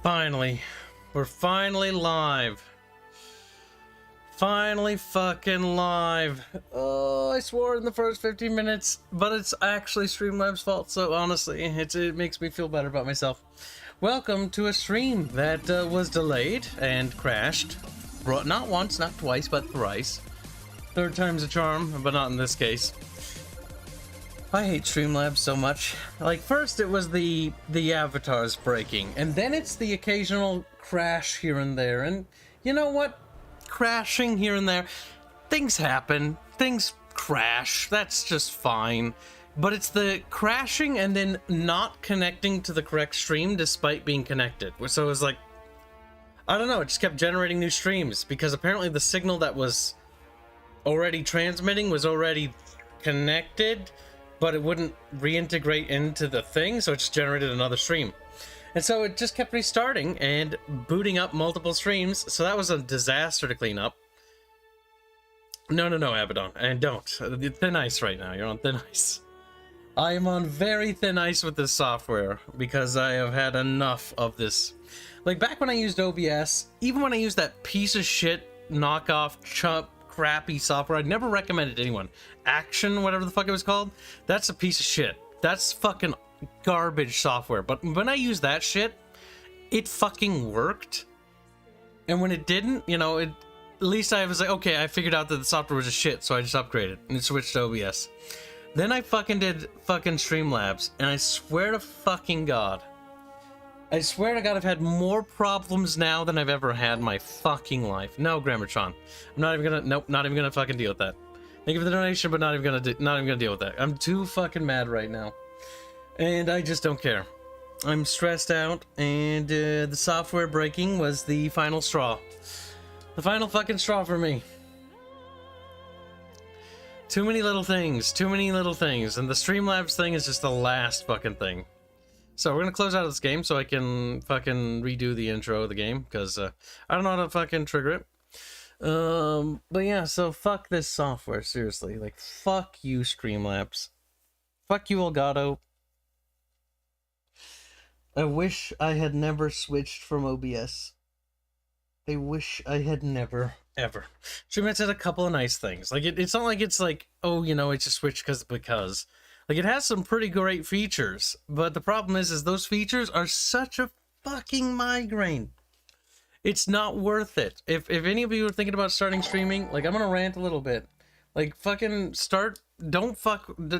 Finally. We're finally live. Finally fucking live. Oh, I swore in the first 15 minutes, but it's actually Streamlabs' fault, so honestly, it makes me feel better about myself. Welcome to a stream that was delayed and crashed. Not once, not twice, but thrice. Third time's a charm, but not in this case. I hate Streamlabs so much. Like, first it was the avatars breaking, and then it's the occasional crash here and there, and you know what? Crashing here and there, things happen, things crash, that's just fine. But it's the crashing and then not connecting to the correct stream despite being connected. So it was like, I don't know, it just kept generating new streams, because apparently the signal that was already transmitting was already connected, but it wouldn't reintegrate into the thing, so it just generated another stream. And so it just kept restarting and booting up multiple streams, so that was a disaster to clean up. No, Abaddon, and don't. Thin ice right now, you're on thin ice. I am on very thin ice with this software, because I have had enough of this. Like, back when I used OBS, even when I used that piece of shit knockoff crappy software, I'd never recommend it to anyone. Action, whatever the fuck it was called, that's a piece of shit. That's fucking garbage software. But when I used that shit, it fucking worked. And when it didn't, you know, at least I was like, okay, I figured out that the software was a shit, so I just upgraded and switched to OBS. Then I fucking did fucking Streamlabs, and I swear to fucking God, I've had more problems now than I've ever had in my fucking life. No, Grammatron. I'm not even gonna, nope, not even gonna fucking deal with that. Thank you for the donation, but not even gonna deal with that. I'm too fucking mad right now. And I just don't care. I'm stressed out, and the software breaking was the final straw. The final fucking straw for me. Too many little things, and the Streamlabs thing is just the last fucking thing. So we're gonna close out of this game so I can fucking redo the intro of the game, because I don't know how to fucking trigger it. But yeah, so fuck this software, seriously. Like, fuck you, Streamlabs. Fuck you, Elgato. I wish I had never switched from OBS. I wish I had never, ever. Streamlabs had a couple of nice things. Like, it's not like it's like, oh, you know, it's just switched because. Like, it has some pretty great features, but the problem is those features are such a fucking migraine. It's not worth it. If any of you are thinking about starting streaming, like, I'm gonna rant a little bit. Like, fucking start,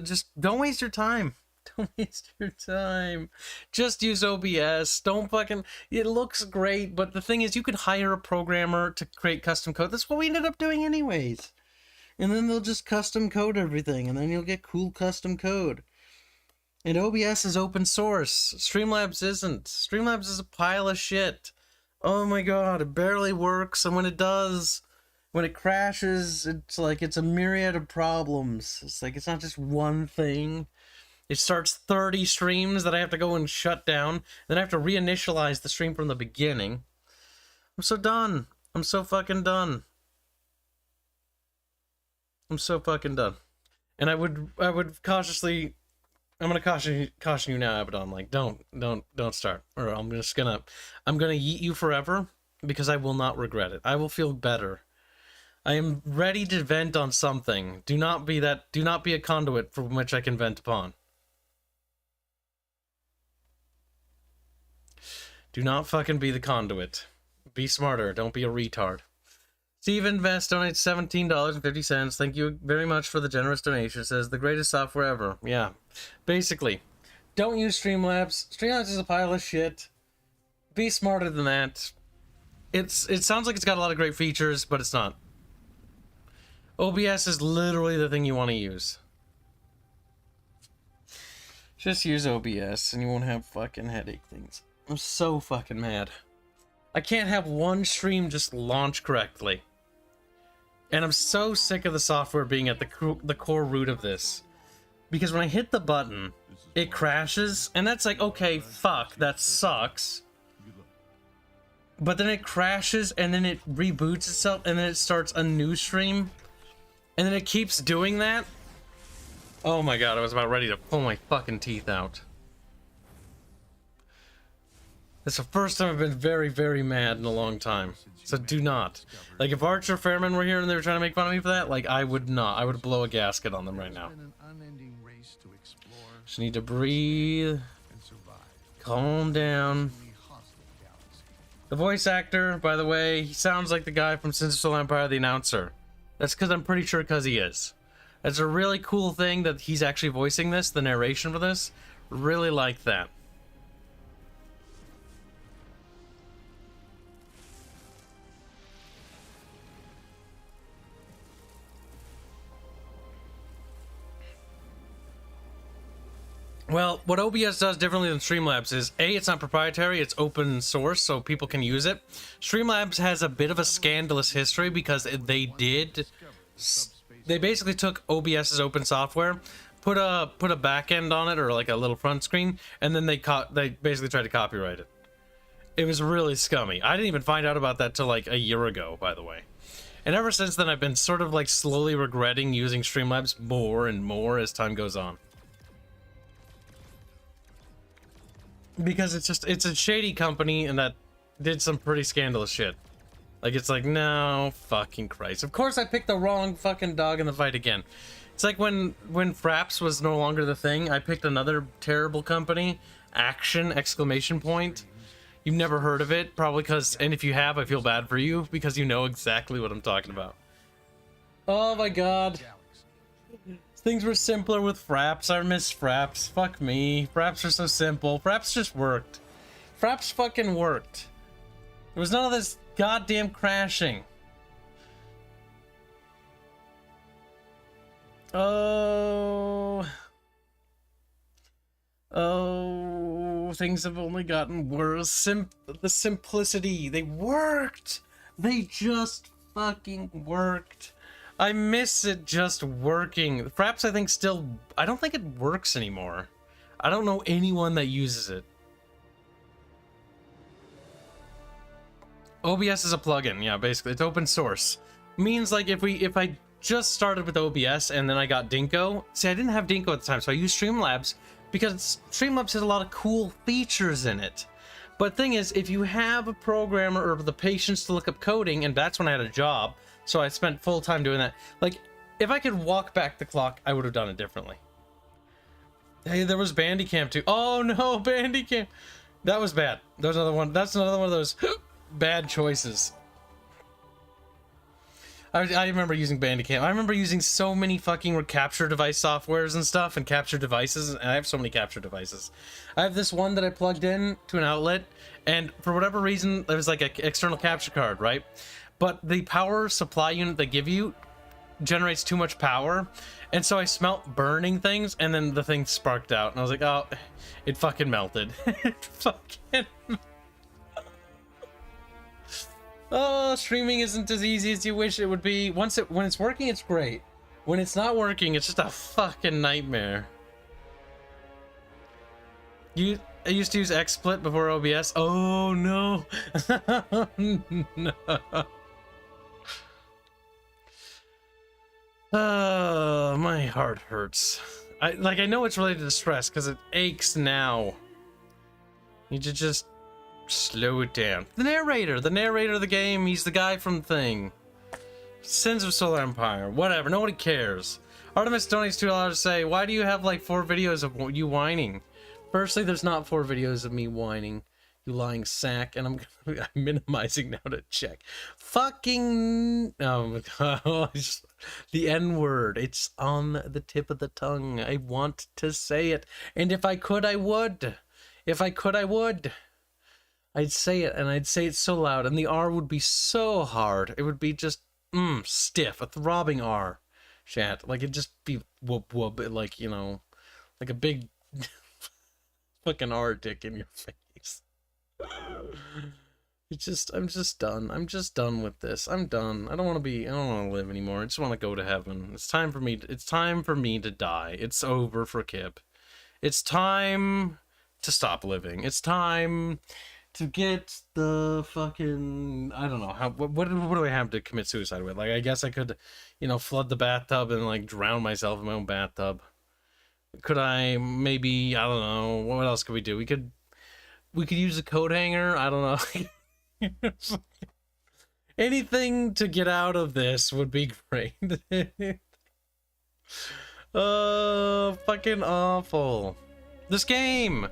just don't waste your time. Don't waste your time. Just use OBS. Don't fucking, it looks great, but the thing is, you could hire a programmer to create custom code. That's what we ended up doing anyways. And then they'll just custom code everything, and then you'll get cool custom code. And OBS is open source. Streamlabs isn't. Streamlabs is a pile of shit. Oh my god, it barely works, and when it does, when it crashes, it's like it's a myriad of problems. It's like it's not just one thing. It starts 30 streams that I have to go and shut down, then I have to reinitialize the stream from the beginning. I'm so done. I'm so fucking done. I'm so fucking done. And I would cautiously, I'm gonna caution you now, Abaddon, like, don't start. Or I'm gonna yeet you forever, because I will not regret it. I will feel better. I am ready to vent on something. Do not be a conduit from which I can vent upon. Do not fucking be the conduit. Be smarter, don't be a retard. Steve Invest donates $17.50. Thank you very much for the generous donation. It says, the greatest software ever. Yeah. Basically, don't use Streamlabs. Streamlabs is a pile of shit. Be smarter than that. It sounds like it's got a lot of great features, but it's not. OBS is literally the thing you want to use. Just use OBS and you won't have fucking headache things. I'm so fucking mad. I can't have one stream just launch correctly. And I'm so sick of the software being at the core root of this. Because when I hit the button, it crashes, and that's like, okay, fuck, that sucks. But then it crashes, and then it reboots itself, and then it starts a new stream. And then it keeps doing that. Oh my god, I was about ready to pull my fucking teeth out. It's the first time I've been very, very mad in a long time. So do not. Like, if Archer Fairman were here and they were trying to make fun of me for that, like, I would not. I would blow a gasket on them right now. Just need to breathe. Calm down. The voice actor, by the way, he sounds like the guy from Sins of Soul Empire, the announcer. That's because I'm pretty sure because he is. That's a really cool thing that he's actually voicing this, the narration for this. Really like that. Well, what OBS does differently than Streamlabs is, A, it's not proprietary, it's open source, so people can use it. Streamlabs has a bit of a scandalous history because they basically took OBS's open software, put a back end on it, or like a little front screen, and then they basically tried to copyright it. It was really scummy. I didn't even find out about that till like a year ago, by the way. And ever since then, I've been sort of like slowly regretting using Streamlabs more and more as time goes on. Because it's a shady company and that did some pretty scandalous shit. Like, it's like, no fucking Christ. Of course I picked the wrong fucking dog in the fight again. It's like when Fraps was no longer the thing, I picked another terrible company. Action, exclamation point. You've never heard of it, probably because, and if you have, I feel bad for you, because you know exactly what I'm talking about. Oh my god. Things were simpler with Fraps. I miss Fraps. Fuck me. Fraps are so simple. Fraps just worked. Fraps fucking worked. There was none of this goddamn crashing. Oh. Oh. Things have only gotten worse. The simplicity. They worked. They just fucking worked. I miss it just working. Fraps, I think, still... I don't think it works anymore. I don't know anyone that uses it. OBS is a plugin, yeah, basically. It's open source. Means, like, if I just started with OBS and then I got Dinko... See, I didn't have Dinko at the time, so I used Streamlabs because Streamlabs has a lot of cool features in it. But thing is, if you have a programmer or the patience to look up coding, and that's when I had a job... So I spent full time doing that. Like, if I could walk back the clock, I would have done it differently. Hey, there was Bandicam too. Oh no, Bandicam. That was bad. There's another one. That's another one of those bad choices. I remember using Bandicam. I remember using so many fucking capture device softwares and stuff, and capture devices, and I have so many capture devices. I have this one that I plugged in to an outlet, and for whatever reason, there was like an external capture card, right? But the power supply unit they give you generates too much power, and so I smelt burning things, and then the thing sparked out, and I was like, oh, it fucking melted. It fucking... Oh, streaming isn't as easy as you wish it would be. When it's working, it's great. When it's not working, it's just a fucking nightmare. I used to use XSplit before OBS. Oh no. No. My heart hurts. I know it's related to stress because it aches now. You should just slow it down. The narrator of the game, he's the guy from Thing. Sins of Solar Empire, whatever, nobody cares. Artemis donates $2 to say, why do you have like 4 videos of you whining? Firstly, there's not 4 videos of me whining, you lying sack, and I'm minimizing now to check. Fucking... Oh my god. The N-word. It's on the tip of the tongue. I want to say it. And if I could, I would. If I could, I would. I'd say it, and I'd say it so loud, and the R would be so hard. It would be just, stiff. A throbbing R. Chat. Like, it'd just be whoop whoop. Like, you know, like a big... fucking R dick in your face. I'm just done. I'm just done with this. I'm done. I don't want to live anymore. I just want to go to heaven. It's time for me to die. It's over for Kib. It's time to stop living. It's time to get the fucking, I don't know, what do I have to commit suicide with? Like, I guess I could, you know, flood the bathtub and like drown myself in my own bathtub. Could I maybe, I don't know, what else could we do? We could we could use a coat hanger. I don't know. Anything to get out of this would be great. Oh, fucking awful. This game.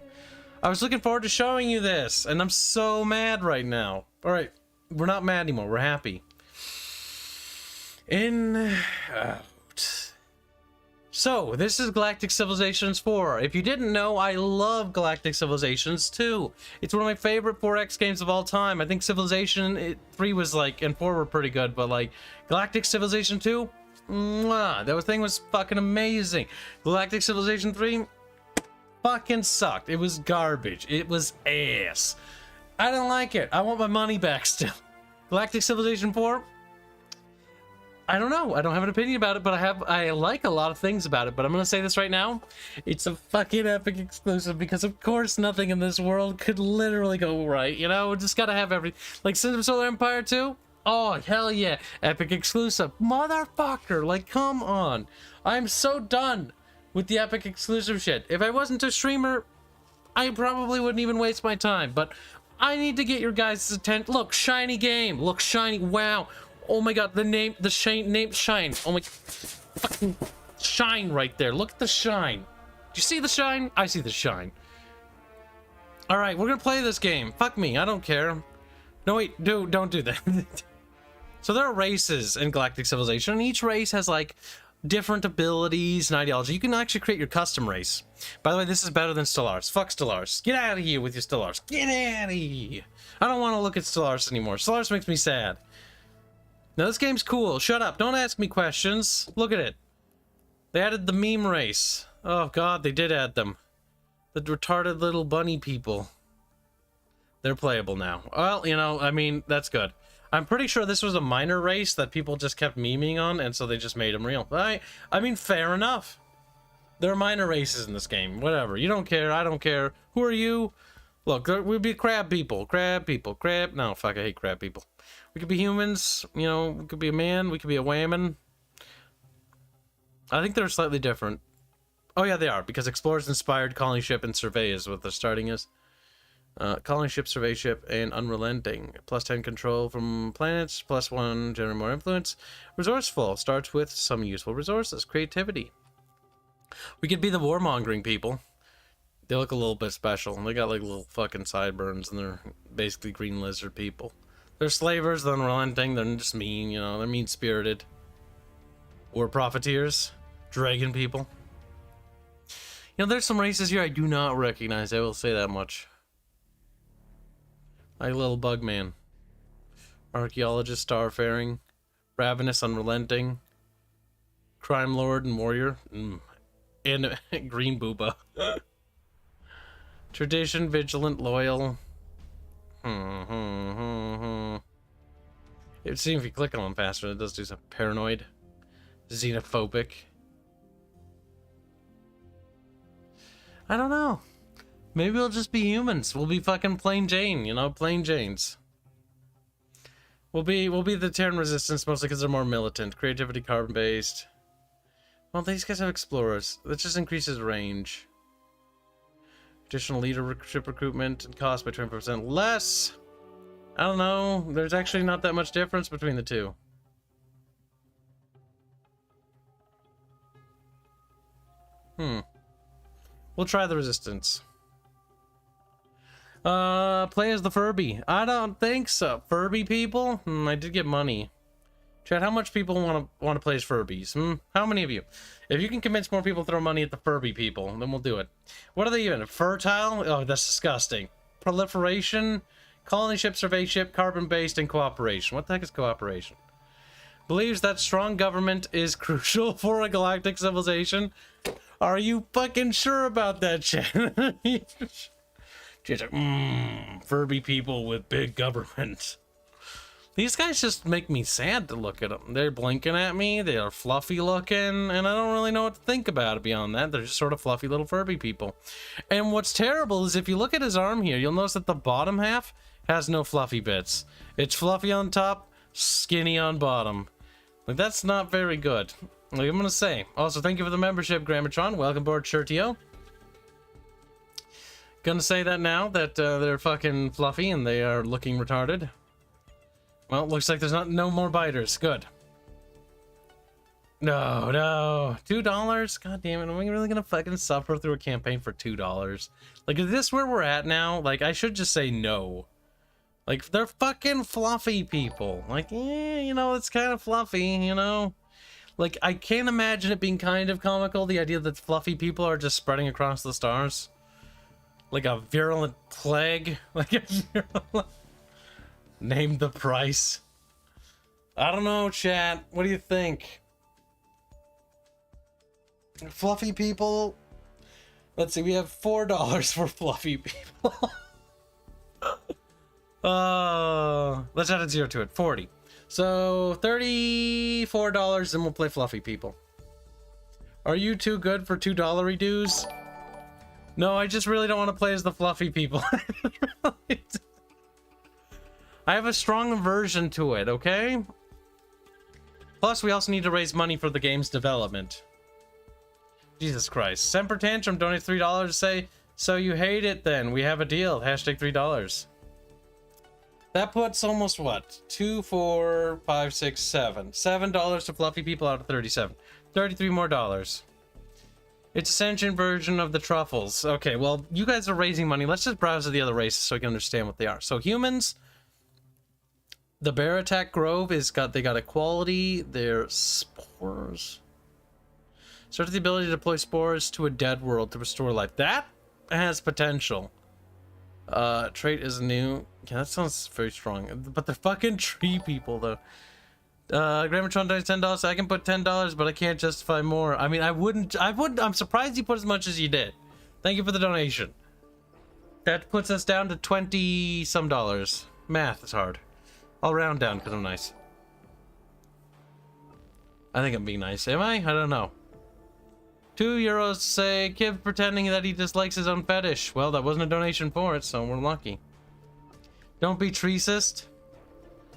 I was looking forward to showing you this, and I'm so mad right now. All right, we're not mad anymore. We're happy. Out. So, this is Galactic Civilizations 4. If you didn't know, I love Galactic Civilizations 2. It's one of my favorite 4X games of all time. I think Civilization 3 was like, and 4 were pretty good, but like, Galactic Civilization 2, mwah, that thing was fucking amazing. Galactic Civilization 3 fucking sucked. It was garbage. It was ass. I don't like it. I want my money back still. Galactic Civilization 4, I don't know. I don't have an opinion about it, but I like a lot of things about it. But I'm gonna say this right now. It's a fucking epic exclusive because of course nothing in this world could literally go right. You know, we just gotta have every like Cinder Solar Empire 2. Oh hell yeah, epic exclusive, motherfucker! Like come on, I'm so done with the epic exclusive shit. If I wasn't a streamer, I probably wouldn't even waste my time. But I need to get your guys' attention. Look, shiny game. Look, shiny. Wow. Oh my god, the name Shine. Oh my fucking shine right there. Look at the shine. Do you see the shine? I see the shine. Alright, we're gonna play this game. Fuck me, I don't care. No wait, don't do that. So there are races in Galactic Civilization, and each race has like different abilities and ideology. You can actually create your custom race. By the way, this is better than Stellaris. Fuck Stellaris. Get out of here with your Stellaris. Get out of here. I don't want to look at Stellaris anymore. Stellaris makes me sad. Now this game's cool. Shut up. Don't ask me questions. Look at it. They added the meme race. Oh god, they did add them. The retarded little bunny people. They're playable now. Well, you know, I mean, that's good. I'm pretty sure this was a minor race that people just kept memeing on, and so they just made them real. I mean, fair enough. There are minor races in this game. Whatever. You don't care. I don't care. Who are you? Look, we'd be crab people. Crab people. Crab. No, fuck, I hate crab people. We could be humans, you know, we could be a man, we could be a whammon. I think they're slightly different. Oh yeah, they are, because Explorers, Inspired, Colony Ship, and Survey is what they're starting as. Colony Ship, Survey Ship, and Unrelenting. Plus 10 control from planets, plus 1 generate more influence. Resourceful, starts with some useful resources. Creativity. We could be the warmongering people. They look a little bit special. They got like little fucking sideburns, and they're basically green lizard people. They're slavers, they're unrelenting, they're just mean, you know, they're mean-spirited. Or profiteers, dragon people. You know, there's some races here I do not recognize, I will say that much. Like little bug man. Archaeologist, starfaring. Ravenous, unrelenting. Crime lord and warrior. And green booba. Tradition, vigilant, loyal. It seems if you click on them faster, it does do some paranoid, xenophobic. I don't know. Maybe we'll just be humans. We'll be fucking plain Jane, you know, plain Janes. We'll be the Terran Resistance mostly because they're more militant. Creativity, carbon based. Well, these guys have explorers. That just increases range. Additional leadership recruitment and cost by 20% less. I don't know. There's actually not that much difference between the two. We'll try the resistance. Play as the Furby. I don't think so. Furby people? I did get money. Chad, how much people want to play as Furbies? How many of you? If you can convince more people to throw money at the Furby people, then we'll do it. What are they even? Fertile? Oh, that's disgusting. Proliferation, colony ship, survey ship, carbon-based, and cooperation. What the heck is cooperation? Believes that strong government is crucial for a galactic civilization. Are you fucking sure about that, Chad? She's like, Furby people with big government. These guys just make me sad to look at them. They're blinking at me, they are fluffy looking, and I don't really know what to think about it beyond that. They're just sort of fluffy little Furby people. And what's terrible is if you look at his arm here, you'll notice that the bottom half has no fluffy bits. It's fluffy on top, skinny on bottom. Like, that's not very good. Like I'm gonna say. Also, thank you for the membership, Grammatron. Welcome aboard, Shirtio. Gonna say that now that they're fucking fluffy and they are looking retarded. Well, looks like there's no more biters. Good. No. $2? God damn it. Are we really gonna fucking suffer through a campaign for $2? Like, is this where we're at now? Like, I should just say no. Like, they're fucking fluffy people. Like, you know, it's kind of fluffy, you know? Like, I can't imagine it being kind of comical, the idea that fluffy people are just spreading across the stars. Like a virulent plague. Like a virulent... Name the price. I don't know, chat. What do you think? Fluffy people? Let's see, we have $4 for fluffy people. Let's add a 0 to it. 40. So $34 and we'll play fluffy people. Are you too good for $2 dues? No, I just really don't want to play as the fluffy people. I have a strong aversion to it, okay? Plus, we also need to raise money for the game's development. Jesus Christ. Semper Tantrum donates $3 to say, so you hate it then. We have a deal. Hashtag $3. That puts almost what? 2, 4, 5, 6, 7. $7 to fluffy people out of 37. 33 more dollars. It's a sentient version of the truffles. Okay, well, you guys are raising money. Let's just browse the other races so we can understand what they are. So humans, the Bear Attack Grove they got equality. They're spores. Start the ability to deploy spores to a dead world to restore life. That has potential. Trait is new. Yeah, that sounds very strong. But they're fucking tree people, though. Grammatron does $10, so I can put $10, but I can't justify more. I mean, I wouldn't. I'm surprised you put as much as you did. Thank you for the donation. That puts us down to 20-some dollars. Math is hard. I'll round down because I'm nice. I think I'm being nice. Am I? I don't know. €2 say Kib pretending that he dislikes his own fetish. Well, that wasn't a donation for it, so we're lucky. Don't be treesist.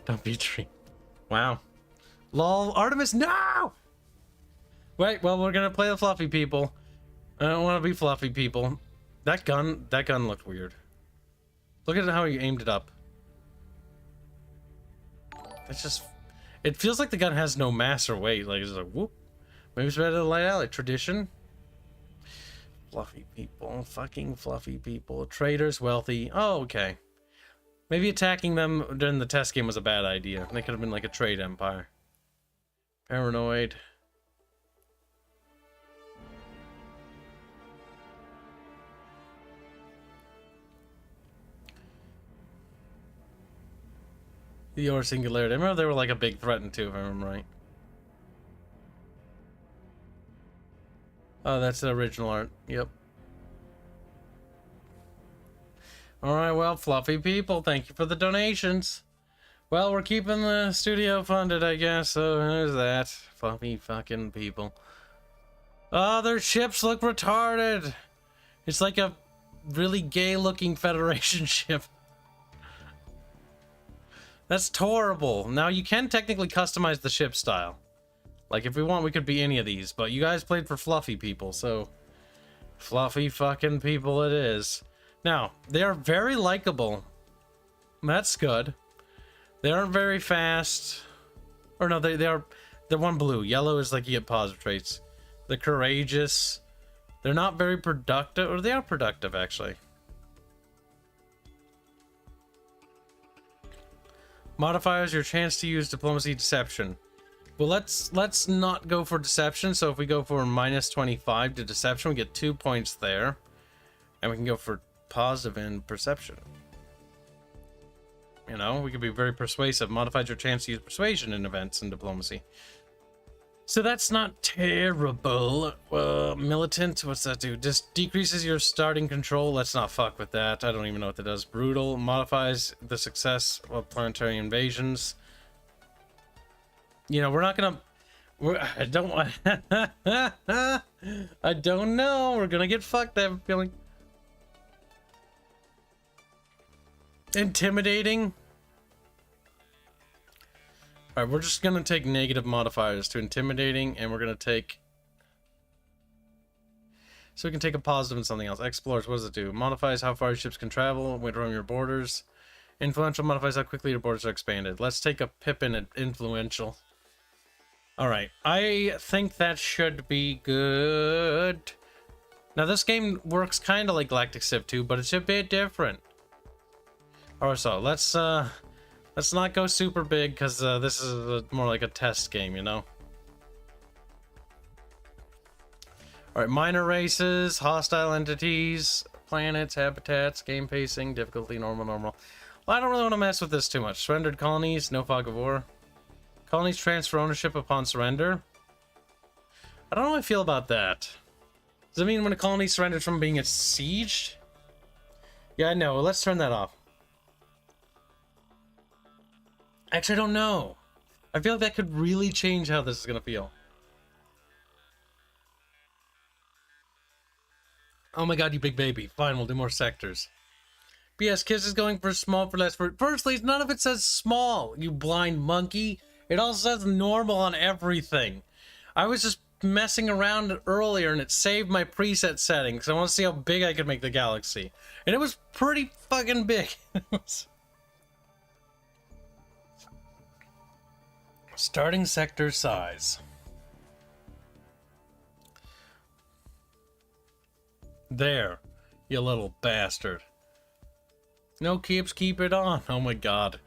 Don't be tree. Wow. Lol. Artemis, no! Wait, well, we're gonna play the fluffy people. I don't want to be fluffy people. That gun looked weird. Look at how he aimed it up. It's just... It feels like the gun has no mass or weight. Like, it's like, whoop. Maybe it's better to light alley. Tradition. Fluffy people. Fucking fluffy people. Traders, wealthy. Oh, okay. Maybe attacking them during the test game was a bad idea. They could have been like a trade empire. Paranoid. Your singularity. I remember they were like a big threat too, if I remember right. Oh, that's the original art. Yep. Alright, well, fluffy people, thank you for the donations. Well, we're keeping the studio funded, I guess, so there's that. Fluffy fucking people. Oh, their ships look retarded. It's like a really gay-looking Federation ship. That's horrible. Now, you can technically customize the ship style. Like, if we want, we could be any of these, but you guys played for fluffy people, so... Fluffy fucking people it is. Now, they are very likable. That's good. They aren't very fast. Or no, they're one blue. Yellow is like you get positive traits. They're courageous. They're not very productive, or they are productive, actually. Modifiers, your chance to use diplomacy deception. Well, let's not go for deception. So if we go for -25 to deception, we get 2 points there. And we can go for positive in perception. You know, we could be very persuasive. Modifies your chance to use persuasion in events and diplomacy. So that's not terrible. Militant, what's that do? Just decreases your starting control. Let's not fuck with that. I don't even know what that does. Brutal modifies the success of planetary invasions. You know, we're not gonna... I don't want... I don't know. We're gonna get fucked, I have a feeling. Intimidating. Alright, we're just gonna take negative modifiers to intimidating, and we're gonna take... So we can take a positive and something else. Explores, what does it do? Modifies how far ships can travel from your borders. Influential modifies how quickly your borders are expanded. Let's take a Pippin at influential. Alright, I think that should be good. Now this game works kind of like Galactic Civ 2, but it's a bit different. Alright, so let's not go super big, because this is more like a test game, you know? Alright, minor races, hostile entities, planets, habitats, game pacing, difficulty, normal. Well, I don't really want to mess with this too much. Surrendered colonies, no fog of war. Colonies transfer ownership upon surrender. I don't know how I feel about that. Does it mean when a colony surrenders from being sieged? Yeah, I know. Let's turn that off. Actually, I don't know. I feel like that could really change how this is going to feel. Oh my god, you big baby. Fine, we'll do more sectors. BS Kiss is going for small for less. Firstly, none of it says small, you blind monkey. It all says normal on everything. I was just messing around earlier and it saved my preset settings. I want to see how big I could make the galaxy. And it was pretty fucking big. Starting sector size. There, you little bastard. No, Kibs, keep it on. Oh my god.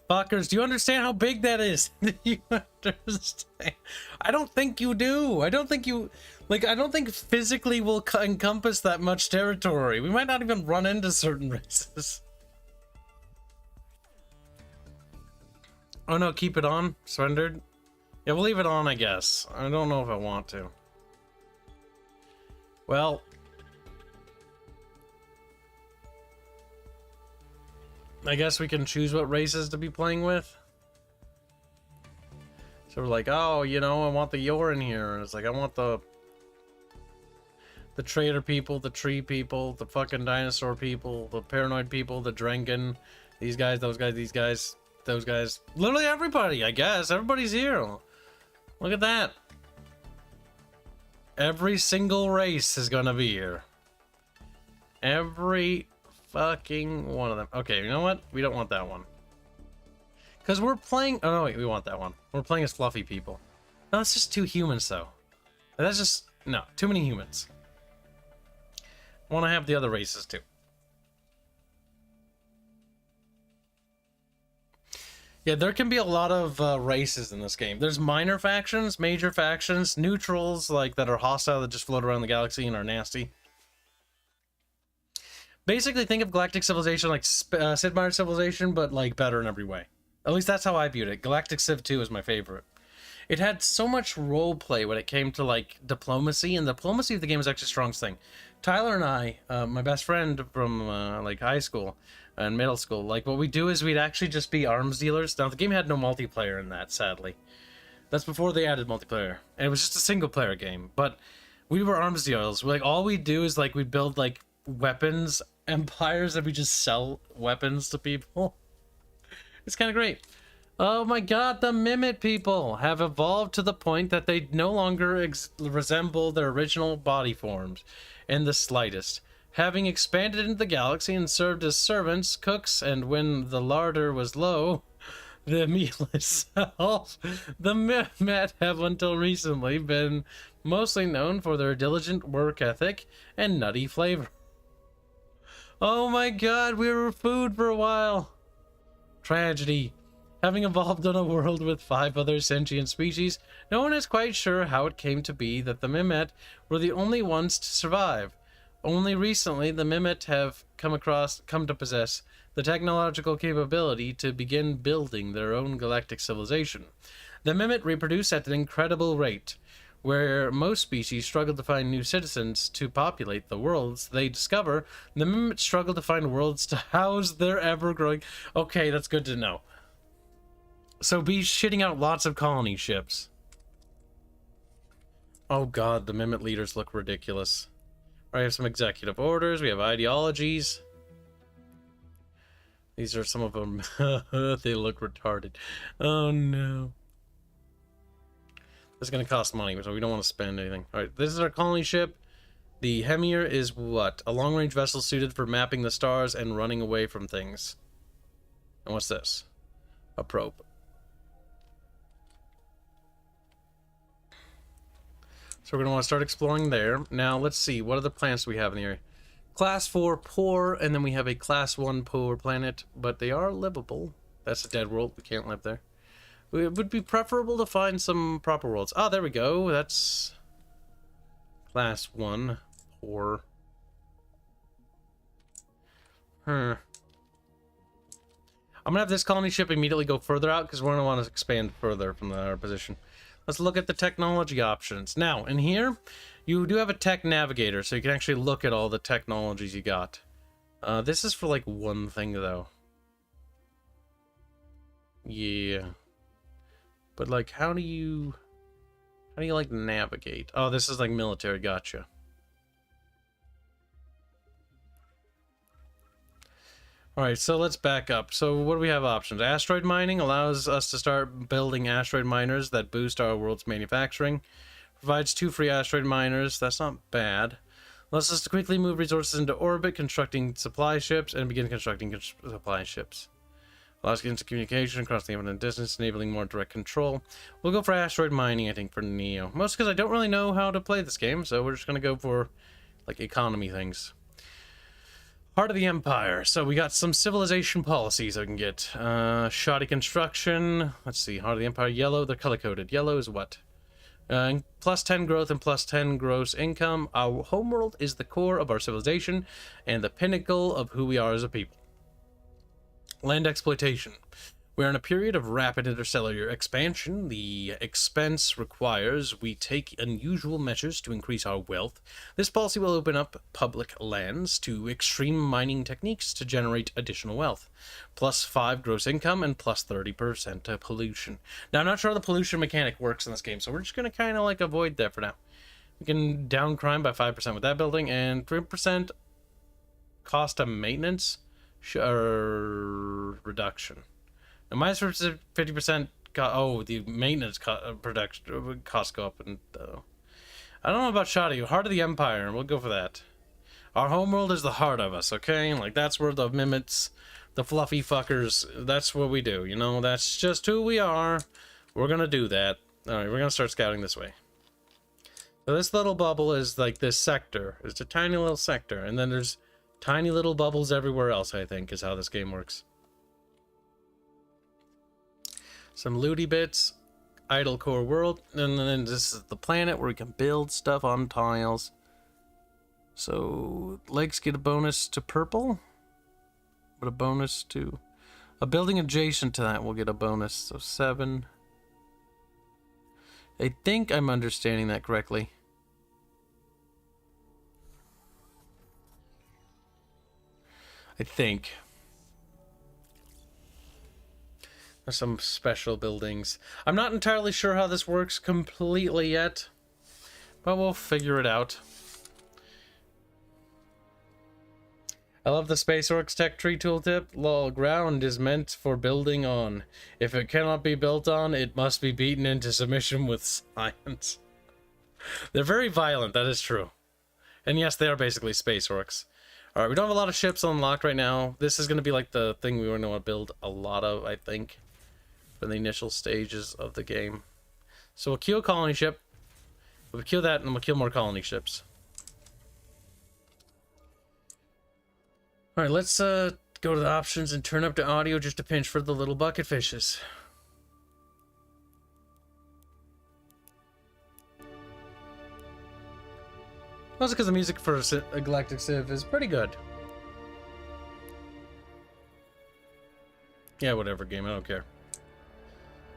Fuckers, do you understand how big that is? Do you understand? I don't think you do. I don't think you... Like, I don't think physically will encompass that much territory. We might not even run into certain races. Oh no, keep it on? Surrendered? Yeah, we'll leave it on, I guess. I don't know if I want to. Well... I guess we can choose what races to be playing with. So we're like, oh, you know, I want the Yor in here. And it's like, I want the traitor people, the tree people, the fucking dinosaur people, the paranoid people, the Drengen, these guys, those guys, these guys, those guys. Literally everybody, I guess. Everybody's here. Look at that. Every single race is gonna be here. Every fucking one of them. Okay, you know what? We don't want that one. Because we're playing... Oh, no, wait, we want that one. We're playing as fluffy people. No, it's just too humans, though. That's just... No, too many humans. I want to have the other races, too. Yeah, there can be a lot of races in this game. There's minor factions, major factions, neutrals, like, that are hostile, that just float around the galaxy and are nasty. Basically, think of Galactic Civilization like Sid Meier's Civilization, but like better in every way. At least that's how I viewed it. Galactic Civ 2 is my favorite. It had so much role play when it came to like diplomacy, and the diplomacy of the game is actually the strongest thing. Tyler and I, my best friend from like high school and middle school, like what we do is we'd actually just be arms dealers. Now the game had no multiplayer in that, sadly. That's before they added multiplayer, and it was just a single player game. But we were arms dealers. Like all we do is like we build like weapons empires that we just sell weapons to people. It's kind of great. Oh my god, the Mimit people have evolved to the point that they no longer resemble their original body forms in the slightest. Having expanded into the galaxy and served as servants, cooks, and when the larder was low, the meal itself, the Mimit have until recently been mostly known for their diligent work ethic and nutty flavor. Oh my god, we were food for a while. Tragedy. Having evolved on a world with 5 other sentient species, no one is quite sure how it came to be that the Mimit were the only ones to survive. Only recently, the Mimit have come to possess the technological capability to begin building their own galactic civilization. The Mimit reproduce at an incredible rate. Where most species struggle to find new citizens to populate the worlds they discover, the Mimit struggle to find worlds to house their ever-growing... Okay, that's good to know. So be shitting out lots of colony ships. Oh god, the Mimit leaders look ridiculous. I have some executive orders, we have ideologies. These are some of them. They look retarded. Oh no. This is going to cost money, so we don't want to spend anything. Alright, this is our colony ship. The Hemir is what? A long-range vessel suited for mapping the stars and running away from things. And what's this? A probe. So we're going to want to start exploring there. Now, let's see. What other planets do we have in the area? Class 4 poor, and then we have a Class 1 poor planet. But they are livable. That's a dead world. We can't live there. It would be preferable to find some proper worlds. Ah, there we go. That's Class 1 poor. I'm going to have this colony ship immediately go further out because we're going to want to expand further from our position. Let's look at the technology options. Now, in here, you do have a tech navigator, so you can actually look at all the technologies you got. This is for, like, one thing, though. Yeah. But, like, how do you, like, navigate? Oh, this is, like, military. Gotcha. Alright, so let's back up. So what do we have options? Asteroid mining allows us to start building asteroid miners that boost our world's manufacturing. Provides 2 free asteroid miners. That's not bad. Allows us to quickly move resources into orbit, constructing supply ships, and begin constructing supply ships. Allows instant communication across the infinite distance, enabling more direct control. We'll go for asteroid mining, I think, for Neo. Most because I don't really know how to play this game, so we're just going to go for, like, economy things. Heart of the Empire. So we got some civilization policies I can get. Shoddy construction. Let's see. Heart of the Empire. Yellow. They're color-coded. Yellow is what? Plus 10 growth and plus 10 gross income. Our homeworld is the core of our civilization and the pinnacle of who we are as a people. Land exploitation. We are in a period of rapid interstellar expansion. The expense requires we take unusual measures to increase our wealth. This policy will open up public lands to extreme mining techniques to generate additional wealth. Plus 5 gross income and plus 30% pollution. Now, I'm not sure how the pollution mechanic works in this game, so we're just going to kind of like avoid that for now. We can down crime by 5% with that building and 3% cost of maintenance reduction. Now, minus 50%. Oh, the maintenance production costs go up, and I don't know about Shoddy. Heart of the Empire. We'll go for that. Our homeworld is the heart of us. Okay, like that's where the mimics, the fluffy fuckers. That's what we do. You know, that's just who we are. We're gonna do that. All right, we're gonna start scouting this way. So this little bubble is like this sector. It's a tiny little sector, and then there's tiny little bubbles everywhere else. I think is how this game works. Some looty bits, idle core world, and then this is the planet where we can build stuff on tiles. So legs get a bonus to purple, but a bonus to a building adjacent to that will get a bonus. So 7. I think I'm understanding that correctly. I think. There's some special buildings. I'm not entirely sure how this works completely yet, but we'll figure it out. I love the Space Orcs Tech Tree Tooltip. Lol, ground is meant for building on. If it cannot be built on, it must be beaten into submission with science. They're very violent, that is true. And yes, they are basically Space Orcs. Alright, we don't have a lot of ships unlocked right now. This is going to be like the thing we want to build a lot of, I think, for the initial stages of the game. So we'll kill a colony ship. We'll kill that, and we'll kill more colony ships. Alright, let's go to the options and turn up the audio just a pinch for the little bucket fishes. Also because the music for a Galactic Civ is pretty good. Yeah, whatever game, I don't care.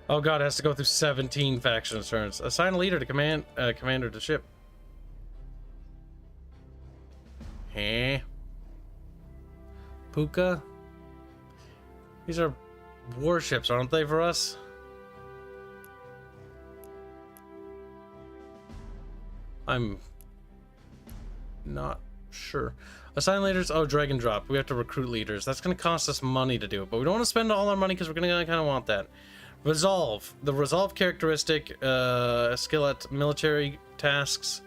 Oh god, it has to go through 17 faction turns. Assign a leader to commander to ship. Huh? Puka? These are warships, aren't they, for us? I'm not sure. Assign leaders. Oh, drag and drop. We have to recruit leaders. That's going to cost us money to do it, but we don't want to spend all our money because we're going to kind of want that. Resolve. The resolve characteristic, skill at military tasks.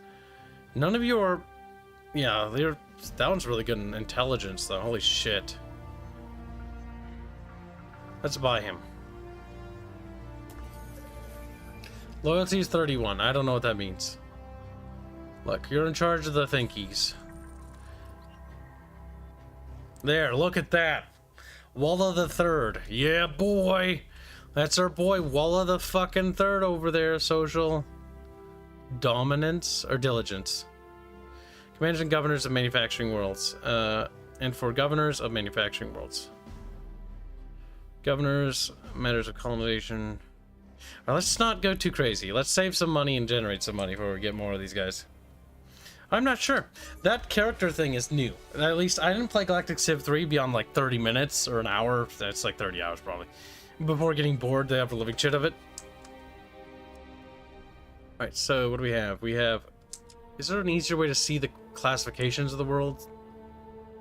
None of you are Yeah, that one's really good in intelligence, though. Holy shit. Let's buy him. Loyalty is 31. I don't know what that means. Look, you're in charge of the thinkies. There, look at that. Walla the Third. Yeah, boy. That's our boy, Walla the fucking Third over there. Social dominance or diligence. Commanders and governors of manufacturing worlds. And for governors of manufacturing worlds. Governors, matters of colonization. Well, let's not go too crazy. Let's save some money and generate some money before we get more of these guys. I'm not sure. That character thing is new. At least I didn't play Galactic Civ 3 beyond like 30 minutes or an hour. That's like 30 hours probably. Before getting bored, the ever living shit of it. Alright, so what do we have? We have... Is there an easier way to see the classifications of the world?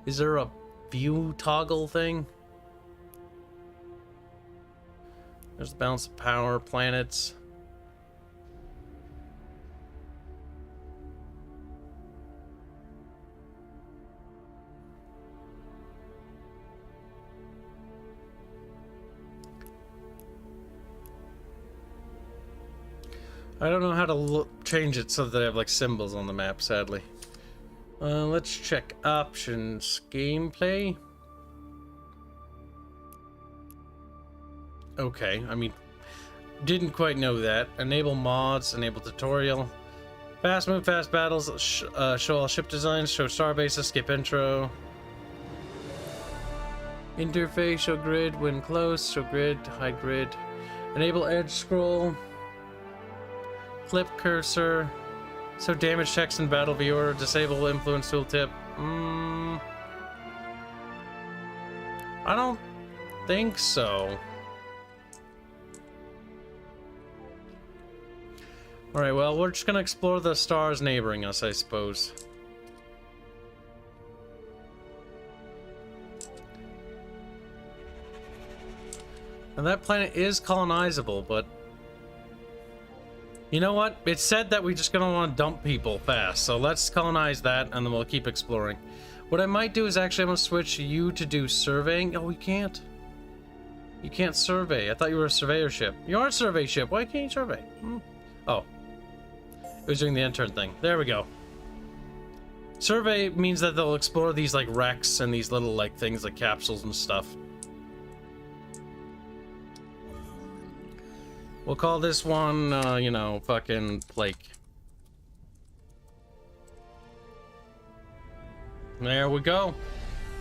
Is there a view toggle thing? There's the balance of power, planets. I don't know how to change it so that I have like symbols on the map, sadly. Let's check options. Gameplay. Okay, I mean, didn't quite know that. Enable mods, enable tutorial. Fast move, fast battles, show all ship designs, show star bases, skip intro. Interface, show grid when close, show grid, hide grid. Enable edge scroll. Clip cursor. So damage checks in battle viewer, disable influence tooltip. I don't think so. Alright, well, we're just gonna explore the stars neighboring us, I suppose. And that planet is colonizable, but... You know what? It said that we're just gonna want to dump people fast, so let's colonize that, and then we'll keep exploring. What I might do is actually I'm gonna switch you to do surveying. Oh, you can't. You can't survey. I thought you were a surveyor ship. You are a survey ship. Why can't you survey? Oh. It was doing the intern thing. There we go. Survey means that they'll explore these like wrecks and these little like things like capsules and stuff. We'll call this one, you know, fucking Blake. There we go.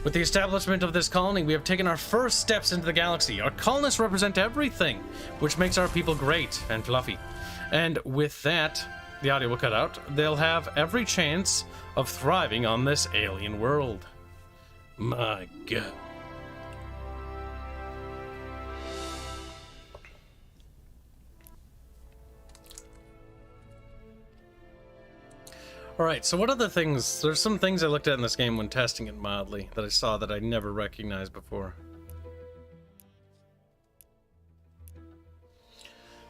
With the establishment of this colony, we have taken our first steps into the galaxy. Our colonists represent everything, which makes our people great and fluffy. And with that, the audio will cut out. They'll have every chance of thriving on this alien world. My God. Alright, so what other things... There's some things I looked at in this game when testing it mildly that I saw that I never recognized before.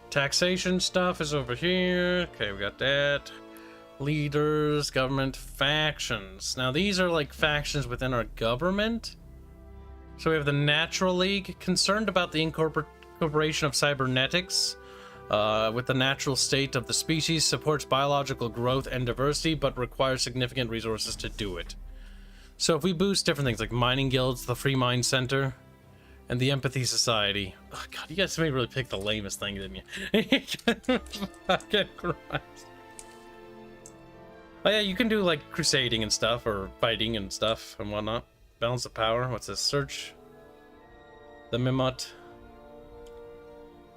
Taxation stuff is over here. Okay, we got that. Leaders, government, factions. Now these are like factions within our government. So we have the Natural League, concerned about the incorporation of cybernetics. With the natural state of the species, supports biological growth and diversity, but requires significant resources to do it. So if we boost different things like mining guilds, the Free Mind Center, and the Empathy Society. Oh God, you guys made me really pick the lamest thing, didn't you? Fucking Christ. Oh yeah, you can do like crusading and stuff, or fighting and stuff and whatnot. Balance of power. What's this? Search. The Mimot.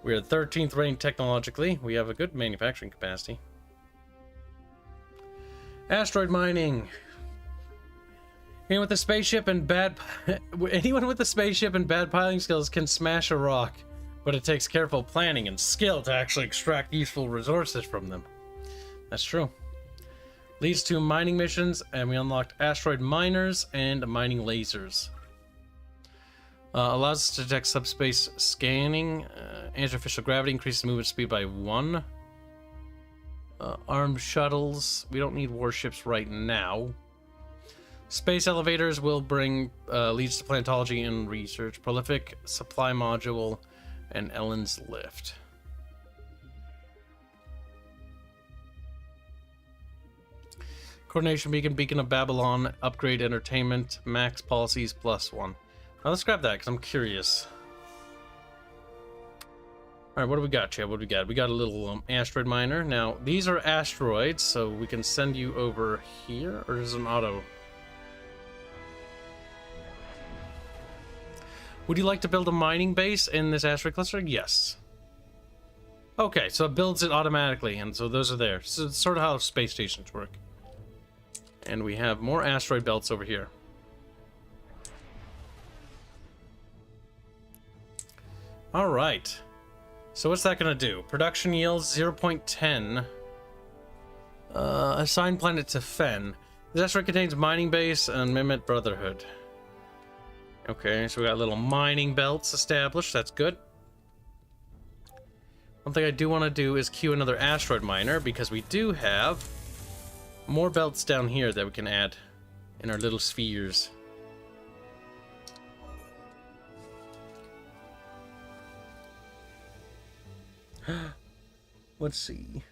We're 13th ranked technologically. We have a good manufacturing capacity. Asteroid mining. Anyone with a spaceship and bad piloting skills can smash a rock, but it takes careful planning and skill to actually extract useful resources from them. That's true. Leads to mining missions, and we unlocked asteroid miners and mining lasers. Allows us to detect subspace scanning. Anti-artificial gravity increases movement speed by 1. Armed shuttles. We don't need warships right now. Space elevators will bring leads to plantology and research. Prolific supply module and Ellen's lift. Coordination beacon, beacon of Babylon, upgrade entertainment, max policies +1. Now let's grab that because I'm curious. All right, what do we got, Chad? What do we got? We got a little asteroid miner. Now these are asteroids, so we can send you over here, or is it an auto? Would you like to build a mining base in this asteroid cluster? Yes. Okay, so it builds it automatically, and so those are there. So it's sort of how space stations work. And we have more asteroid belts over here. All right. So what's that going to do? Production yields 0.10. Assign planet to Fen. This asteroid contains mining base and Mimit Brotherhood. Okay, so we got little mining belts established. That's good. One thing I do want to do is queue another asteroid miner because we do have more belts down here that we can add in our little spheres. Let's see.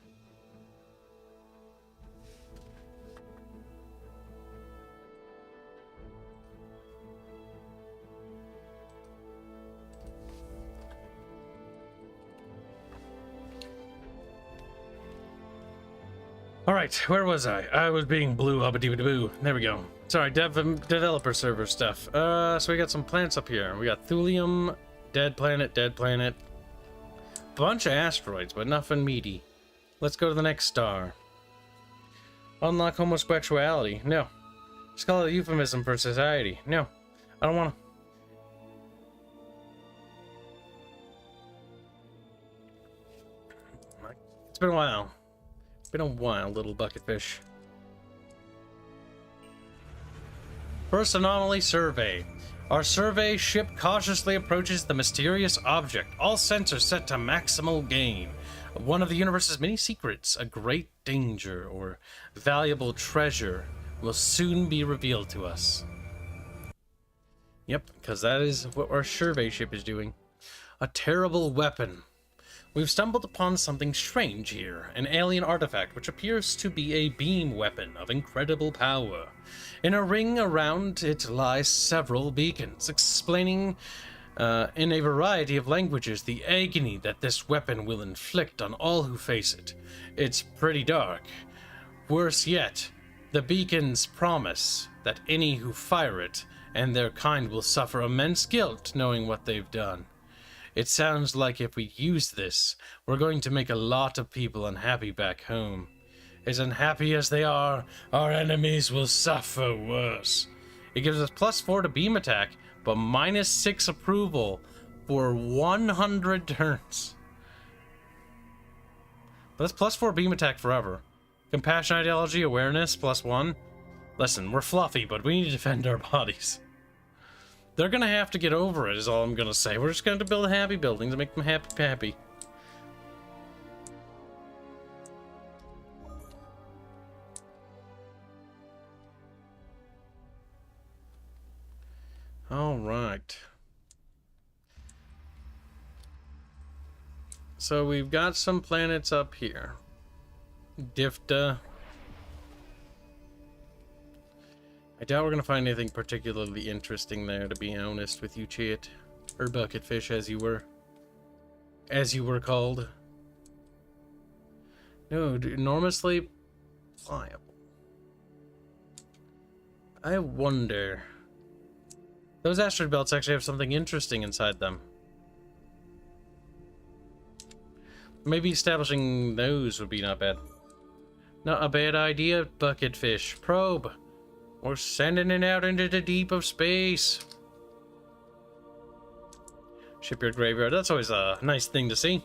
All right, where was I? I was being blue boo. There we go. Sorry, developer server stuff. So we got some plants up here. We got thulium, dead planet. Bunch of asteroids, but nothing meaty. Let's go to the next star. Unlock homosexuality. No. Just call it a euphemism for society. No. I don't want to. It's been a while. It's been a while, little bucketfish. First anomaly survey. Our survey ship cautiously approaches the mysterious object. All sensors set to maximal gain. One of the universe's many secrets, a great danger or valuable treasure, will soon be revealed to us. Yep, because that is what our survey ship is doing. A terrible weapon. We've stumbled upon something strange here, an alien artifact which appears to be a beam weapon of incredible power. In a ring around it lie several beacons, explaining in a variety of languages the agony that this weapon will inflict on all who face it. It's pretty dark. Worse yet, the beacons promise that any who fire it and their kind will suffer immense guilt knowing what they've done. It sounds like if we use this, we're going to make a lot of people unhappy back home. As unhappy as they are, our enemies will suffer worse. It gives us +4 to beam attack, but -6 approval for 100 turns. But that's +4 beam attack forever. Compassion, ideology, awareness, +1. Listen, we're fluffy, but we need to defend our bodies. They're gonna have to get over it, is all I'm gonna say. We're just gonna build happy buildings and make them happy. All right. So we've got some planets up here. Difta. I doubt we're gonna find anything particularly interesting there, to be honest with you, Chit. Or Bucketfish, as you were called. No, enormously pliable. I wonder. Those asteroid belts actually have something interesting inside them. Maybe establishing those would be not bad. Not a bad idea, Bucketfish. Probe. We're sending it out into the deep of space. Shipyard graveyard. That's always a nice thing to see.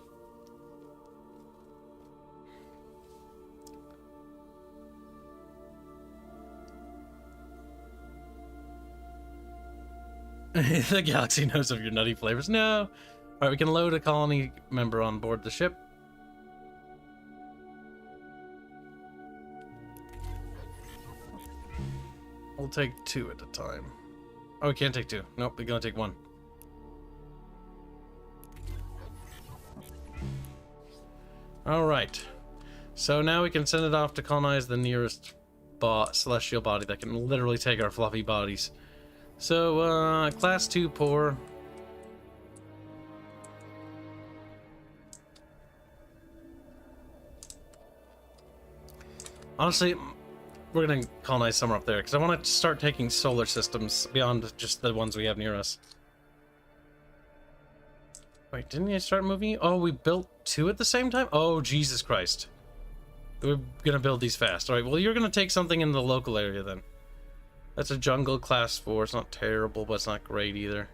The galaxy knows of your nutty flavors. No. Alright, we can load a colony member on board the ship. We'll take 2 at a time. Oh, we can't take 2. Nope, we're gonna take 1. Alright. So now we can send it off to colonize the nearest celestial body that can literally take our fluffy bodies. So, class 2 poor. Honestly, we're gonna colonize somewhere up there, because I want to start taking solar systems beyond just the ones we have near us. Wait, didn't you start moving? Oh, we built 2 at the same time? Oh, Jesus Christ. We're gonna build these fast. Alright, well, you're gonna take something in the local area then. That's a jungle class 4. It's not terrible, but it's not great either.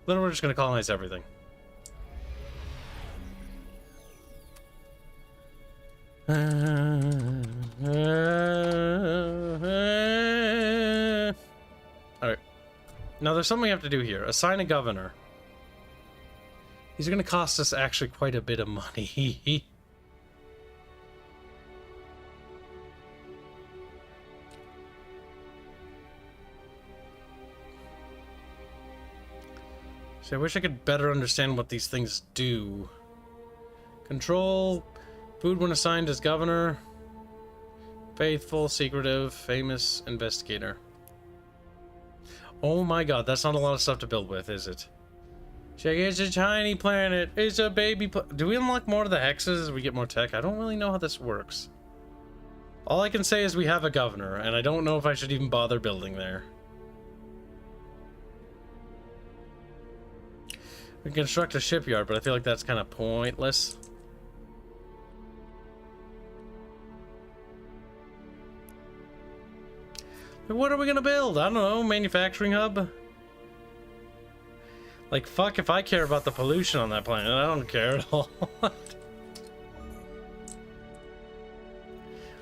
Then we're just gonna colonize everything. Alright. Now there's something we have to do here. Assign a governor. These are going to cost us actually quite a bit of money. See, I wish I could better understand what these things do. Control. Food when assigned as governor. Faithful, secretive, famous, investigator. Oh my god, that's not a lot of stuff to build with, is it? Check, it's a tiny planet. It's a baby do we unlock more of the hexes as we get more tech? I don't really know how this works. All I can say is we have a governor, and I don't know if I should even bother building there. We can construct a shipyard, but I feel like that's kind of pointless. What are we gonna build? I don't know, manufacturing hub? Like, fuck if I care about the pollution on that planet. I don't care at all. I'm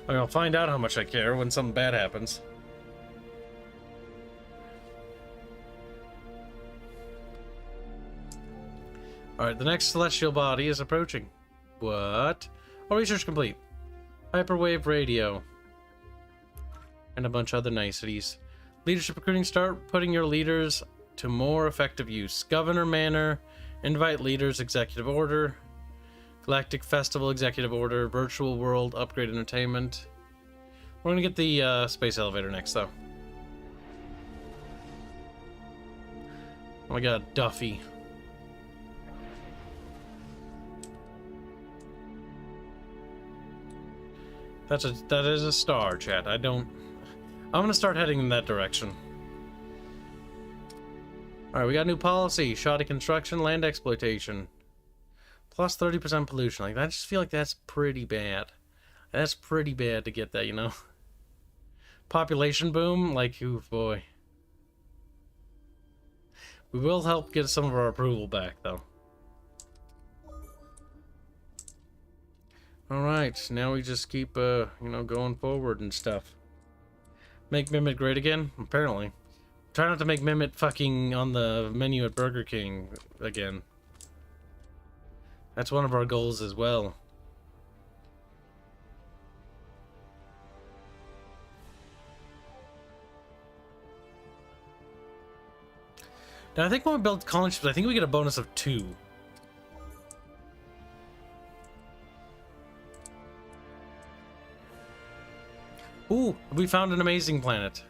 gonna find out how much I care when something bad happens. Alright, the next celestial body is approaching. What? Oh, research complete. Hyperwave radio. And a bunch of other niceties. Leadership recruiting. Start putting your leaders to more effective use. Governor Manor. Invite leaders. Executive order. Galactic Festival. Executive order. Virtual world. Upgrade entertainment. We're gonna get the space elevator next, though. Oh my god, Duffy. That is a star, chat. I'm gonna start heading in that direction. Alright, we got a new policy. Shoddy construction, land exploitation. Plus 30% pollution. Like, I just feel like that's pretty bad. That's pretty bad to get that, you know? Population boom? Like, ooh, boy. We will help get some of our approval back, though. Alright, now we just keep, you know, going forward and stuff. Make Mimit great again? Apparently. Try not to make Mimit fucking on the menu at Burger King again. That's one of our goals as well. Now I think when we build colony ships, I think we get a bonus of 2. Ooh, we found an amazing planet.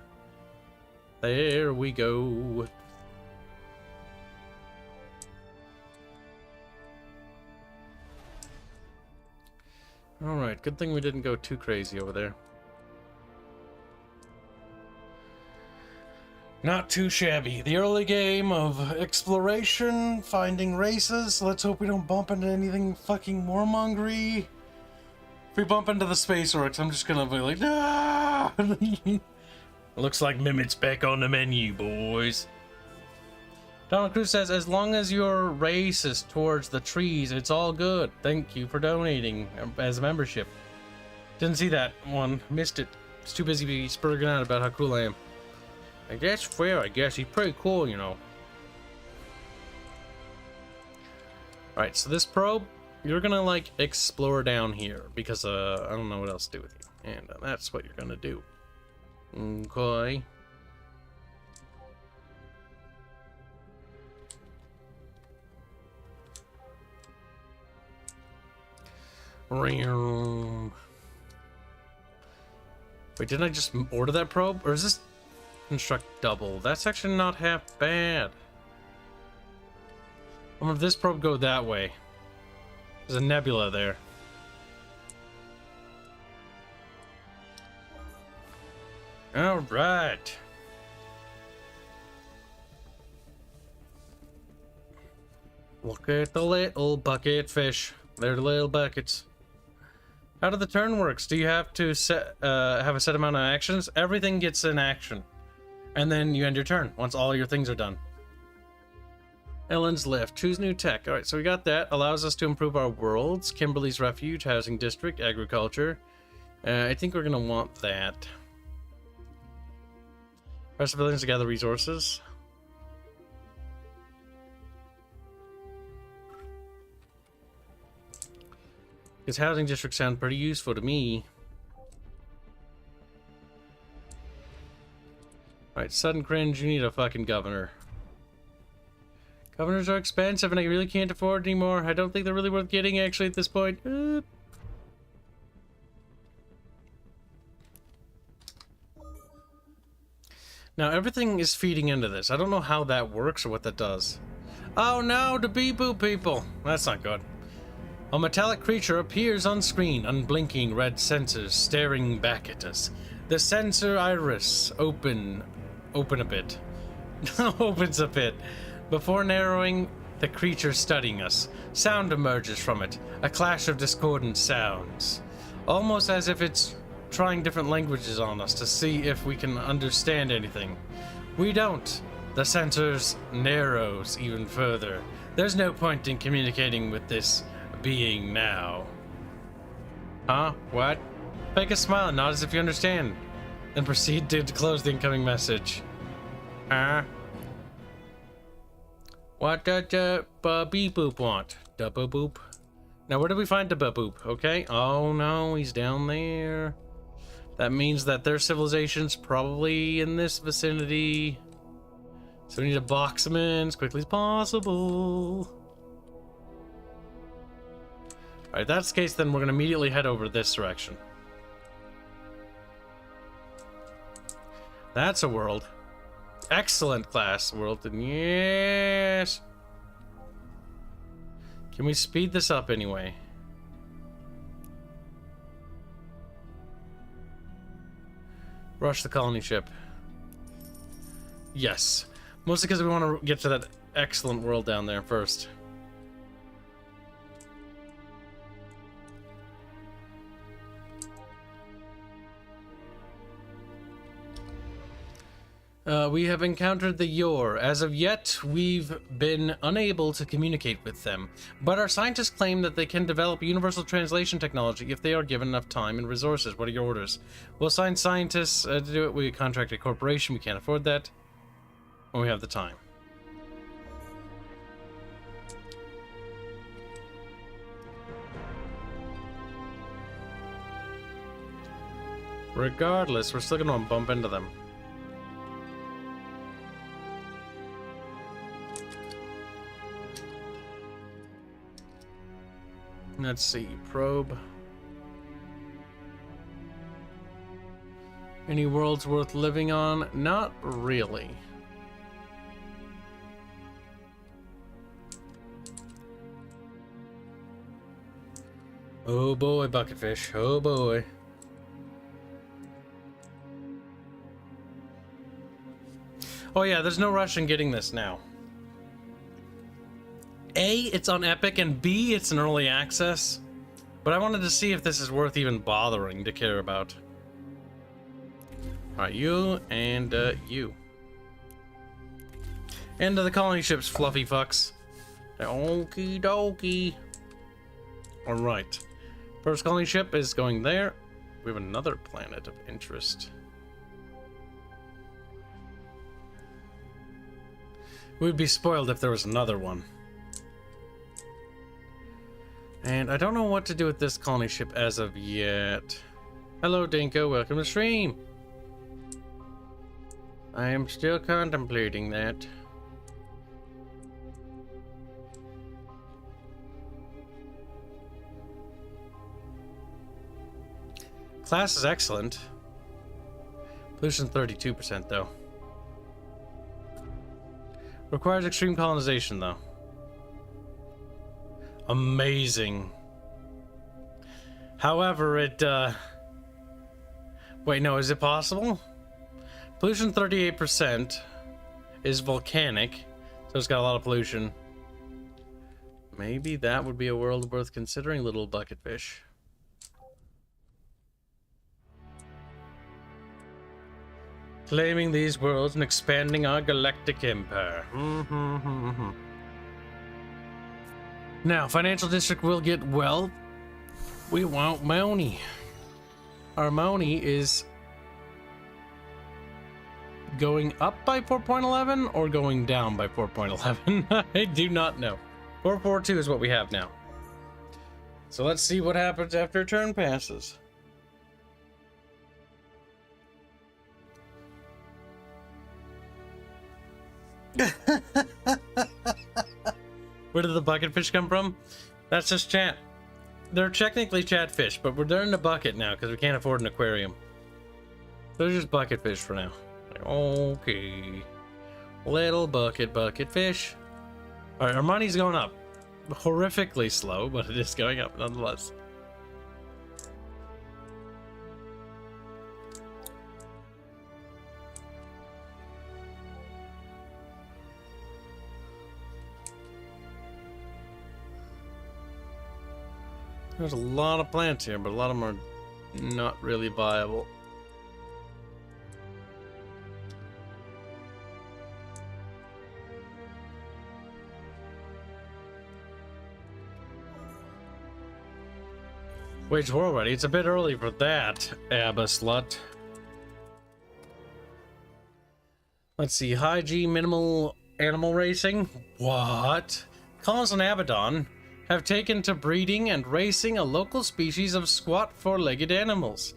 There we go. Alright, good thing we didn't go too crazy over there. Not too shabby. The early game of exploration, finding races. Let's hope we don't bump into anything fucking warmongery. If we bump into the space orcs, I'm just gonna be like, ah! Looks like Mimit's back on the menu, boys. Donald Cruz says, as long as your race is towards the trees, it's all good. Thank you for donating as a membership. Didn't see that one. Missed it. It's too busy spurging out about how cool I am. Like, that's fair, I guess. He's pretty cool, you know. Alright, so this probe, you're gonna, like, explore down here. Because, I don't know what else to do with you. And that's what you're gonna do. Okay. Wait, didn't I just order that probe? Or is this construct double? That's actually not half bad. I'm gonna have this probe go that way. There's a nebula there. Alright. Look at the little bucket fish. They're the little buckets. How do the turn works? Do you have to have a set amount of actions? Everything gets an action. And then you end your turn once all your things are done. Ellen's Lift. Choose new tech. Alright, so we got that. Allows us to improve our worlds. Kimberly's Refuge, Housing District, Agriculture. I think we're going to want that. Press civilians to gather resources. Because housing districts sound pretty useful to me. Alright, sudden cringe, you need a fucking governor. Governors are expensive and I really can't afford anymore. I don't think they're really worth getting actually at this point. Now everything is feeding into this. I don't know how that works or what that does. Oh no, the Weeaboo people! That's not good. A metallic creature appears on screen, unblinking red sensors staring back at us. The sensor iris open a bit. Opens a bit. Before narrowing, the creature studying us. Sound emerges from it. A clash of discordant sounds. Almost as if it's trying different languages on us to see if we can understand anything. We don't. The sensors narrows even further. There's no point in communicating with this being now. Huh? What? Make a smile and nod as if you understand. Then proceed to close the incoming message. Huh? What does the Weeaboo want? The Weeaboo? Now where do we find the Weeaboo? Okay. Oh no, he's down there. That means that their civilization's probably in this vicinity. So we need to box them in as quickly as possible. Alright, if that's the case, then we're going to immediately head over this direction. That's a world. Excellent class world. Yes! Can we speed this up anyway? Rush the colony ship. Yes. Mostly because we want to get to that excellent world down there first. We have encountered the Yor. As of yet, we've been unable to communicate with them, but our scientists claim that they can develop universal translation technology if they are given enough time and resources. What are your orders? We'll assign scientists to do it. We contract a corporation. We can't afford that when we have the time. Regardless, we're still going to bump into them. Let's see, probe. Any worlds worth living on? Not really. Oh boy, bucketfish. Oh boy. Oh yeah, there's no rush in getting this now. A, it's on Epic, and B, it's an early access. But I wanted to see if this is worth even bothering to care about. Alright, you and you. End of the colony ships, fluffy fucks. Okie dokie. Alright. First colony ship is going there. We have another planet of interest. We'd be spoiled if there was another one. And I don't know what to do with this colony ship as of yet. Hello, Dinko. Welcome to stream. I am still contemplating that. Class is excellent. Pollution 32% though. Requires extreme colonization though. Amazing. However, it wait, no, is it possible? Pollution 38% is volcanic, so it's got a lot of pollution. Maybe that would be a world worth considering, little bucketfish. Claiming these worlds and expanding our galactic empire. Now, financial district will get well. We want money. Our money is going up by 4.11 or going down by 4.11. I do not know. 442 is what we have now. So let's see what happens after a turn passes. Where did the bucketfish come from? That's just chat. They're technically chatfish, but they're in the bucket now because we can't afford an aquarium. They're just bucketfish for now. Okay. Little bucketfish. Alright, our money's going up. Horrifically slow, but it is going up nonetheless. There's a lot of plants here, but a lot of them are not really viable. Wage war already. It's a bit early for that, Abba slut. Let's see. High G minimal animal racing. What? Colonists on Abaddon have taken to breeding and racing a local species of squat four-legged animals.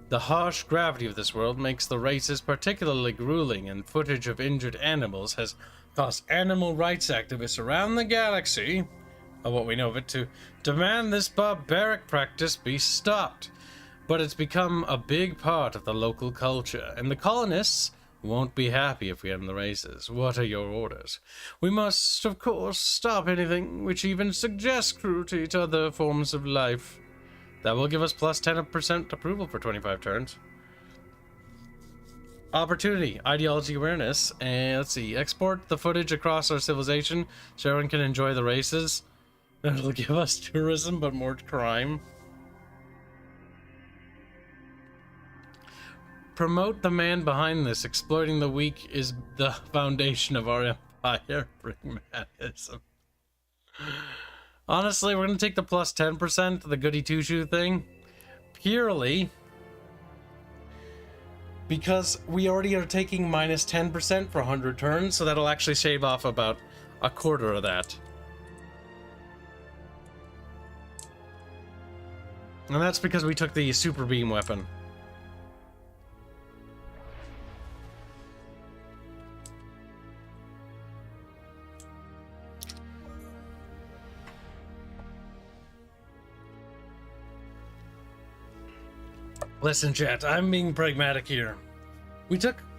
The harsh gravity of this world makes the races particularly grueling, and footage of injured animals has caused animal rights activists around the galaxy, of what we know of it, to demand this barbaric practice be stopped. But it's become a big part of the local culture, and the colonists won't be happy if we end the races. What are your orders? We must, of course, stop anything which even suggests cruelty to other forms of life. That will give us plus 10% approval for 25 turns. Opportunity, ideology awareness, and let's see, export the footage across our civilization so everyone can enjoy the races. That'll give us tourism, but more crime. Promote the man behind this. Exploiting the weak is the foundation of our empire. Pragmatism. Honestly, we're going to take the plus 10%, the goody two-shoe thing, purely because we already are taking minus 10% for 100 turns, so that'll actually shave off about a quarter of that. And that's because we took the super beam weapon. Listen, chat, I'm being pragmatic here.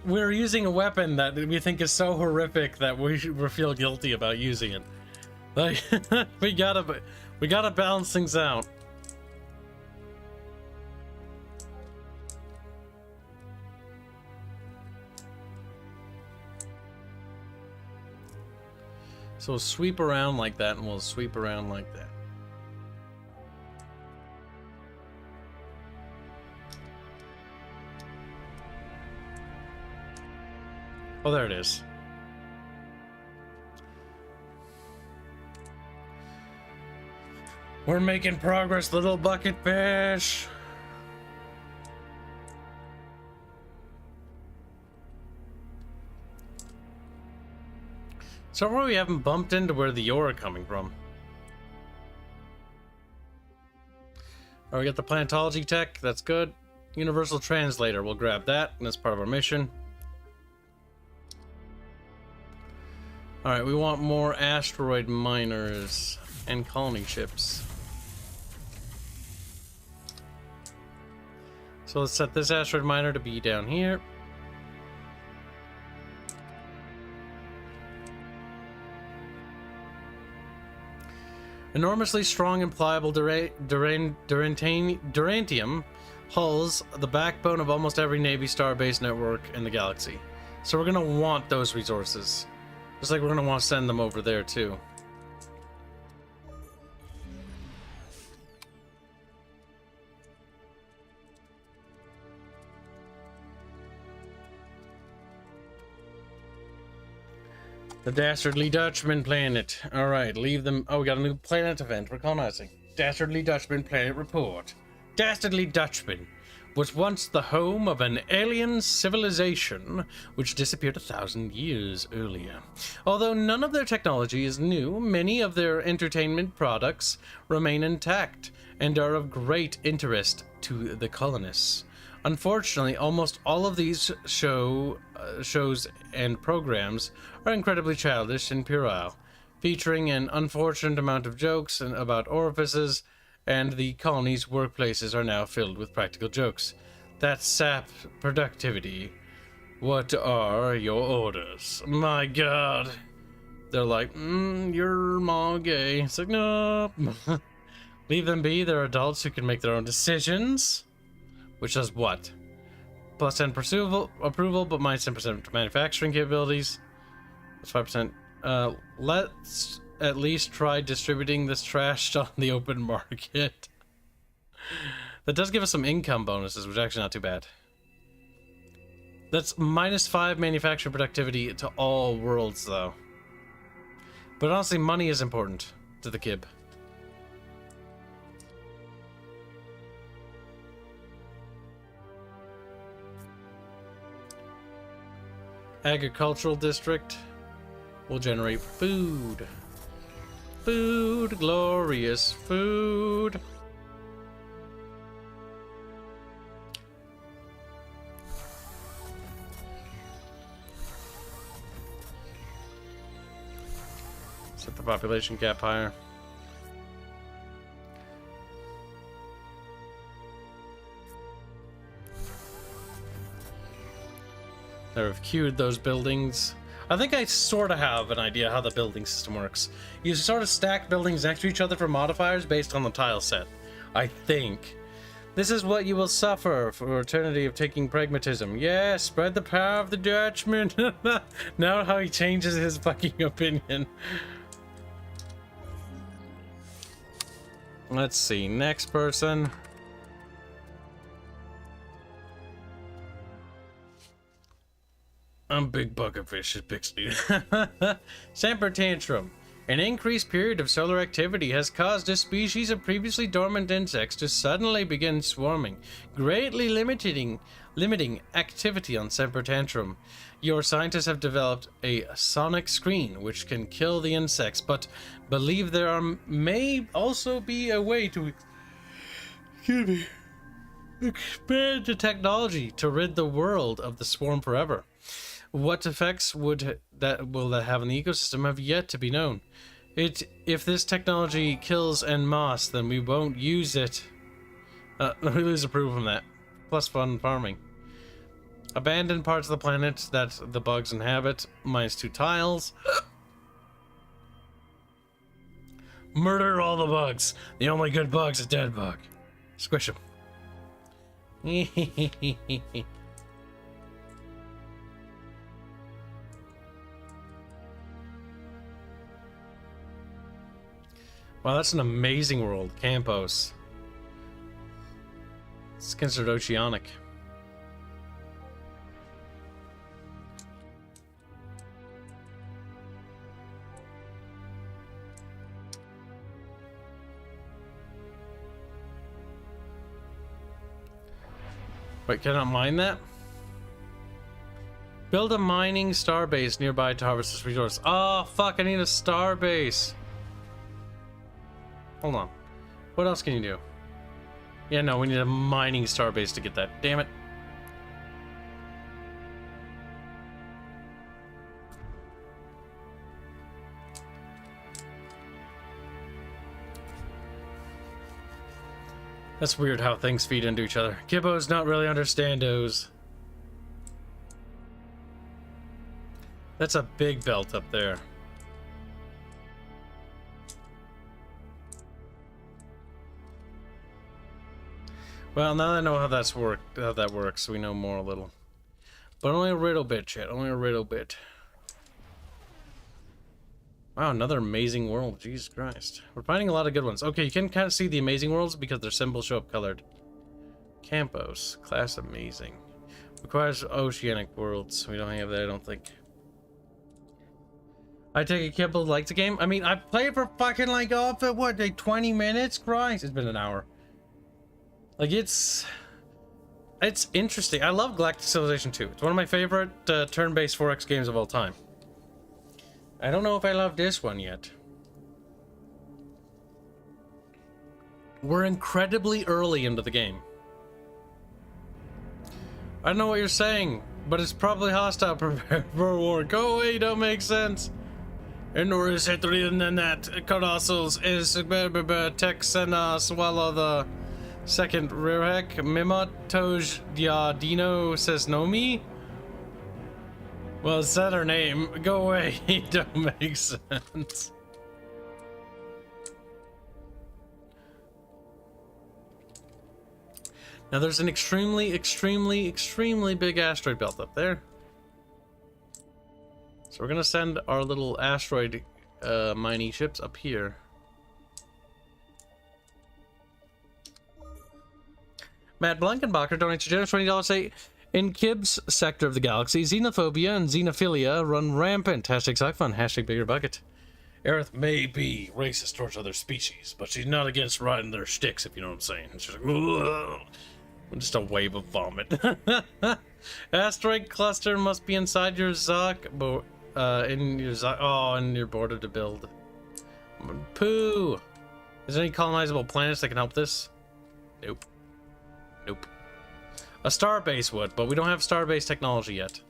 We're using a weapon that we think is so horrific that we feel guilty about using it. Like, we gotta balance things out. So we'll sweep around like that, and we'll sweep around like that. Oh, there it is. We're making progress, little bucketfish. So far we haven't bumped into where the ore are coming from. Oh, we got the plantology tech, that's good. Universal translator, we'll grab that, and that's part of our mission. Alright, we want more asteroid miners and colony ships. So let's set this asteroid miner to be down here. Enormously strong and pliable durantium hulls the backbone of almost every Navy starbase network in the galaxy. So we're going to want those resources. Just like we're going to want to send them over there too. The Dastardly Dutchman planet. Alright, leave them. Oh, we got a new planet event. We're colonizing. Dastardly Dutchman planet report. Dastardly Dutchman was once the home of an alien civilization which disappeared 1,000 years earlier. Although none of their technology is new, many of their entertainment products remain intact and are of great interest to the colonists. Unfortunately, almost all of these shows and programs are incredibly childish and puerile, featuring an unfortunate amount of jokes about orifices, and the colony's workplaces are now filled with practical jokes that sap productivity. What are your orders? My god. They're like, you're more gay. It's like, no. Leave them be. They're adults who can make their own decisions. Which does what? Plus 10 approval, but minus 10% manufacturing capabilities. Plus 5%. Let's at least try distributing this trash on the open market. That does give us some income bonuses, which is actually not too bad. That's minus 5 manufacturing productivity to all worlds, though. But honestly, money is important to the Kib. Agricultural district will generate food. Food, glorious food. Set the population cap higher. I've queued those buildings. I think I sort of have an idea how the building system works. You sort of stack buildings next to each other for modifiers based on the tile set. I think. This is what you will suffer for eternity of taking pragmatism. Yeah, spread the power of the Dutchman. Now how he changes his fucking opinion. Let's see, next person. I'm Big Bucket Fish at Bixby. Semper Tantrum. An increased period of solar activity has caused a species of previously dormant insects to suddenly begin swarming, greatly limiting activity on Semper Tantrum. Your scientists have developed a sonic screen which can kill the insects, but believe there may also be a way to expand the technology to rid the world of the swarm forever. What effects will that have on the ecosystem have yet to be known. If this technology kills en masse, then we won't use it. We lose approval from that. Plus fun farming. Abandoned parts of the planet that the bugs inhabit. Minus 2 tiles. Murder all the bugs. The only good bug's a dead bug. Squish them. Wow, that's an amazing world, Campos. It's considered oceanic. Wait, can I mine that? Build a mining starbase nearby to harvest this resource. Oh, fuck, I need a starbase. Hold on. What else can you do? Yeah, no, we need a mining starbase to get that. Damn it. That's weird how things feed into each other. Kibbos not really understandos. That's a big belt up there. Well, now that I know how that works, we know more a little. But only a little bit, chat. Only a little bit. Wow, another amazing world. Jesus Christ. We're finding a lot of good ones. Okay, you can kind of see the amazing worlds because their symbols show up colored. Campos. Class amazing. Requires oceanic worlds. We don't have that, I don't think. I take a Kibble likes the game. I mean, I played for fucking like, oh, for what, like 20 minutes? Christ, it's been an hour. Like, it's interesting. I love Galactic Civilization 2. It's one of my favorite turn-based 4X games of all time. I don't know if I love this one yet. We're incredibly early into the game. I don't know what you're saying, but it's probably hostile. Prepare for war. Go away, don't make sense. Endor is Hetrian and that Colossals is Texana swallow the second Rirek Mimot Toj Diadino says no me. Well, is that her name? Go away, don't make sense. Now there's an extremely big asteroid belt up there. So we're gonna send our little asteroid mining ships up here. Matt Blankenbacher donates a generous $20 say, in Kibs sector of the galaxy, xenophobia and xenophilia run rampant. Hashtag suck fun. Hashtag bigger bucket. Aerith may be racist towards other species, but she's not against riding their sticks, if you know what I'm saying. She's like, ugh. Just a wave of vomit. Asteroid cluster must be inside your Zoc, in your border to build. Poo! Is there any colonizable planets that can help this? Nope. Nope. A starbase would, but we don't have starbase technology yet.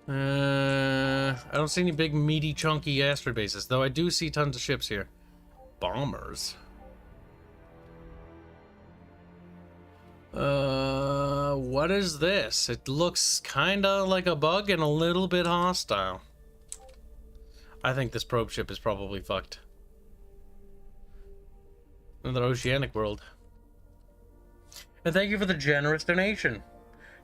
I don't see any big, meaty, chunky asteroid bases, though I do see tons of ships here. Bombers. What is this? It looks kinda like a bug and a little bit hostile. I think this probe ship is probably fucked. Another oceanic world. And thank you for the generous donation.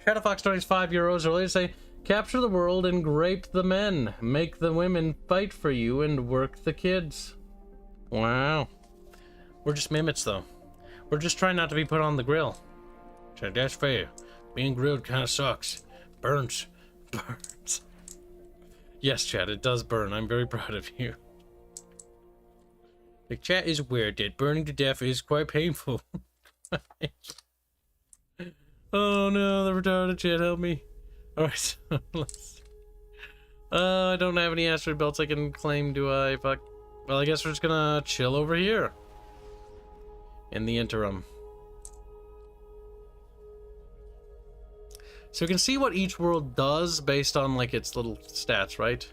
Shadowfox donates €5 earlier to say, capture the world and grape the men. Make the women fight for you and work the kids. Wow. We're just mimics, though. We're just trying not to be put on the grill. That's fair. Being grilled kind of sucks. Burns. Burns. Yes, Chad, it does burn. I'm very proud of you. The chat is aware that burning to death is quite painful. Oh no, the retarded chat, help me. Alright, let's... I don't have any asteroid belts I can claim, do I? Fuck. Well, I guess we're just gonna chill over here. In the interim. So we can see what each world does based on, like, its little stats, right?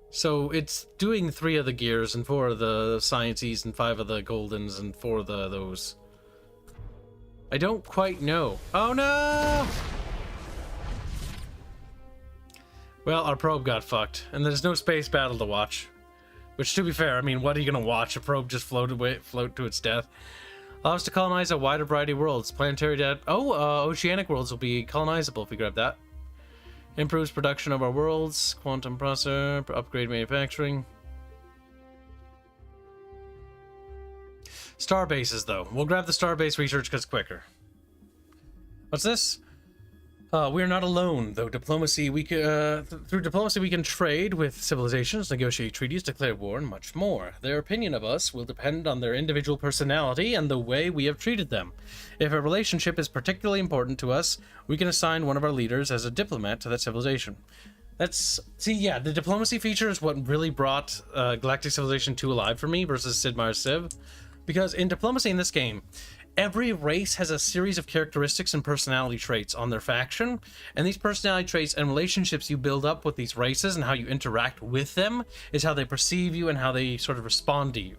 So it's doing 3 of the gears and 4 of the sciences and 5 of the goldens and 4 of those. I don't quite know. Oh no! Well, our probe got fucked, and there's no space battle to watch. Which, to be fair, I mean, what are you gonna watch? A probe just float to its death? Allows us to colonize a wider variety of worlds. Planetary data. Oceanic worlds will be colonizable if we grab that. Improves production of our worlds. Quantum processor. Upgrade manufacturing. Star bases, though. We'll grab the starbase research because it's quicker. What's this? We are not alone, though. Diplomacy, through diplomacy, we can trade with civilizations, negotiate treaties, declare war, and much more. Their opinion of us will depend on their individual personality and the way we have treated them. If a relationship is particularly important to us, we can assign one of our leaders as a diplomat to that civilization. See, yeah, the diplomacy feature is what really brought Galactic Civilization 2 alive for me versus Sid Meier's Civ. Because in diplomacy in this game, every race has a series of characteristics and personality traits on their faction, and these personality traits and relationships you build up with these races and how you interact with them is how they perceive you and how they sort of respond to you.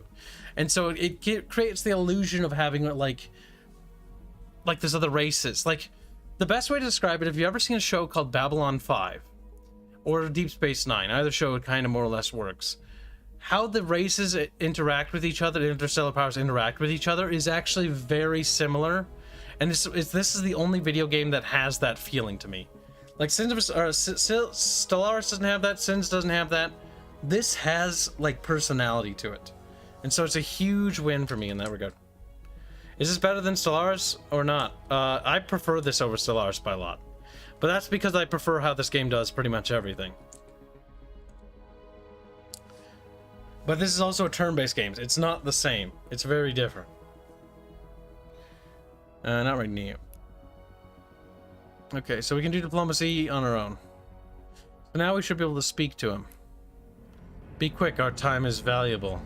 And so it creates the illusion of having like there's other races. Like, the best way to describe it, if you've ever seen a show called Babylon 5 or Deep Space Nine, either show kind of more or less works. How the races interact with each other, the interstellar powers interact with each other, is actually very similar. And this is the only video game that has that feeling to me. Like, Stellaris doesn't have that, Sins doesn't have that. This has, like, personality to it. And so it's a huge win for me in that regard. Is this better than Stellaris or not? I prefer this over Stellaris by a lot. But that's because I prefer how this game does pretty much everything. But this is also a turn-based game. It's not the same. It's very different. Not right now. Okay, so we can do diplomacy on our own. So now we should be able to speak to him. Be quick, our time is valuable.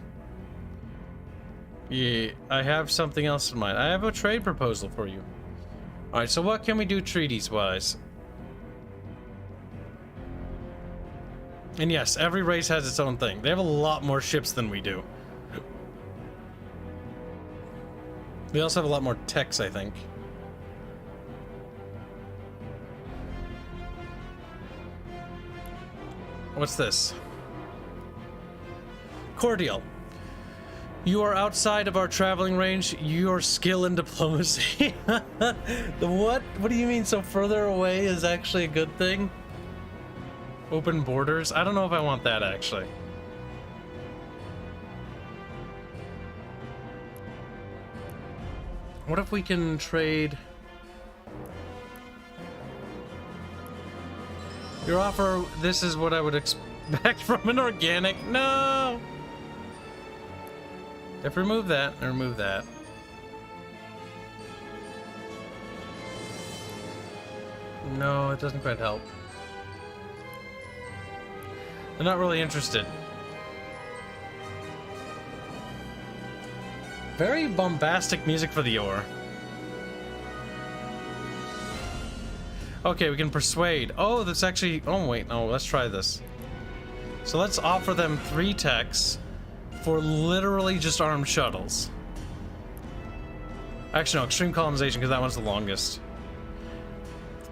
Yeah, I have something else in mind. I have a trade proposal for you. Alright, so what can we do treaties-wise? And yes, every race has its own thing. They have a lot more ships than we do. They also have a lot more techs, I think. What's this? Cordial. You are outside of our traveling range. Your skill in diplomacy. What? What do you mean? So further away is actually a good thing? Open borders? I don't know if I want that, actually. What if we can trade... Your offer, this is what I would expect from an organic. No! If remove that, and remove that. No, it doesn't quite help. They're not really interested. Very bombastic music for the ore. Okay, we can persuade. Oh, that's actually... Oh, wait, no, let's try this. So let's offer them 3 techs for literally just armed shuttles. Actually, no, extreme colonization, because that one's the longest.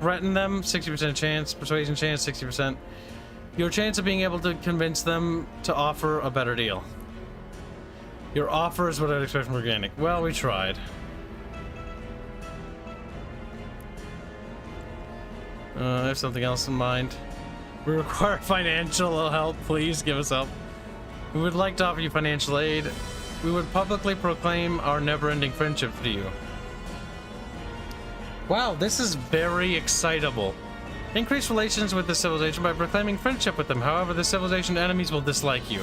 Threaten them, 60% chance. Persuasion chance, 60%. Your chance of being able to convince them to offer a better deal. Your offer is what I'd expect from organic. Well, we tried. I have something else in mind. We require financial help. Please give us help. We would like to offer you financial aid. We would publicly proclaim our never-ending friendship to you. Wow, this is very excitable. Increase relations with the civilization by proclaiming friendship with them. However, the civilization enemies will dislike you.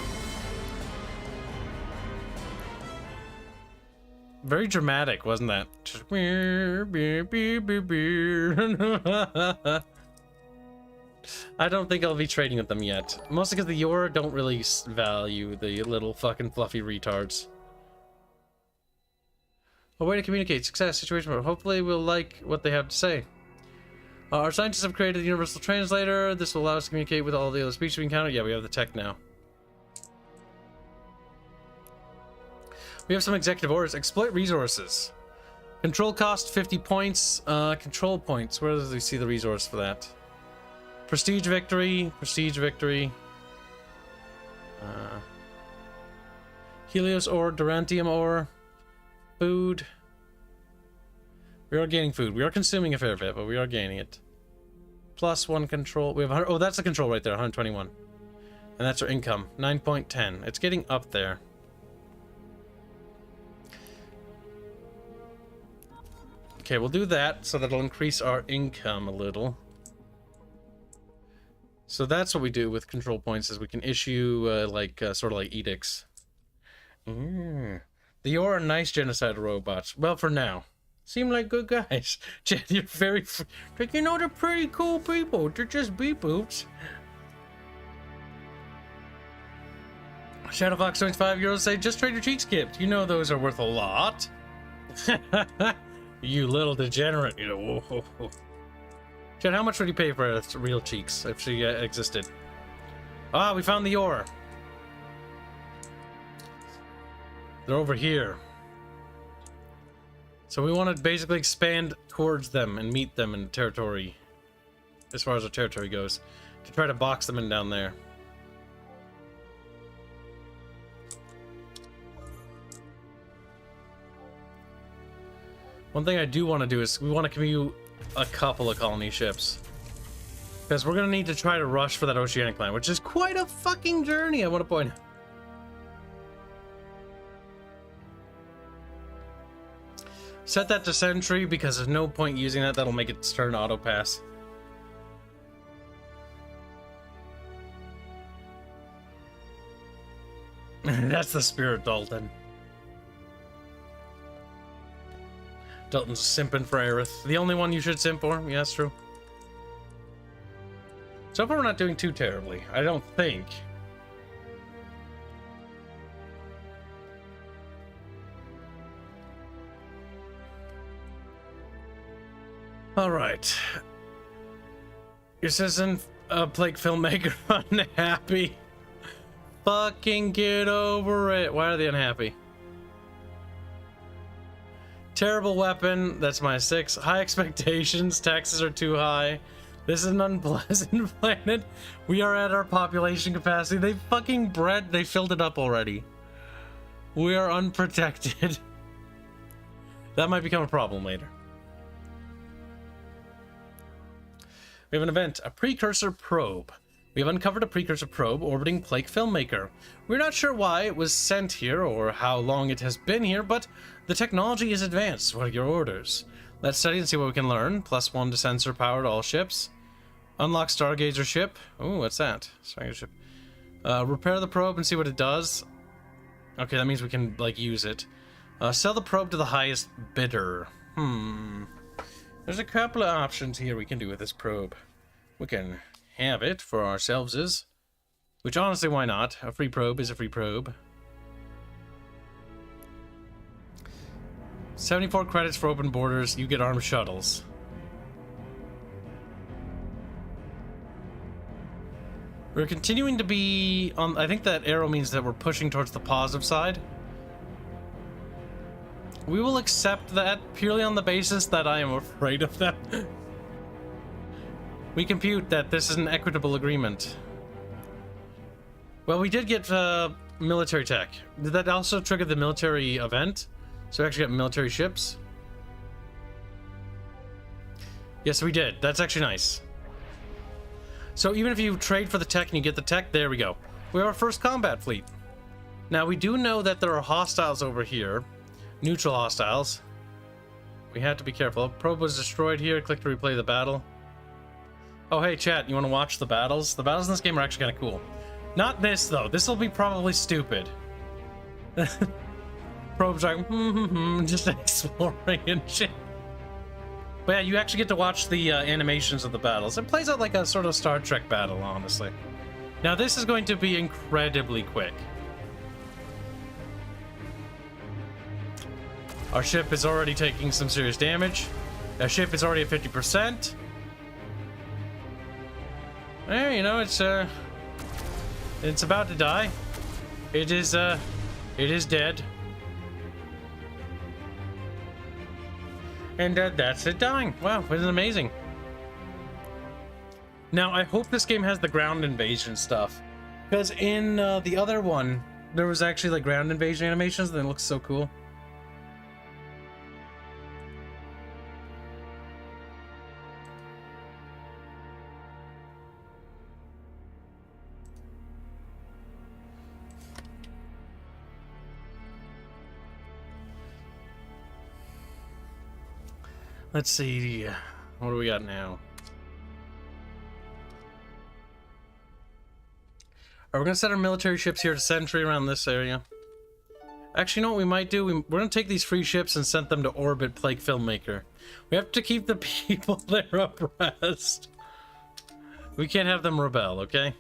Very dramatic, wasn't that? Just I don't think I'll be trading with them yet. Mostly because the Yor don't really value the little fucking fluffy retards. A way to communicate. Success. Situation. Hopefully we'll like what they have to say. Our scientists have created the universal translator. This will allow us to communicate with all the other species we encounter. Yeah, we have the tech now. We have some executive orders. Exploit resources. Control cost 50 points. Control points. Where does we see the resource for that? Prestige victory. Prestige victory. Helios ore. Durantium ore. Food. We are gaining food. We are consuming a fair bit, but we are gaining it. Plus 1 control. We have 100. Oh, that's the control right there. 121. And that's our income. 9.10. It's getting up there. Okay, we'll do that so that'll increase our income a little. So that's what we do with control points, is we can issue sort of like edicts. You're nice genocidal robots. Well, for now. Seem like good guys. You're very... Like, you know, they're pretty cool people. They're just beep boots. Shadowfox 25 euros say, just trade your cheeks, Kibs. You know those are worth a lot. You little degenerate. You know. Whoa. Jen, how much would you pay for real cheeks if she existed? Ah, we found the ore. They're over here. So we want to basically expand towards them and meet them in territory, as far as our territory goes, to try to box them in down there. One thing I do want to do is we want to commute a couple of colony ships, because we're going to need to try to rush for that oceanic planet, which is quite a fucking journey, I want to point out. Set that to sentry, because there's no point using that. That'll make it start an auto pass. That's the spirit, Dalton. Dalton's simping for Aerith. The only one you should simp for? Yeah, that's true. So far we're not doing too terribly, I don't think. Alright. Your citizen, plague filmmaker, unhappy. Fucking get over it. Why are they unhappy? Terrible weapon, that's -6. High expectations, taxes are too high. This is an unpleasant planet. We are at our population capacity. They fucking they filled it up already. We are unprotected. That might become a problem later. We have an event, a precursor probe. We have uncovered a precursor probe orbiting Plague Filmmaker. We're not sure why it was sent here or how long it has been here, but the technology is advanced. What are your orders? Let's study and see what we can learn. +1 to sensor power to all ships. Unlock Stargazer ship. Ooh, what's that? Stargazer ship. Repair the probe and see what it does. Okay, that means we can, like, use it. Sell the probe to the highest bidder. There's a couple of options here we can do with this probe. We can have it for ourselves, which honestly, why not? A free probe is a free probe. 74 credits for open borders. You get armed shuttles. We're continuing to be on. I think that arrow means that we're pushing towards the positive side. We will accept that purely on the basis that I am afraid of them. We compute that this is an equitable agreement. Well, we did get military tech. Did that also trigger the military event? So we actually got military ships? Yes, we did. That's actually nice. So even if you trade for the tech and you get the tech, there we go. We have our first combat fleet. Now, we do know that there are hostiles over here. Neutral hostiles. We have to be careful. Probe was destroyed here. Click to replay the battle. Oh, hey, chat, you want to watch the battles? The battles in this game are actually kind of cool. Not this, though. This will be probably stupid. Probe's like, just exploring and shit. But yeah, you actually get to watch the animations of the battles. It plays out like a sort of Star Trek battle, honestly. Now, this is going to be incredibly quick. Our ship is already taking some serious damage. Our ship is already at 50%. You know, it's about to die. It is dead. And that's it dying. Wow, isn't it amazing? Now, I hope this game has the ground invasion stuff. Because in the other one, there was actually like ground invasion animations, and it looks so cool. Let's see, what do we got now? Are we going to set our military ships here to sentry around this area? Actually, you know what we might do? We're going to take these free ships and send them to orbit Plague Filmmaker. We have to keep the people there abreast. We can't have them rebel, okay?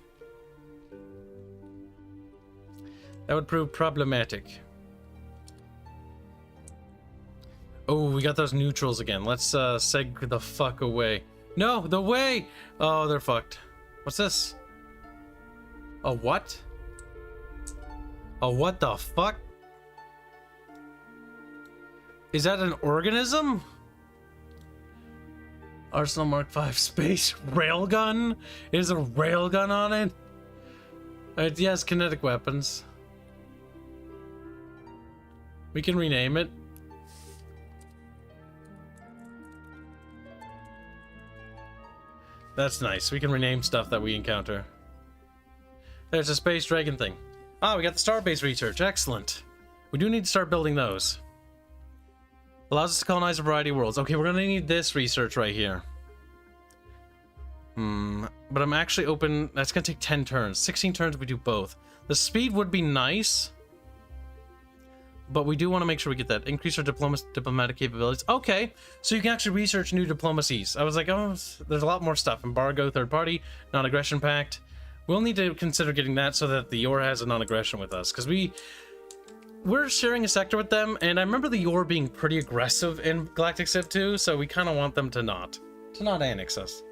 That would prove problematic. Oh, we got those neutrals again. Let's seg the fuck away. No, the way! Oh, they're fucked. What's this? A what? A what the fuck? Is that an organism? Arsenal Mark V space railgun? Is a railgun on it? It has kinetic weapons. We can rename it. That's nice. We can rename stuff that we encounter. There's a space dragon thing. Ah, we got the starbase research. Excellent. We do need to start building those. Allows us to colonize a variety of worlds. Okay, we're gonna need this research right here. But I'm actually open. That's gonna take 10 turns. 16 turns if we do both. The speed would be nice, but we do want to make sure we get that. Increase our diplomatic capabilities. Okay, so you can actually research new diplomacies. I was like, oh, there's a lot more stuff. Embargo, third party, non-aggression pact. We'll need to consider getting that so that the Yor has a non-aggression with us, because we're sharing a sector with them, and I remember the Yor being pretty aggressive in Galactic Civ 2, so we kind of want them to not annex us.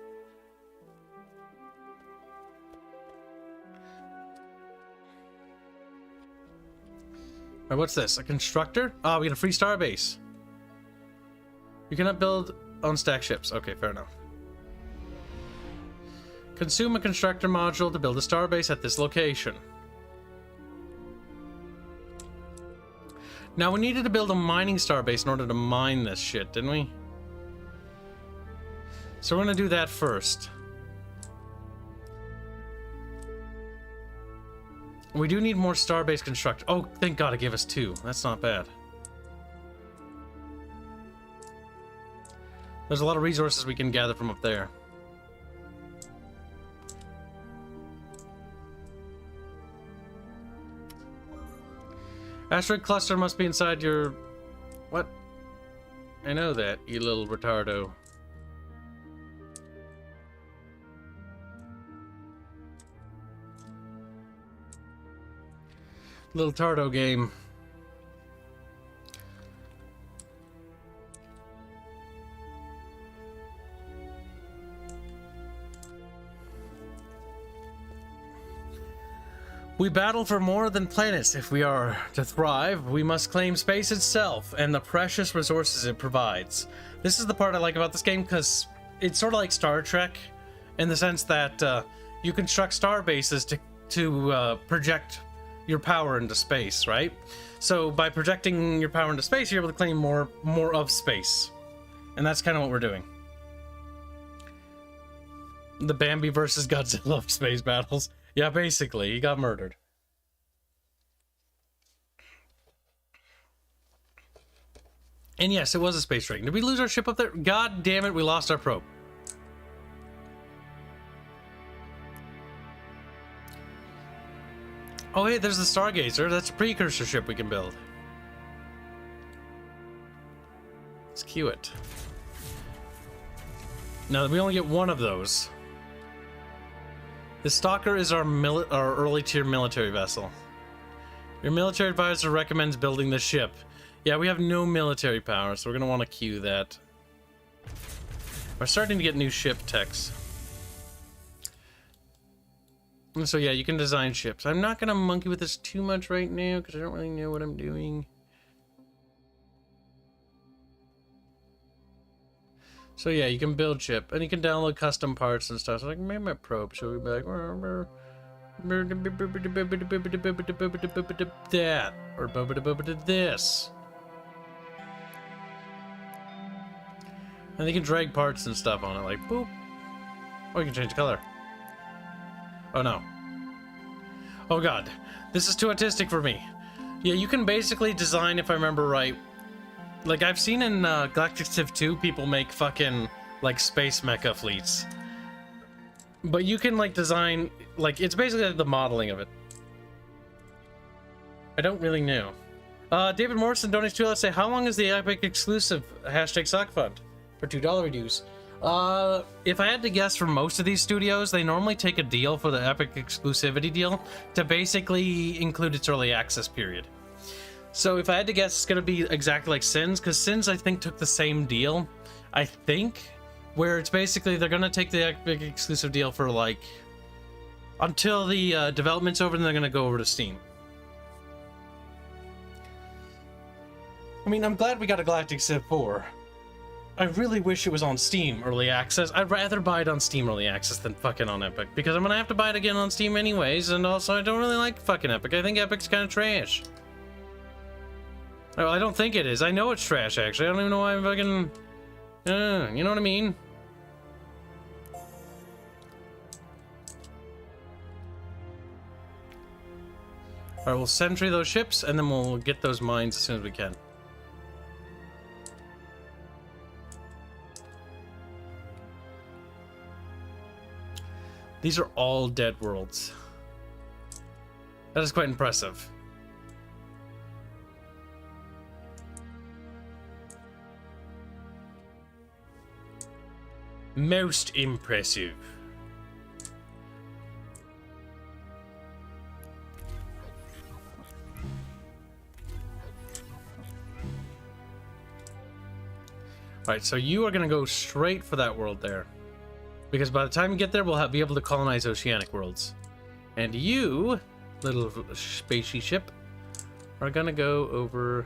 Alright, what's this? A constructor? Ah, we get a free starbase. You cannot build unstacked ships. Okay, fair enough. Consume a constructor module to build a starbase at this location. Now, we needed to build a mining starbase in order to mine this shit, didn't we? So we're gonna do that first. We do need more starbase construct. Oh, thank God it gave us 2. That's not bad. There's a lot of resources we can gather from up there. Asteroid cluster must be inside your... What? I know that, you little retardo. Little Tardo game. We battle for more than planets. If we are to thrive, we must claim space itself and the precious resources it provides. This is the part I like about this game, because it's sort of like Star Trek in the sense that you construct star bases to project your power into space, right? So by projecting your power into space, you're able to claim more of space. And that's kind of what we're doing. The Bambi versus Godzilla of space battles. Yeah, basically, he got murdered. And yes, it was a space dragon. Did we lose our ship up there? God damn it, we lost our probe. Oh, hey, there's the Stargazer. That's a precursor ship we can build. Let's queue it. Now, we only get one of those. The Stalker is our early tier military vessel. Your military advisor recommends building the ship. Yeah, we have no military power, so we're going to want to queue that. We're starting to get new ship techs. So yeah, you can design ships. I'm not going to monkey with this too much right now, because I don't really know what I'm doing. So yeah, you can build ship, and you can download custom parts and stuff. So like, maybe my probe, so we'd be like, that, or this. And you can drag parts and stuff on it, like, boop. Or you can change the color. Oh no. Oh god. This is too artistic for me. Yeah, you can basically design, if I remember right. Like, I've seen in Galactic Civ 2, people make fucking, like, space mecha fleets. But you can, like, design, like, it's basically the modeling of it. I don't really know. David Morrison donates to us, say, how long is the Epic exclusive hashtag sock fund? For $2 dues. If I had to guess, for most of these studios, they normally take a deal for the Epic exclusivity deal to basically include its early access period. So if I had to guess, it's going to be exactly like Sins, because Sins, I think, took the same deal. I think, where it's basically they're going to take the Epic exclusive deal for, like, until the development's over, and they're going to go over to Steam. I mean, I'm glad we got a Galactic Civ 4. I really wish it was on Steam Early Access. I'd rather buy it on Steam Early Access than fucking on Epic, because I'm going to have to buy it again on Steam anyways, and also I don't really like fucking Epic. I think Epic's kind of trash. Oh, I don't think it is. I know it's trash, actually. I don't even know why I'm fucking... you know what I mean? Alright, we'll sentry those ships, and then we'll get those mines as soon as we can. These are all dead worlds. That is quite impressive. Most impressive. Alright, so you are going to go straight for that world there. Because by the time you get there, we'll be able to colonize oceanic worlds. And you, little spacey ship, are going to go over...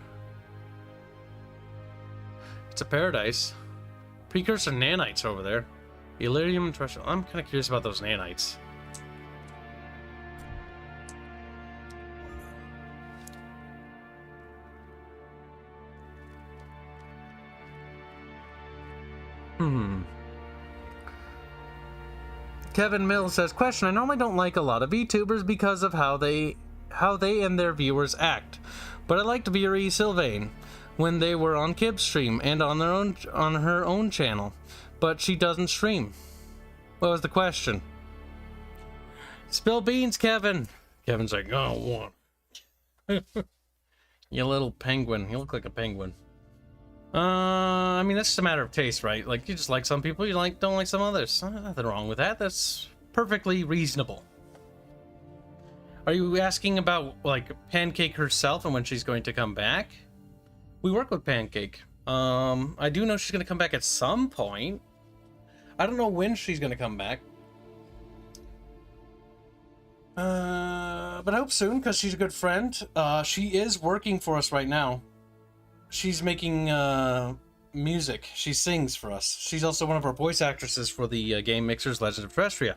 It's a paradise. Precursor nanites over there. Illyrium and terrestrial. I'm kind of curious about those nanites. Kevin Mills says, question, I normally don't like a lot of VTubers because of how they and their viewers act. But I liked Viri Sylvain when they were on Kibs stream and on her own channel. But she doesn't stream. What was the question? Spill beans, Kevin. Kevin's like, oh, what? You little penguin. You look like a penguin. I mean, that's just a matter of taste, right? Like, you just like some people, you don't like some others. Nothing wrong with that. That's perfectly reasonable. Are you asking about, like, Pancake herself and when she's going to come back? We work with Pancake. I do know she's going to come back at some point. I don't know when she's going to come back. But I hope soon, because she's a good friend. She is working for us right now. She's making music. She sings for us. She's also one of our voice actresses for the game Mixer's Legend of Terrestria.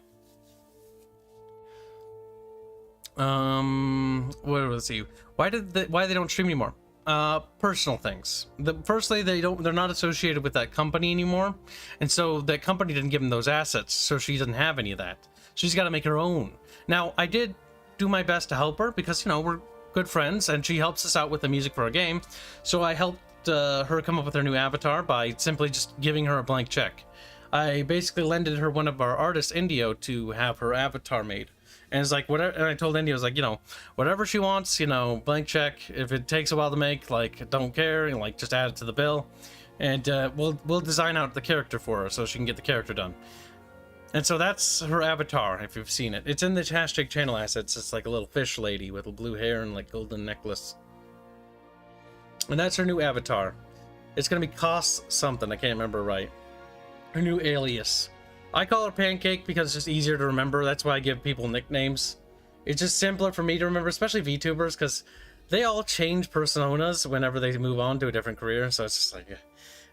Let's see. Why they don't stream anymore? Personal things. Firstly, they're not associated with that company anymore, and so that company didn't give them those assets, so she doesn't have any of that. She's got to make her own. Now, I did do my best to help her because, you know, we're good friends, and she helps us out with the music for our game. So I helped her come up with her new avatar by simply just giving her a blank check. I basically lended her one of our artists, Indio, to have her avatar made. And it's like, whatever. And I told Indio, I was like, you know, whatever she wants, you know, blank check. If it takes a while to make, like, don't care, and like, just add it to the bill, and we'll design out the character for her so she can get the character done. And so that's her avatar, if you've seen it. It's in the hashtag channel assets. It's like a little fish lady with blue hair and like golden necklace. And that's her new avatar. It's gonna be Cost something, I can't remember right. Her new alias. I call her Pancake because it's just easier to remember. That's why I give people nicknames. It's just simpler for me to remember, especially VTubers, because they all change personas whenever they move on to a different career. So it's just like...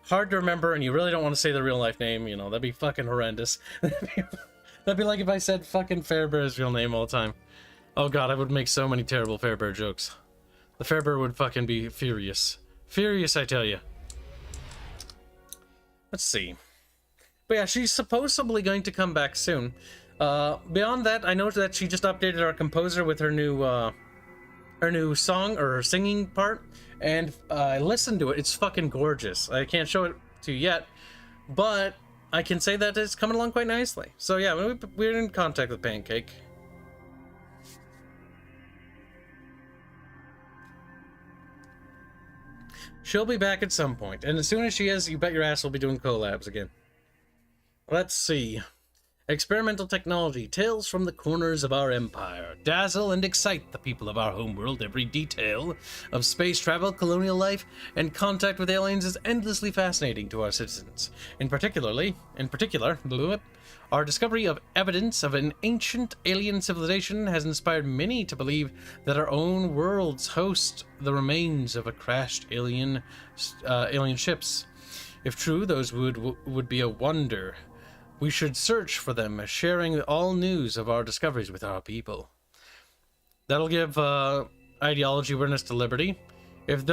hard to remember, and you really don't want to say the real life name, you know, that'd be fucking horrendous. That'd be like if I said fucking Fairbear's real name all the time. Oh god, I would make so many terrible Fairbear jokes. The Fairbear would fucking be furious. Furious, I tell you. Let's see. But yeah, she's supposedly going to come back soon. Beyond that, I know that she just updated our composer with her new song, or her singing part. And I listened to it. It's fucking gorgeous. I can't show it to you yet, but I can say that it's coming along quite nicely. So yeah, we're in contact with Pancake. She'll be back at some point, and as soon as she is, you bet your ass we'll be doing collabs again. Let's see. Experimental technology, tales from the corners of our empire, dazzle and excite the people of our homeworld. Every detail of space travel, colonial life, and contact with aliens is endlessly fascinating to our citizens. In particular, our discovery of evidence of an ancient alien civilization has inspired many to believe that our own worlds host the remains of a crashed alien ships. If true, those would be a wonder. We should search for them, sharing all news of our discoveries with our people. That'll give ideology witness to liberty. If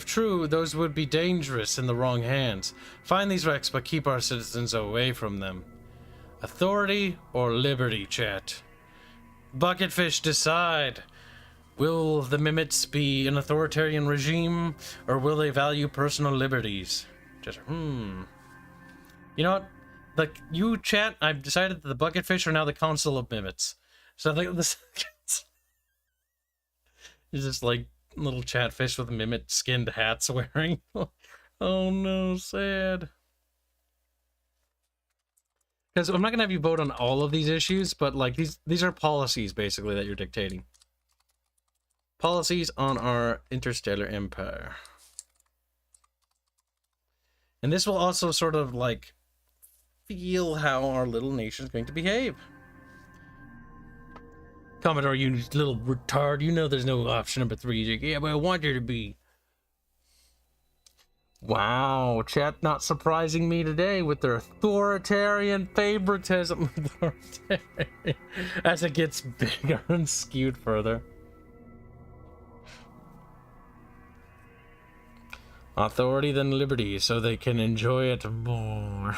true, those would be dangerous in the wrong hands. Find these wrecks, but keep our citizens away from them. Authority or liberty, chat? Bucketfish, decide. Will the Mimits be an authoritarian regime, or will they value personal liberties? Just, You know what? You chat, I've decided that the Bucketfish are now the Council of Mimits. So I think this is just like little chat fish with Mimit skinned hats wearing. Oh no, sad. Because I'm not gonna have you vote on all of these issues, but like these are policies basically that you're dictating. Policies on our interstellar empire. And this will also sort of like feel how our little nation is going to behave. Commodore, you little retard, you know there's no option number 3. Yeah, but I want there to be. Wow, chat not surprising me today with their authoritarian favoritism. As it gets bigger and skewed further. Authority than liberty, so they can enjoy it more.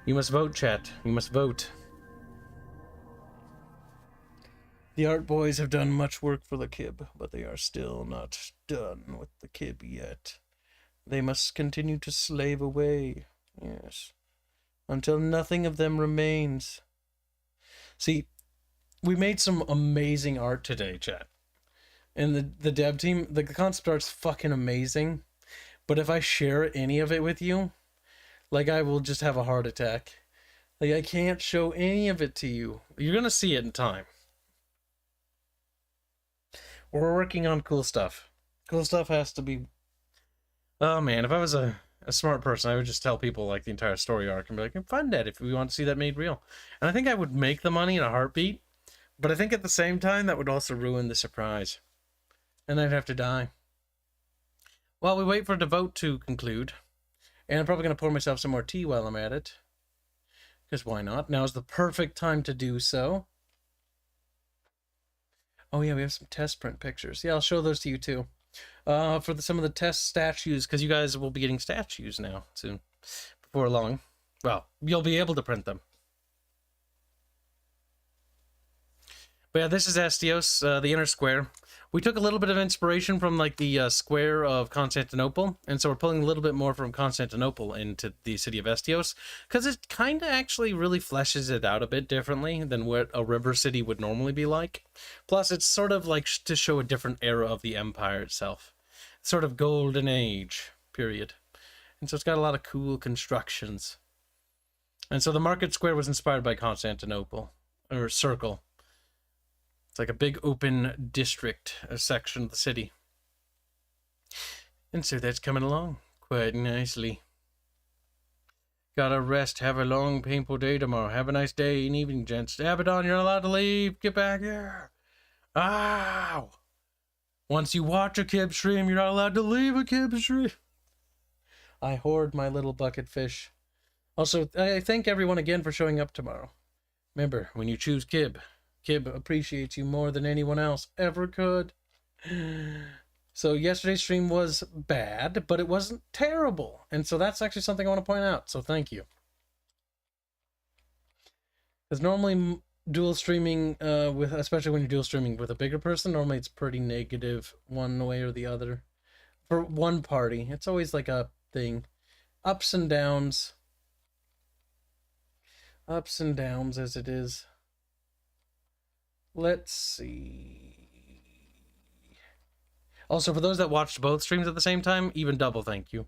You must vote, chat. You must vote. The art boys have done much work for the Kib, but they are still not done with the Kib yet. They must continue to slave away, yes, until nothing of them remains. See, we made some amazing art today, chat. And the dev team, the concept art's fucking amazing. But if I share any of it with you, like I will just have a heart attack. Like I can't show any of it to you. You're gonna see it in time. We're working on cool stuff. Cool stuff has to be... Oh man, if I was a smart person, I would just tell people like the entire story arc and be like, fund that if we want to see that made real. And I think I would make the money in a heartbeat. But I think at the same time, that would also ruin the surprise. And I'd have to die. While we wait for the vote to conclude, and I'm probably going to pour myself some more tea while I'm at it. Because why not? Now is the perfect time to do so. Oh yeah, we have some test print pictures. Yeah, I'll show those to you too. For some of the test statues, because you guys will be getting statues now soon. Before long. Well, you'll be able to print them. But yeah, this is Astios, the inner square. We took a little bit of inspiration from like the square of Constantinople, and so we're pulling a little bit more from Constantinople into the city of Astios, because it kind of actually really fleshes it out a bit differently than what a river city would normally be like. Plus, it's sort of like to show a different era of the empire itself. Sort of golden age period. And so it's got a lot of cool constructions. And so the market square was inspired by Constantinople, or circle. It's like a big open district, a section of the city. And so that's coming along quite nicely. Gotta rest, have a long, painful day tomorrow. Have a nice day and evening, gents. Abaddon, you're not allowed to leave. Get back here. Ow! Once you watch a Kib stream, you're not allowed to leave a Kib stream. I hoard my little bucket fish. Also, I thank everyone again for showing up tomorrow. Remember, when you choose Kib appreciates you more than anyone else ever could. So yesterday's stream was bad, but it wasn't terrible. And so that's actually something I want to point out. So thank you. Because normally dual streaming, especially when you're dual streaming with a bigger person, normally it's pretty negative one way or the other. For one party, it's always like a thing. Ups and downs. Ups and downs as it is. Let's see. Also, for those that watched both streams at the same time, even double thank you.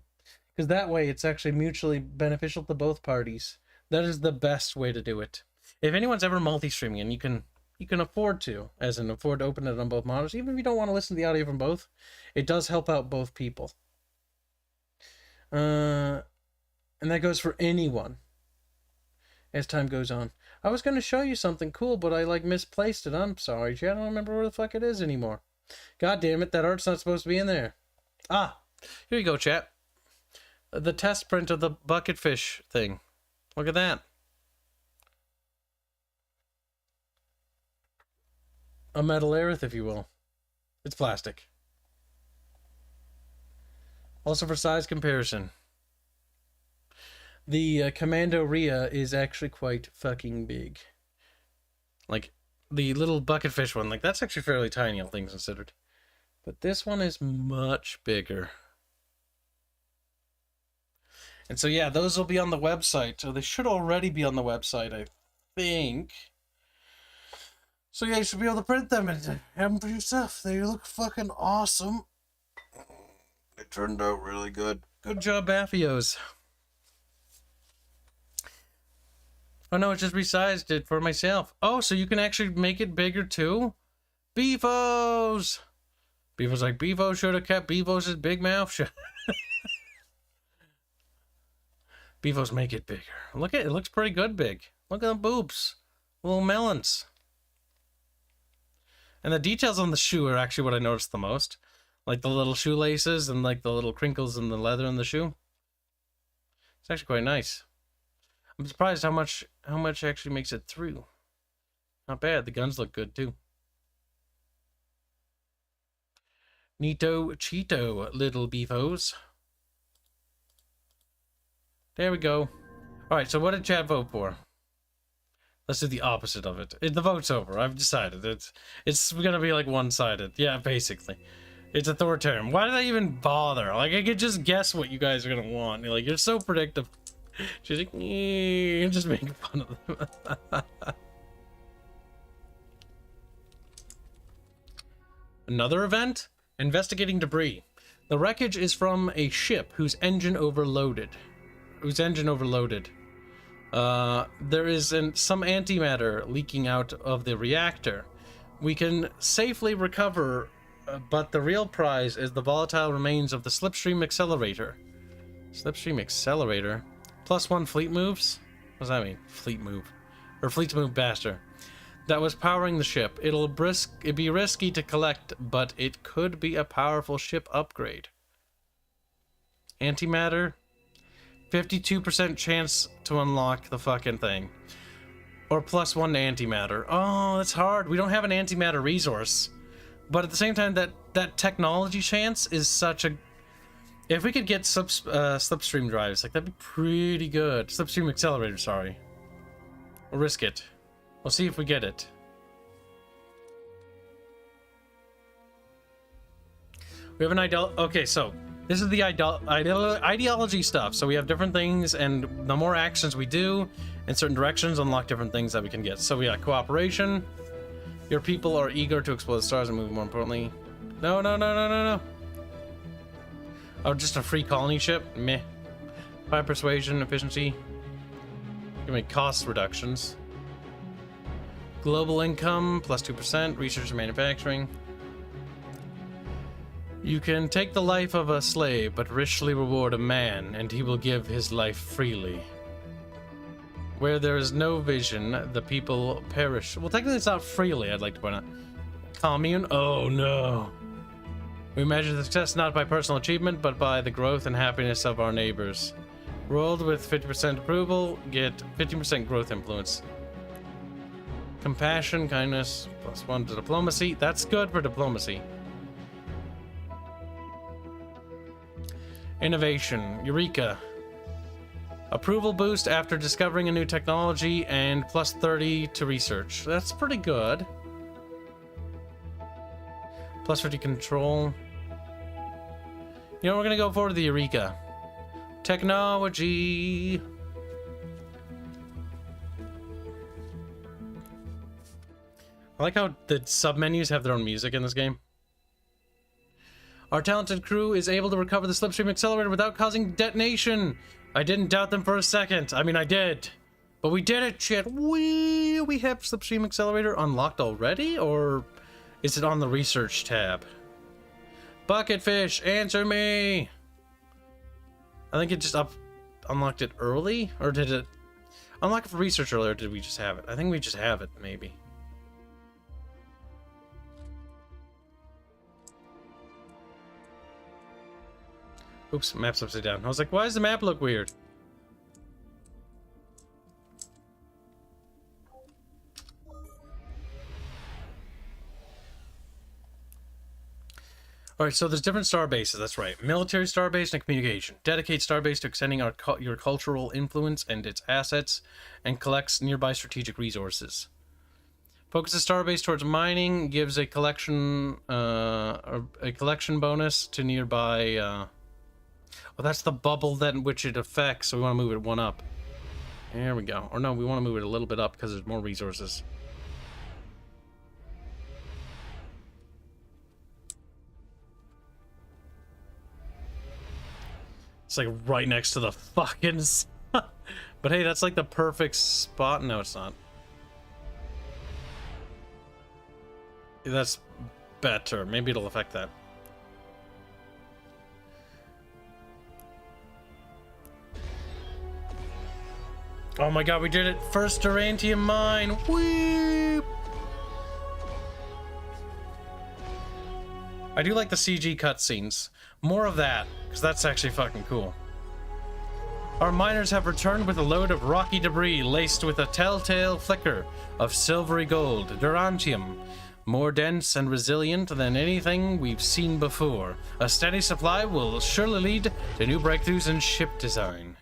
Because that way, it's actually mutually beneficial to both parties. That is the best way to do it. If anyone's ever multi-streaming, and you can afford to, as in afford to open it on both monitors, even if you don't want to listen to the audio from both, it does help out both people. And that goes for anyone as time goes on. I was going to show you something cool, but I misplaced it. I'm sorry, chat. I don't remember where the fuck it is anymore. God damn it, that art's not supposed to be in there. Ah, here you go, chat. The test print of the bucket fish thing. Look at that. A metal aerith, if you will. It's plastic. Also for size comparison. The Commando Rhea is actually quite fucking big. Like, the little bucket fish one, that's actually fairly tiny, all things considered. But this one is much bigger. And so, yeah, those will be on the website. So they should already be on the website, I think. So, yeah, you should be able to print them and have them for yourself. They look fucking awesome. It turned out really good. Good job, Baffios. Oh, no, it just resized it for myself. Oh, so you can actually make it bigger, too? Beefos! Beefo's like, Beefo should have kept Beefos' big mouth shut. Beefos make it bigger. Look at it. It looks pretty good big. Look at the boobs. Little melons. And the details on the shoe are actually what I noticed the most. Like the little shoelaces and like the little crinkles in the leather in the shoe. It's actually quite nice. I'm surprised how much actually makes it through. Not bad. The guns look good too. Neato Cheeto, little beefos. There we go. Alright, so what did chat vote for? Let's do the opposite of it. The vote's over. I've decided. It's gonna be like one-sided. Yeah, basically. It's authoritarian. Why did I even bother? Like, I could just guess what you guys are gonna want. Like, you're so predictable. She's like, you're just making fun of them. Another event? Investigating debris. The wreckage is from a ship whose engine overloaded. There is some antimatter leaking out of the reactor. We can safely recover, but the real prize is the volatile remains of the slipstream accelerator. Slipstream accelerator? +1 fleet moves? What does that mean? Fleet move. Or fleet to move faster. That was powering the ship. It'd be risky to collect, but it could be a powerful ship upgrade. Antimatter? 52% chance to unlock the fucking thing. Or +1 to antimatter. Oh, that's hard. We don't have an antimatter resource. But at the same time, that technology chance is such a... If we could get slipstream drives, that'd be pretty good. Slipstream accelerator, sorry. We'll risk it. We'll see if we get it. We have an ideal... Okay, so... This is the ideology stuff. So we have different things, and the more actions we do in certain directions unlock different things that we can get. So we got cooperation. Your people are eager to explore the stars and move, more importantly. No. Oh, just a free colony ship? Meh. High persuasion, efficiency. You can make cost reductions. Global income, +2%. Research and manufacturing. You can take the life of a slave, but richly reward a man, and he will give his life freely. Where there is no vision, the people perish. Well, technically it's not freely, I'd like to point out. Commune? Oh no. We measure the success not by personal achievement, but by the growth and happiness of our neighbors. Rolled with 50% approval, get 15% growth influence. Compassion, kindness, +1 to diplomacy. That's good for diplomacy. Innovation, Eureka. Approval boost after discovering a new technology and +30 to research. That's pretty good. +50 control. You know, we're gonna go for the Eureka. Technology. I like how the sub-menus have their own music in this game. Our talented crew is able to recover the slipstream accelerator without causing detonation. I didn't doubt them for a second. I mean, I did. But we did it, shit. We have slipstream accelerator unlocked already? Or is it on the research tab? Bucketfish, answer me! I think it just unlocked it early? Or did it unlock it for research earlier, or did we just have it? I think we just have it, maybe. Oops, map's upside down. I was like, why does the map look weird? Alright, so there's different star bases, that's right. Military star base and communication. Dedicate star base to extending your cultural influence and its assets, and collects nearby strategic resources. Focuses star base towards mining, gives a collection bonus to nearby... well, that's the bubble that in which it affects, so we want to move it one up. There we go. Or no, we want to move it a little bit up because there's more resources. It's like right next to the fucking sun. But hey, that's like the perfect spot. No, it's not. That's better. Maybe it'll affect that. Oh my god, we did it! First Durantium mine! Whee! I do like the CG cutscenes. More of that, because that's actually fucking cool. Our miners have returned with a load of rocky debris laced with a telltale flicker of silvery gold, Durantium. More dense and resilient than anything we've seen before. A steady supply will surely lead to new breakthroughs in ship design.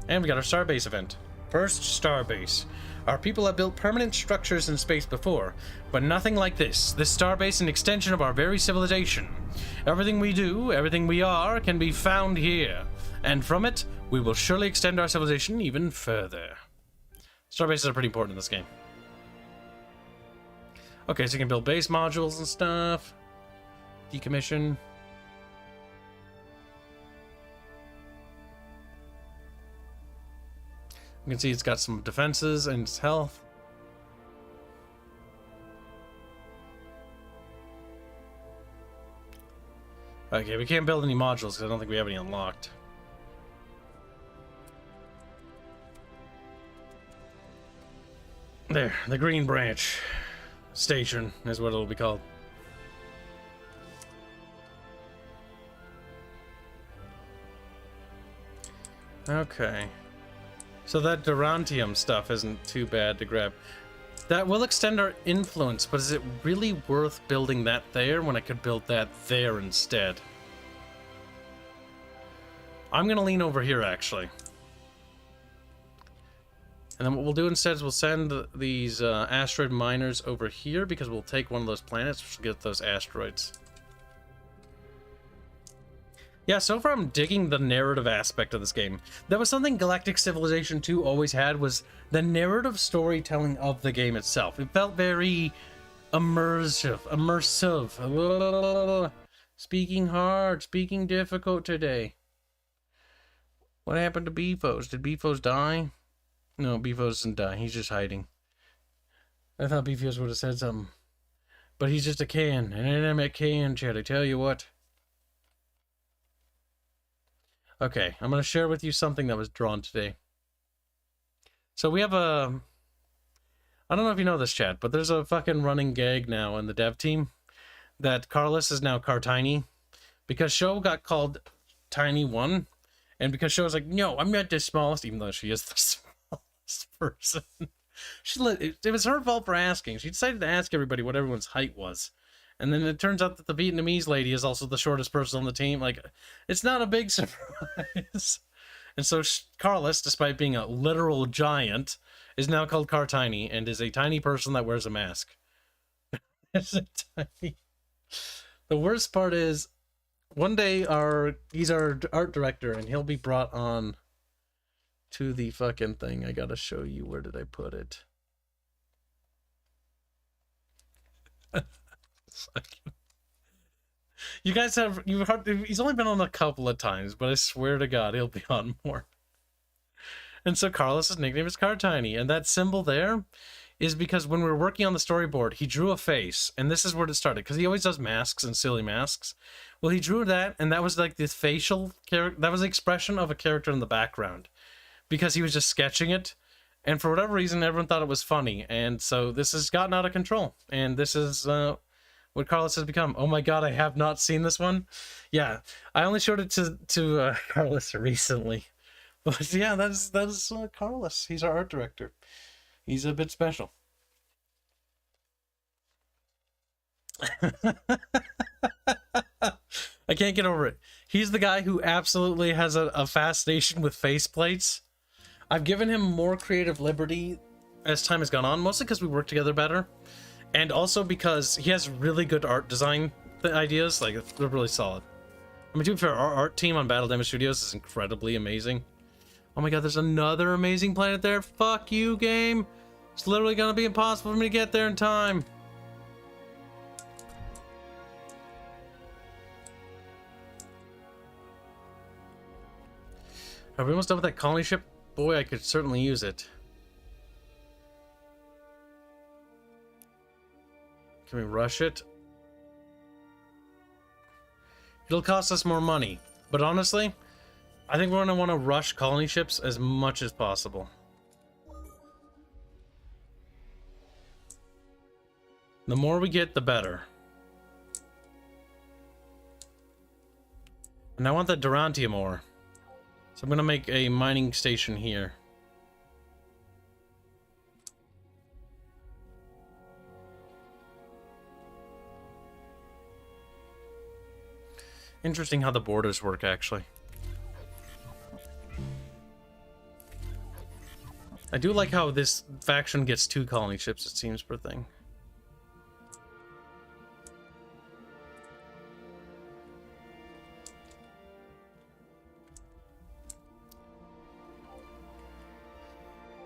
And we got our starbase event. First starbase. Our people have built permanent structures in space before, but nothing like this. This starbase is an extension of our very civilization. Everything we do, everything we are, can be found here. And from it, we will surely extend our civilization even further. Starbases are pretty important in this game. Okay, so you can build base modules and stuff. Decommission. You can see it's got some defenses and its health. Okay, we can't build any modules because I don't think we have any unlocked. There, the Green Branch Station is what it'll be called. Okay. So that Durantium stuff isn't too bad to grab. That will extend our influence, but is it really worth building that there when I could build that there instead? I'm gonna lean over here, actually. And then what we'll do instead is we'll send these asteroid miners over here, because we'll take one of those planets to get those asteroids. Yeah, so far I'm digging the narrative aspect of this game. That was something Galactic Civilization 2 always had, was the narrative storytelling of the game itself. It felt very immersive. Speaking hard, speaking difficult today. What happened to Beefos? Did Beefos die? No, Beefos didn't die. He's just hiding. I thought Beefos would have said something. But he's just a can. An inanimate can, Chad, I tell you what. Okay, I'm going to share with you something that was drawn today. So we have a... I don't know if you know this, chat, but there's a fucking running gag now in the dev team that Carlos is now Cartiny, because Show got called Tiny 1, and because Show was like, no, I'm not the smallest, even though she is the smallest person. It was her fault for asking. She decided to ask everybody what everyone's height was. And then it turns out that the Vietnamese lady is also the shortest person on the team. Like, it's not a big surprise. And so Carlos, despite being a literal giant, is now called Cartiny and is a tiny person that wears a mask. It's a tiny... The worst part is, one day he's our art director, and he'll be brought on to the fucking thing. I gotta show you. Where did I put it? You guys have, he's only been on a couple of times, but I swear to God, he'll be on more. And so Carlos's nickname is Car Tiny, and that symbol there is because when we were working on the storyboard, he drew a face, and this is where it started, because he always does masks and silly masks. Well, he drew that, and that was like this facial character, that was the expression of a character in the background, because he was just sketching it, and for whatever reason, everyone thought it was funny, and so this has gotten out of control, and this is what Carlos has become. Oh my God, I have not seen this one. Yeah, I only showed it to Carlos recently, but yeah, that's Carlos. He's our art director. He's a bit special. I can't get over it. He's the guy who absolutely has a fascination with faceplates. I've given him more creative liberty as time has gone on, mostly because we work together better, and also because he has really good art design ideas. Like, they're really solid. I mean, to be fair, our art team on Battle Damage Studios is incredibly amazing. Oh my God, there's another amazing planet there. Fuck you, game. It's literally gonna be impossible for me to get there in time. Are we almost done with that colony ship? Boy, I could certainly use it. Can we rush it? It'll cost us more money, but honestly, I think we're going to want to rush colony ships as much as possible. The more we get, the better. And I want that Durantium ore. So I'm going to make a mining station here. Interesting how the borders work, actually. I do like how this faction gets 2 colony ships, it seems, per thing.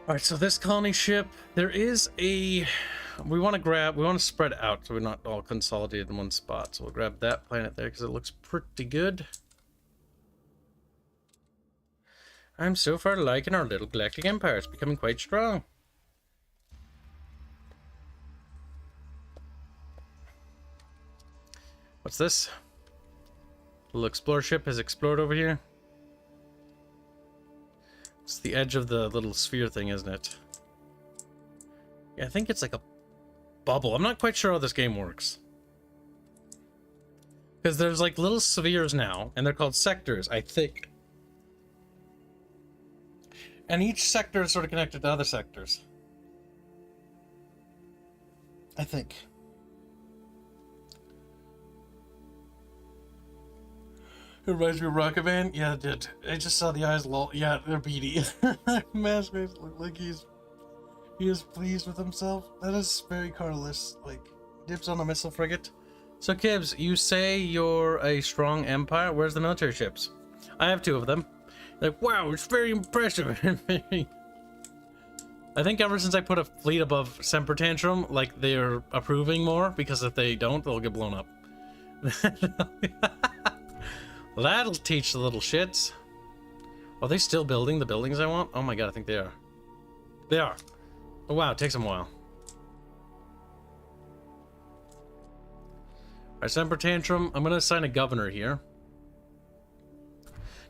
Alright, so this colony ship, there is a... we want to spread out so we're not all consolidated in one spot. So we'll grab that planet there because it looks pretty good. I'm so far liking our little galactic empire. It's becoming quite strong. What's this? Little explorer ship has explored over here. It's the edge of the little sphere thing, isn't it? Yeah, I think it's like a bubble. I'm not quite sure how this game works. Because there's like little spheres now, and they're called sectors, I think. And each sector is sort of connected to other sectors. I think. It reminds me of Rocket Man. Yeah, it did. I just saw the eyes lol. Yeah, they're beady. Mask face look like he is pleased with himself. That is very Carlos. Like, dips on a missile frigate. So Kibs, you say you're a strong empire. Where's the military ships? I have 2 of them. Like, wow, it's very impressive. I think ever since I put a fleet above Semper Tantrum, like, they're approving more, because if they don't, they'll get blown up. Well, that'll teach the little shits. Are they still building the buildings I want? Oh my God, I think they are. They are. Oh wow, it takes them a while. Alright, Semper Tantrum. I'm gonna assign a governor here.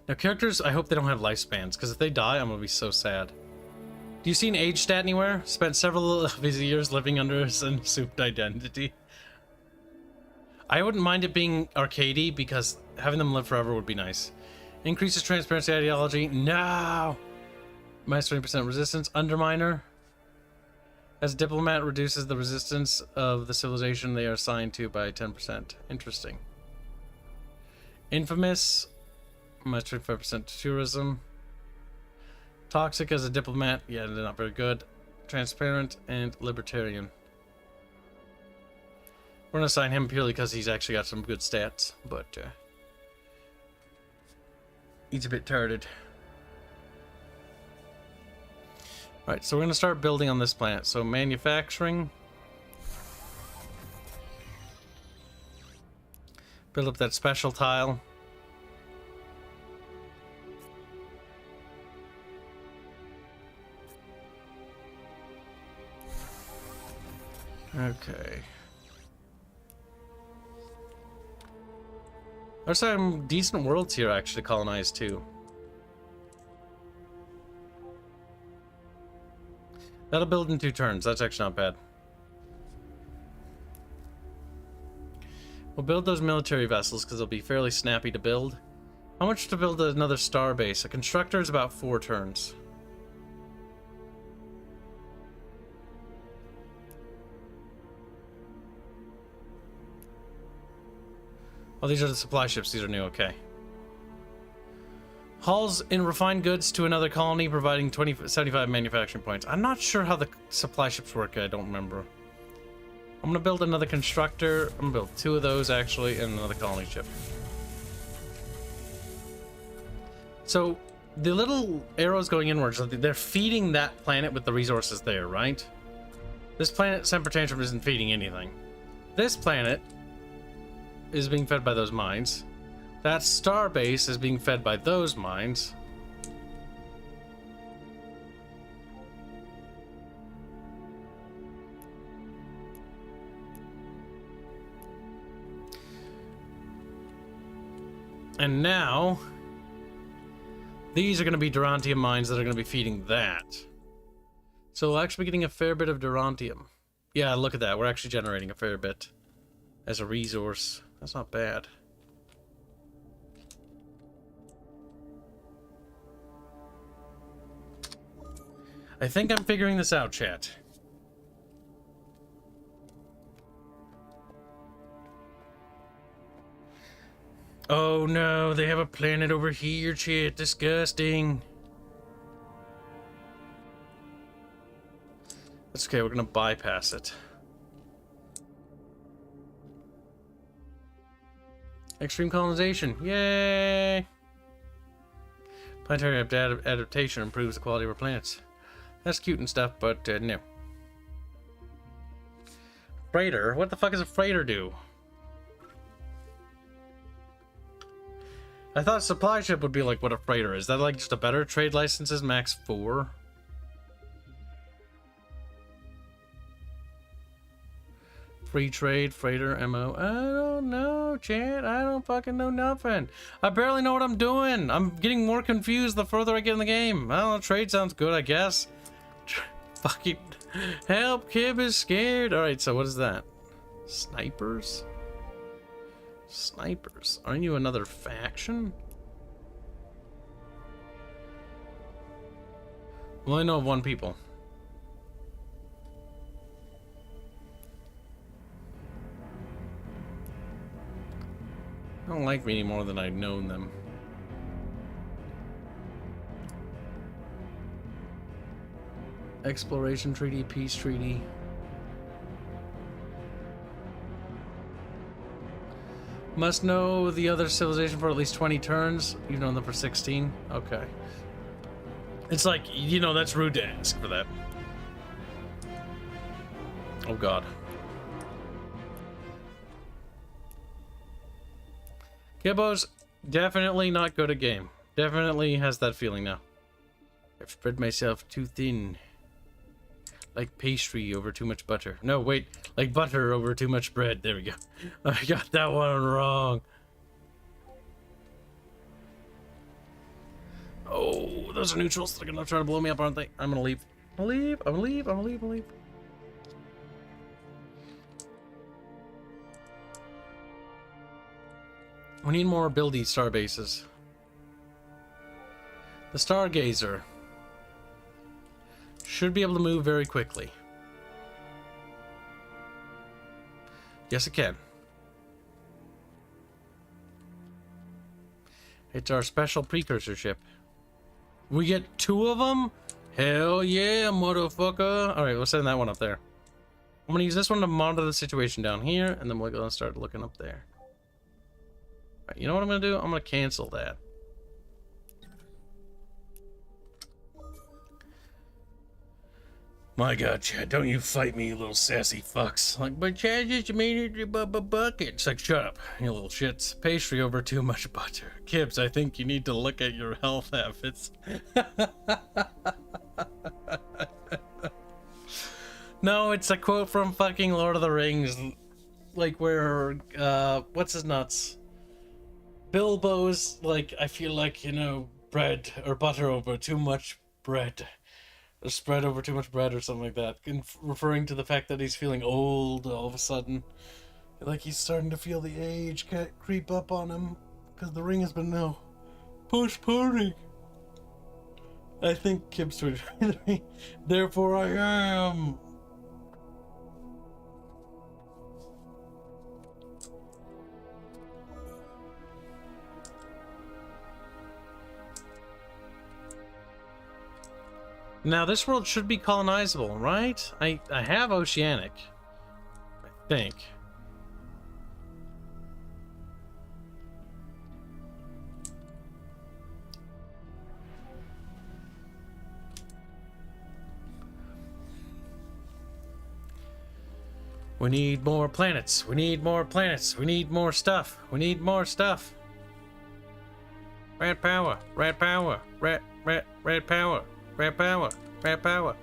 Now, characters, I hope they don't have lifespans, because if they die, I'm gonna be so sad. Do you see an age stat anywhere? Spent several of his years living under his assumed identity. I wouldn't mind it being arcadey, because having them live forever would be nice. Increases transparency ideology. No! Minus 20% resistance. Underminer. As a diplomat, reduces the resistance of the civilization they are assigned to by 10%. Interesting. Infamous. Minus 25% to tourism. Toxic as a diplomat. Yeah, they're not very good. Transparent and libertarian. We're gonna assign him purely because he's actually got some good stats, but he's a bit tarded. Alright, so we're gonna start building on this planet. So manufacturing. Build up that special tile. Okay. There's some decent worlds here actually colonized too. That'll build in 2 turns. That's actually not bad. We'll build those military vessels because they'll be fairly snappy to build. How much to build another star base? A constructor is about 4 turns. Oh, these are the supply ships. These are new. Okay. Hauls in refined goods to another colony, providing 75 manufacturing points. I'm not sure how the supply ships work. I don't remember. I'm gonna build another constructor. I'm gonna build 2 of those actually, and another colony ship. So the little arrows going inwards, they're feeding that planet with the resources there, right? This planet, Semper Tantrum, isn't feeding anything. This planet is being fed by those mines. That star base is being fed by those mines. And now, these are going to be Durantium mines that are going to be feeding that. So we'll actually be getting a fair bit of Durantium. Yeah, look at that. We're actually generating a fair bit as a resource. That's not bad. I think I'm figuring this out, chat. Oh no, they have a planet over here, chat. Disgusting. That's okay, we're gonna bypass it. Extreme colonization, yay! Planetary adaptation improves the quality of our planets. That's cute and stuff, but no. Freighter? What the fuck does a freighter do? I thought supply ship would be like what a freighter is. Is that like just a better trade licenses, max 4? Free trade, freighter, MO. I don't know, chat. I don't fucking know nothing. I barely know what I'm doing. I'm getting more confused the further I get in the game. I don't know, trade sounds good, I guess. Fucking help, Kib is scared. Alright, so what is that? Snipers? Snipers. Aren't you another faction? Well, I know of 1 people. They don't like me any more than I've known them. Exploration treaty, peace treaty. Must know the other civilization for at least 20 turns. You've known them for 16? Okay. It's like, you know, that's rude to ask for that. Oh god. Kibbo's definitely not good at game. Definitely has that feeling now. I've spread myself too thin. Like pastry over too much butter. No, wait. Like butter over too much bread. There we go. I got that one wrong. Oh, those are neutrals. They're gonna try to blow me up, aren't they? I'm gonna leave. I'm gonna leave. I'm gonna leave. I'm gonna leave. I'm gonna leave. We need more buildy star bases. The Stargazer should be able to move very quickly. Yes, it can. It's our special precursor ship. We get 2 of them? Hell yeah, motherfucker. Alright, we'll send that one up there. I'm gonna use this one to monitor the situation down here, and then we're gonna start looking up there. Alright, you know what I'm gonna do? I'm gonna cancel that. My God, Chad, don't you fight me, you little sassy fucks. Like, but Chad just made it a bucket. It's like, shut up, you little shits. Pastry over too much butter. Kibs, I think you need to look at your health habits. No, it's a quote from fucking Lord of the Rings. Like, where, what's his nuts? Bilbo's like, I feel like, you know, bread or butter over too much bread. Or spread over too much bread or something like that. Referring to the fact that he's feeling old all of a sudden. Like he's starting to feel the age creep up on him. Because the ring has been now postponing. I think Kibs 2023. Therefore I am. Now, this world should be colonizable, right? I have oceanic, I think. We need more planets. We need more planets. We need more stuff. We need more stuff. Red power. Red power. Red power. Red power. Red power.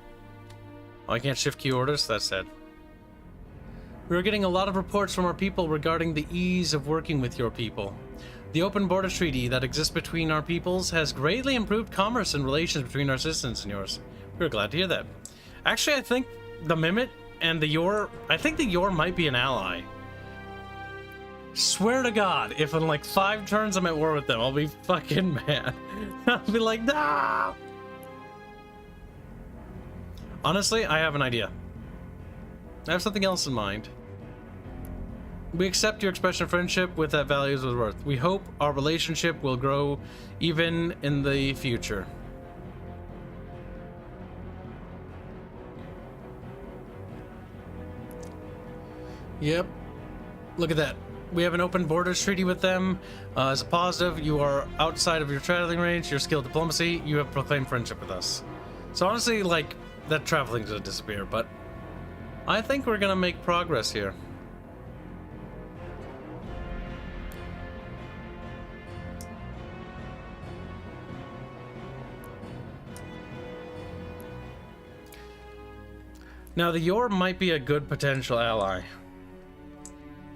Oh, I can't shift key orders? That's sad. We are getting a lot of reports from our people regarding the ease of working with your people. The open border treaty that exists between our peoples has greatly improved commerce and relations between our citizens and yours. We're glad to hear that. Actually, I think the Mimit and the Yor... I think the Yor might be an ally. Swear to God, if in like 5 turns I'm at war with them, I'll be fucking mad. I'll be like, nah! Honestly, I have an idea. I have something else in mind. We accept your expression of friendship with that value is worth. We hope our relationship will grow even in the future. Yep. Look at that. We have an open borders treaty with them. As a positive, you are outside of your traveling range, your skill diplomacy, you have proclaimed friendship with us. So honestly, like, that traveling's gonna disappear, but I think we're gonna make progress here. Now, the Yor might be a good potential ally.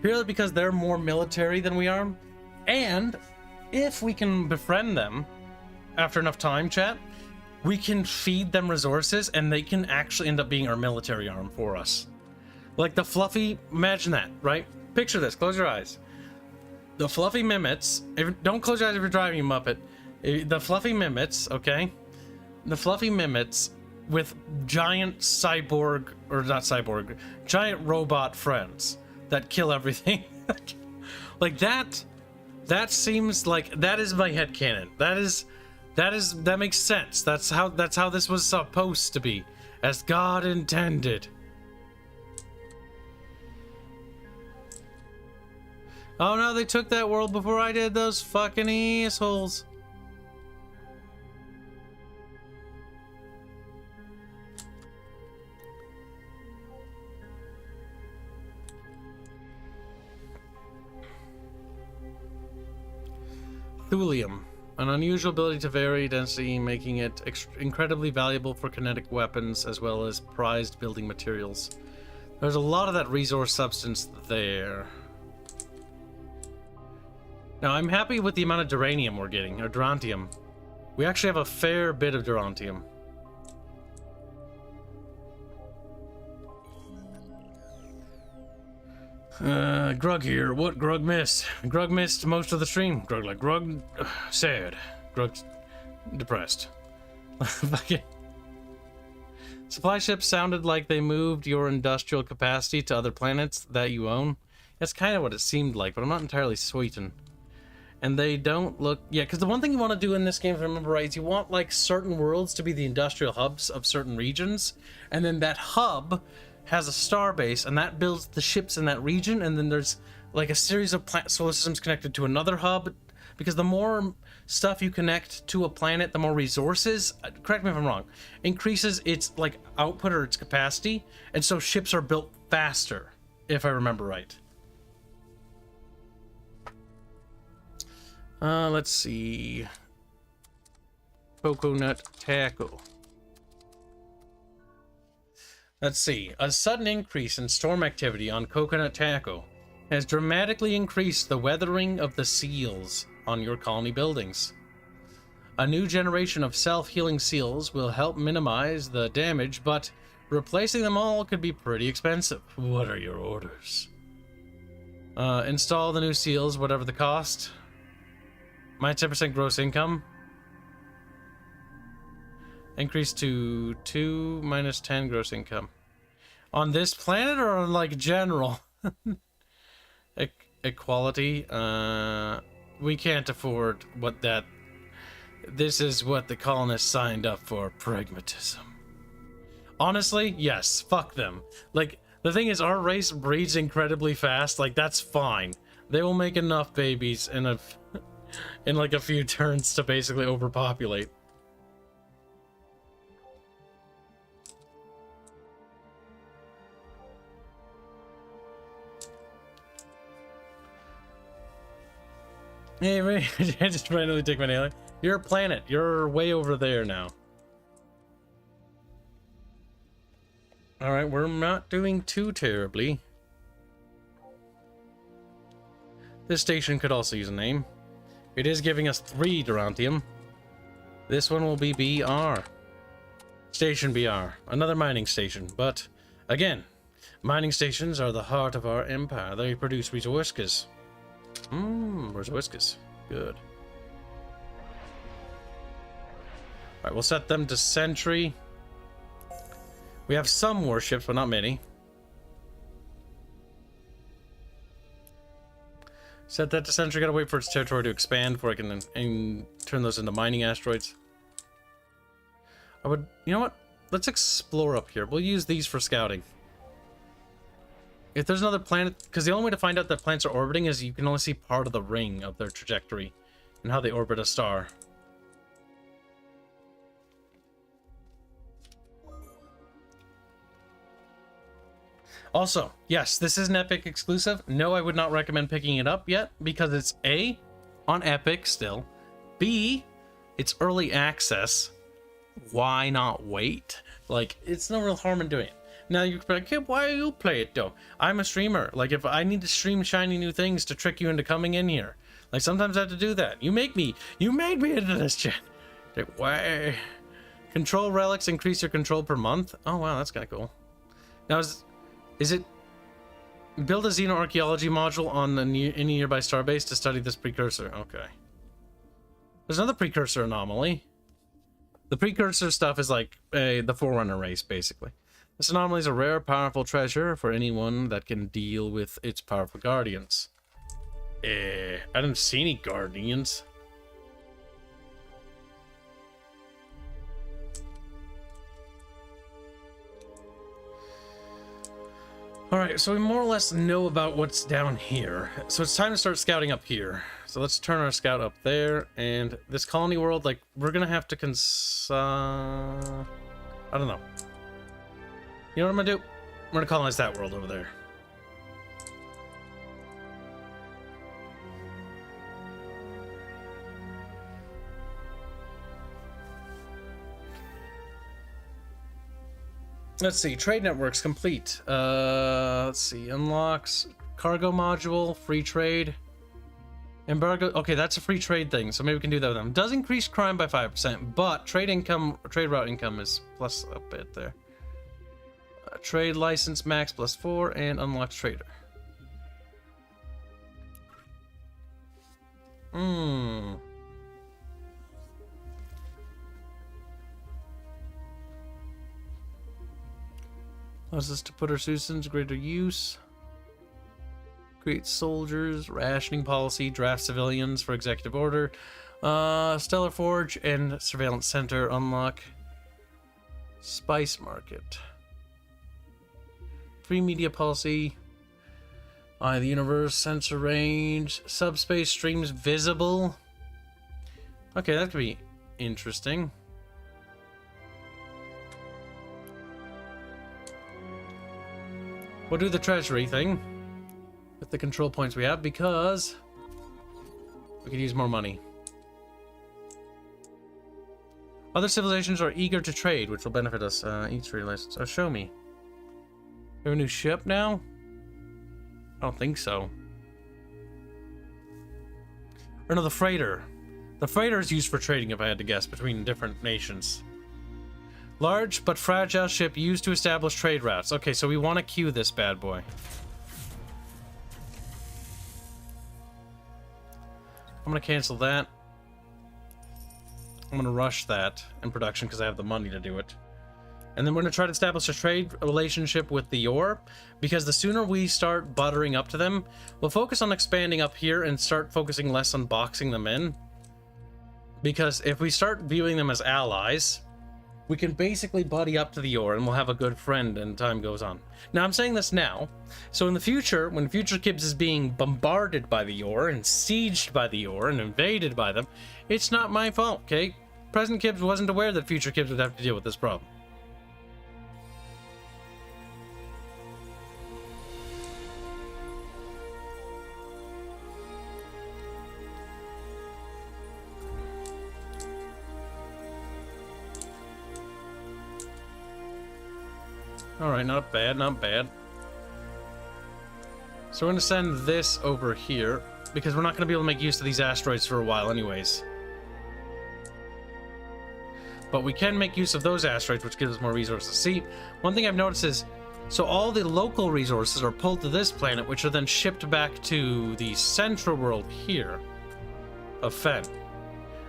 Purely because they're more military than we are, and if we can befriend them after enough time, chat, we can feed them resources and they can actually end up being our military arm for us. Like the fluffy, imagine that, right? Picture this, close your eyes. The fluffy mimits, don't close your eyes if you're driving, you muppet. The fluffy mimits, okay? The fluffy mimits with giant cyborg, or not cyborg, giant robot friends that kill everything. Like that seems like, that is my headcanon. That makes sense. That's how this was supposed to be, as God intended. Oh no, they took that world before I did, those fucking assholes. Thulium. An unusual ability to vary density, making it incredibly valuable for kinetic weapons as well as prized building materials. There's a lot of that resource substance there. Now, I'm happy with the amount of duranium we're getting, or durantium. We actually have a fair bit of durantium. Grug here. What Grug missed? Grug missed most of the stream. Grug like Grug sad. Grug depressed. Fucking supply ships sounded like they moved your industrial capacity to other planets that you own. That's kind of what it seemed like, but I'm not entirely certain. And they don't look... Yeah, because the one thing you want to do in this game, if I remember right, is you want, like, certain worlds to be the industrial hubs of certain regions, and then that hub has a star base, and that builds the ships in that region, and then there's, like, a series of solar systems connected to another hub, because the more stuff you connect to a planet, the more resources, correct me if I'm wrong, increases its like output or its capacity, and so ships are built faster, if I remember right. Let's see. Coconut tackle. Let's see. A sudden increase in storm activity on Coconut Taco has dramatically increased the weathering of the seals on your colony buildings. A new generation of self-healing seals will help minimize the damage, but replacing them all could be pretty expensive. What are your orders? Install the new seals, whatever the cost. My 10% gross income. Increase to 2 minus 10 gross income. On this planet or on like general? Equality. We can't afford what that... This is what the colonists signed up for. Pragmatism. Honestly, yes. Fuck them. Like, the thing is, our race breeds incredibly fast. Like, that's fine. They will make enough babies in like a few turns to basically overpopulate. Hey, Ray, I just randomly take my nail. You're a planet. You're way over there now. Alright, we're not doing too terribly. This station could also use a name. It is giving us 3 Durantium. This one will be BR. Station BR. Another mining station. But, again, mining stations are the heart of our empire. They produce resources. Resources. Good. Alright, we'll set them to sentry. We have some warships, but not many. Set that to sentry. Gotta wait for its territory to expand before I can turn those into mining asteroids. You know what? Let's explore up here. We'll use these for scouting. If there's another planet, because the only way to find out that planets are orbiting is you can only see part of the ring of their trajectory and how they orbit a star. Also, yes, this is an Epic exclusive. No, I would not recommend picking it up yet because it's A, on Epic still. B, it's early access. Why not wait? Like, it's no real harm in doing it. Now you can be like, hey, why do you play it though? I'm a streamer. Like, if I need to stream shiny new things to trick you into coming in here. Like, sometimes I have to do that. You made me into this chat. Like, why? Control relics increase your control per month? Oh wow, that's kind of cool. Now is it build a xenoarchaeology module on any nearby starbase to study this precursor? Okay. There's another precursor anomaly. The precursor stuff is like the Forerunner race, basically. This anomaly is a rare, powerful treasure for anyone that can deal with its powerful guardians. I didn't see any guardians. Alright, so we more or less know about what's down here. So it's time to start scouting up here. So let's turn our scout up there, and this colony world, like, we're gonna have to I don't know. You know what I'm gonna do? I'm gonna colonize that world over there. Let's see, trade networks complete. Let's see, unlocks cargo module, free trade, embargo. Okay, that's a free trade thing, so maybe we can do that with them. Does increase crime by 5%, but trade route income is plus a bit there. Trade license max plus 4 and unlocked trader. Allows us to put our citizens to greater use. Create soldiers, rationing policy, draft civilians for executive order. Stellar Forge and Surveillance Center unlock. Spice Market. Free media policy. Eye of the universe, sensor range. Subspace streams visible. Okay, that could be interesting. We'll do the treasury thing with the control points we have because we could use more money. Other civilizations are eager to trade, which will benefit us. Each trade license. Oh, show me. We have a new ship now? I don't think so. Or no, the freighter. The freighter is used for trading, if I had to guess, between different nations. Large but fragile ship used to establish trade routes. Okay, so we want to queue this bad boy. I'm going to cancel that. I'm going to rush that in production because I have the money to do it. And then we're going to try to establish a trade relationship with the Yor, because the sooner we start buttering up to them, we'll focus on expanding up here and start focusing less on boxing them in. Because if we start viewing them as allies, we can basically buddy up to the Yor and we'll have a good friend and time goes on. Now, I'm saying this now, so in the future, when future Kibs is being bombarded by the Yor and sieged by the Yor and invaded by them, it's not my fault, okay? Present Kibs wasn't aware that future Kibs would have to deal with this problem. Alright, not bad, not bad. So we're going to send this over here, because we're not going to be able to make use of these asteroids for a while anyways. But we can make use of those asteroids, which gives us more resources. See, one thing I've noticed is, so all the local resources are pulled to this planet, which are then shipped back to the central world here of Fen.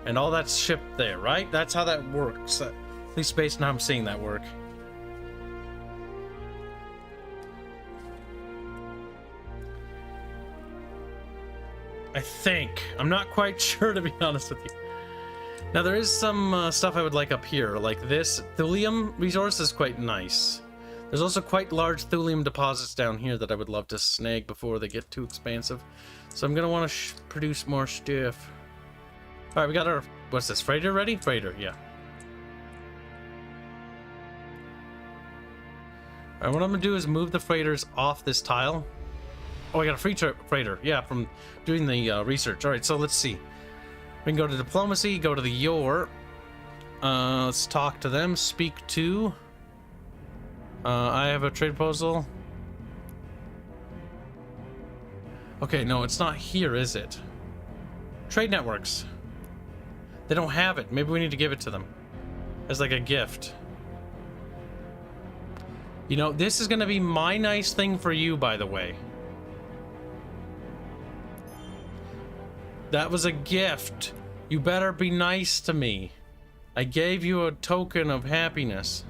And all that's shipped there, right? That's how that works. At least based on how I'm seeing that work. I think. I'm not quite sure, to be honest with you. Now, there is some stuff I would like up here. Like this thulium resource is quite nice. There's also quite large thulium deposits down here that I would love to snag before they get too expansive. So I'm going to want to produce more stuff. Alright, we got our... What's this? Freighter ready? Freighter, yeah. Alright, what I'm going to do is move the freighters off this tile. Oh, I got a free freighter. Yeah, from doing the research. Alright, so let's see. We can go to diplomacy, go to the Yor. Let's talk to them. Speak to... I have a trade proposal. Okay, no, it's not here, is it? Trade networks. They don't have it. Maybe we need to give it to them. As like a gift. You know, this is going to be my nice thing for you, by the way. That was a gift. You better be nice to me. I gave you a token of happiness.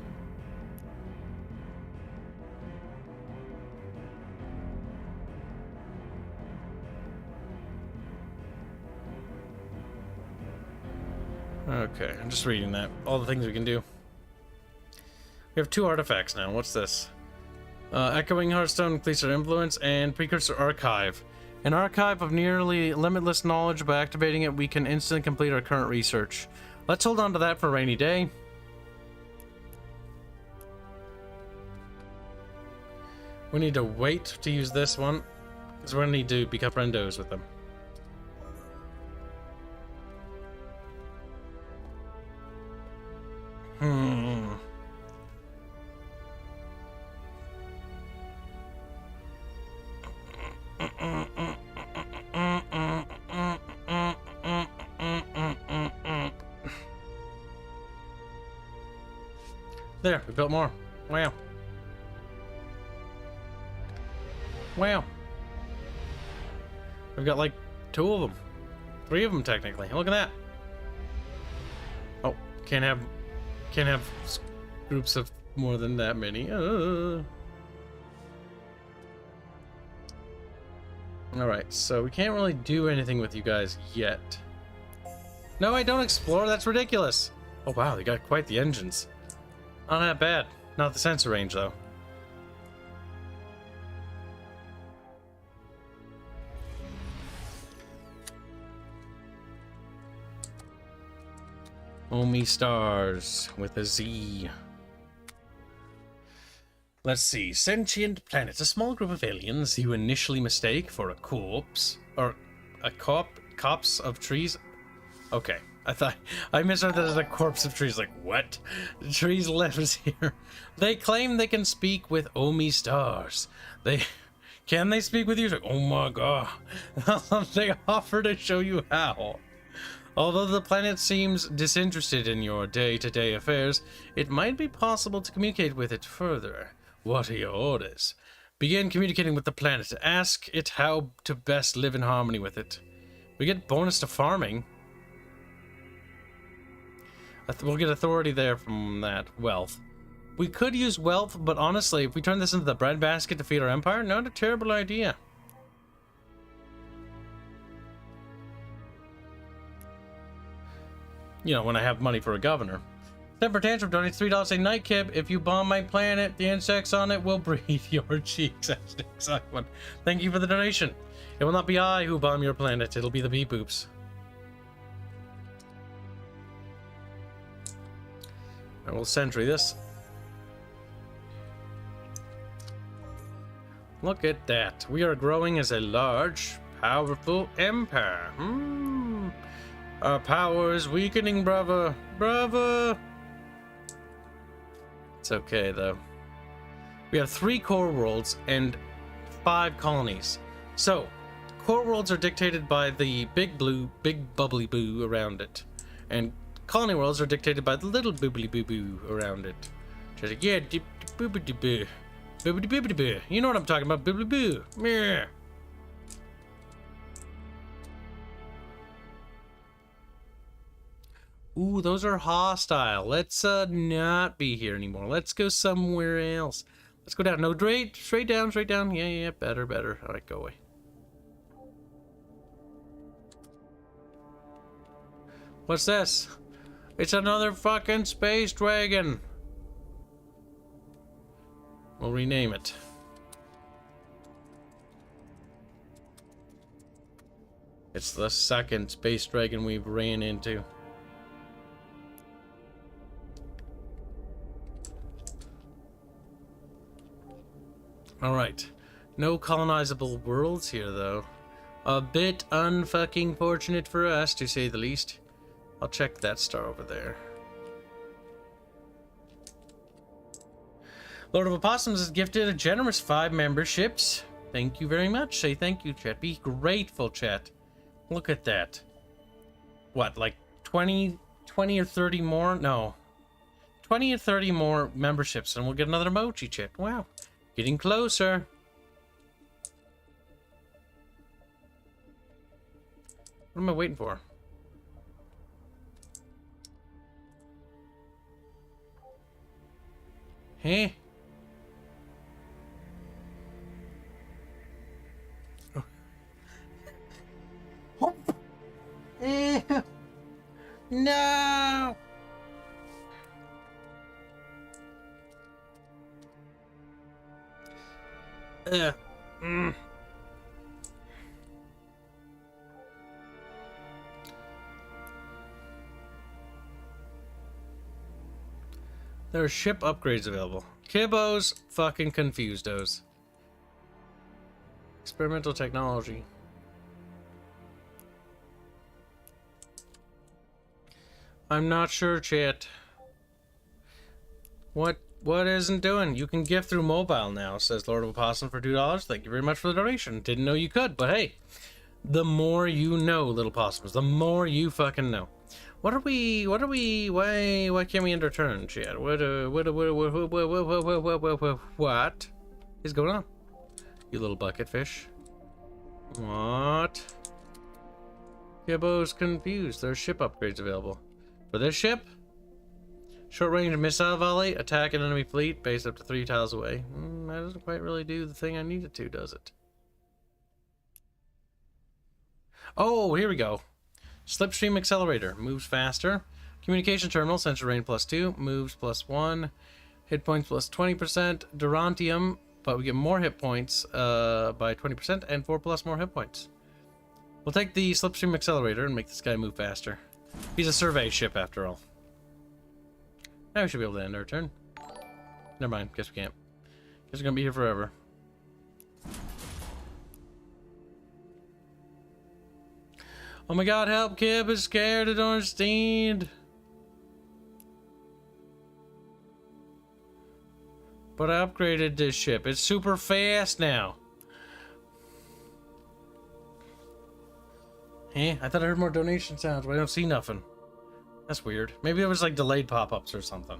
Okay, I'm just reading that. All the things we can do. We have 2 artifacts now. What's this? Echoing Hearthstone increases our influence, and Precursor Archive. An archive of nearly limitless knowledge. By activating it, we can instantly complete our current research. Let's hold on to that for a rainy day. We need to wait to use this one, because we're going to need to become friendos with them. There, we built more. Wow. Wow. We've got like 2 of them. 3 of them technically. Look at that. Oh, can't have groups of more than that many. Alright, so we can't really do anything with you guys yet. No, I don't explore. That's ridiculous. Oh wow, they got quite the engines. Not that bad. Not the sensor range, though. Omi stars with a Z. Let's see. Sentient planets. A small group of aliens you initially mistake for a corpse. Or a copse of trees. Okay. I misread that as a corpse of trees. Like, what? The trees lives here. They claim they can speak with Omi stars. Can they speak with you? Like, oh my god. They offer to show you how. Although the planet seems disinterested in your day-to-day affairs, it might be possible to communicate with it further. What are your orders? Begin communicating with the planet. Ask it how to best live in harmony with it. We get bonus to farming. We'll get authority there from that. Wealth. We could use wealth, but honestly, if we turn this into the breadbasket to feed our empire, not a terrible idea. You know, when I have money for a governor. Temper Tantrum donates $3 a night, Kib. If you bomb my planet, the insects on it will breathe your cheeks. #1. Thank you for the donation. It will not be I who bomb your planet. It'll be the bee boops. I will sentry this. Look at that. We are growing as a large, powerful empire. Our power is weakening, brother. Brother. It's okay, though. We have 3 core worlds and 5 colonies. So, core worlds are dictated by the big bubbly boo around it. And colony worlds are dictated by the little boobly boo boo around it. Just like, yeah, boobly boo. Boobly boobly boo. You know what I'm talking about, boobly boo. Meh. Ooh, those are hostile. Let's not be here anymore. Let's go somewhere else. Let's go down. No, straight down, straight down. Yeah, better. All right, go away. What's this? It's another fucking space dragon. We'll rename it. It's the second space dragon we've ran into. Alright. No colonizable worlds here, though. A bit unfucking fortunate for us, to say the least. I'll check that star over there. Lord of Opossums has gifted a generous 5 memberships. Thank you very much. Say thank you, chat. Be grateful, chat. Look at that. What, like 20 or 30 more? No. 20 or 30 more memberships and we'll get another emoji, chat. Wow. Getting closer. What am I waiting for? Hey. No. There are ship upgrades available. Kibos fucking confused-os. Experimental technology. I'm not sure, chat. What isn't doing? You can gift through mobile now, says Lord of Opossum for $2. Thank you very much for the donation. Didn't know you could, but hey. The more you know, little possums, the more you fucking know. Why can't we end our turn, chat? What is going on? You little bucket fish. What? Kibbo's confused. There are ship upgrades available. For this ship? Short-range missile volley, attack an enemy fleet, base up to 3 tiles away. That doesn't quite really do the thing I need it to, does it? Oh, here we go. Slipstream accelerator, moves faster. Communication terminal, sensor range +2, moves +1, hit points +20%. Durantium, but we get more hit points by 20% and 4+ more hit points. We'll take the Slipstream accelerator and make this guy move faster. He's a survey ship after all. Now we should be able to end our turn. Never mind. Guess we can't. Guess we're gonna be here forever. Oh my god, help, Kib is scared, I don't understand. But I upgraded this ship. It's super fast now. Eh? I thought I heard more donation sounds, but I don't see nothing. That's weird. Maybe it was like delayed pop-ups or something.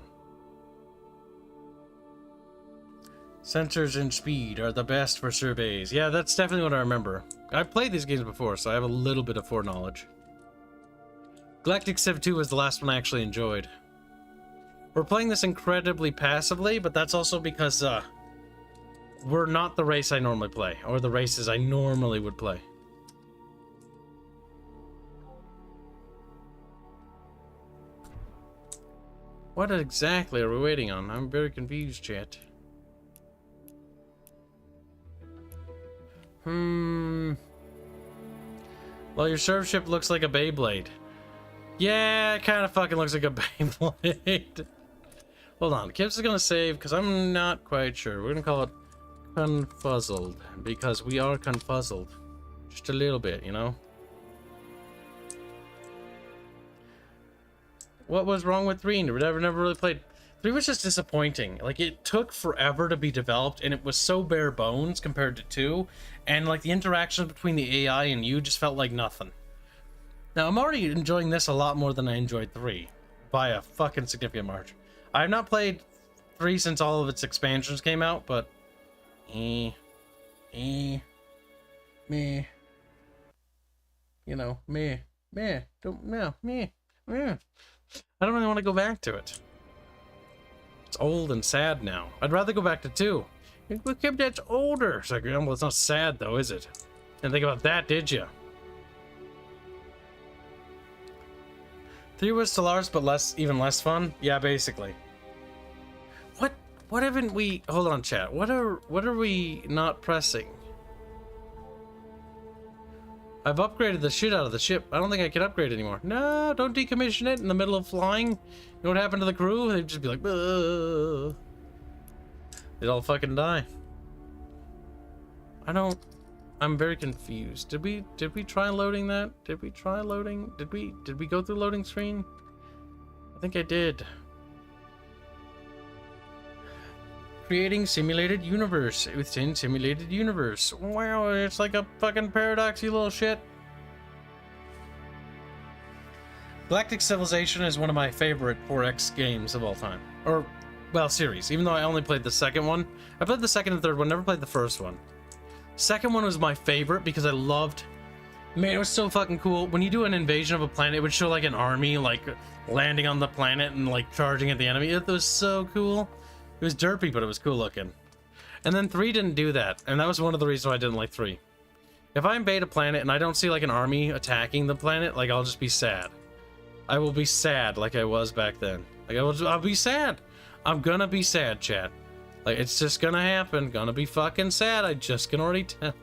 Sensors and speed are the best for surveys. Yeah, that's definitely what I remember. I've played these games before, so I have a little bit of foreknowledge. GalCiv 2 was the last one I actually enjoyed. We're playing this incredibly passively, but that's also because we're not the race I normally play, or the races I normally would play. What exactly are we waiting on? I'm very confused, chat. Well, your surf ship looks like a Beyblade. Yeah, it kind of fucking looks like a Beyblade. Hold on, Kibs is gonna save because I'm not quite sure. We're gonna call it confuzzled because we are confuzzled. Just a little bit, you know? What was wrong with 3? Never really played. 3 was just disappointing. Like, it took forever to be developed, and it was so bare bones compared to 2. And, like, the interactions between the AI and you just felt like nothing. Now, I'm already enjoying this a lot more than I enjoyed 3. By a fucking significant margin. I have not played 3 since all of its expansions came out, but... meh. You know, meh. Don't, no, meh. I don't really want to go back to it. It's old and sad now. I'd rather go back to 2. Look, that's older. It's like, well, it's not sad though, is it? Didn't think about that, did you? 3 was Stellaris, but even less fun. Yeah, basically. What haven't we? Hold on, chat. What are we not pressing? I've upgraded the shit out of the ship. I don't think I can upgrade anymore. No, don't decommission it in the middle of flying. You know what happened to the crew? They'd just be like, ugh. They'd all fucking die. I'm very confused. Did we try loading that? Did we try loading? Did we go through loading screen? I think I did. Creating simulated universe within simulated universe. Wow, it's like a fucking paradoxy little shit. Galactic Civilization is one of my favorite 4X games of all time. Or, well, series. Even though I only played the second one. I played the second and third one, never played the first one. Second one was my favorite because I loved... Man, it was so fucking cool. When you do an invasion of a planet, it would show like an army like landing on the planet and like charging at the enemy. It was so cool. It was derpy, but it was cool looking. And then 3 didn't do that, and that was one of the reasons why I didn't like 3. If I invade a planet and I don't see like an army attacking the planet, like I'll just be sad. I will be sad like I was back then. Like I'll be sad. I'm gonna be sad, chat. Like it's just gonna happen. Gonna be fucking sad. I just can already tell.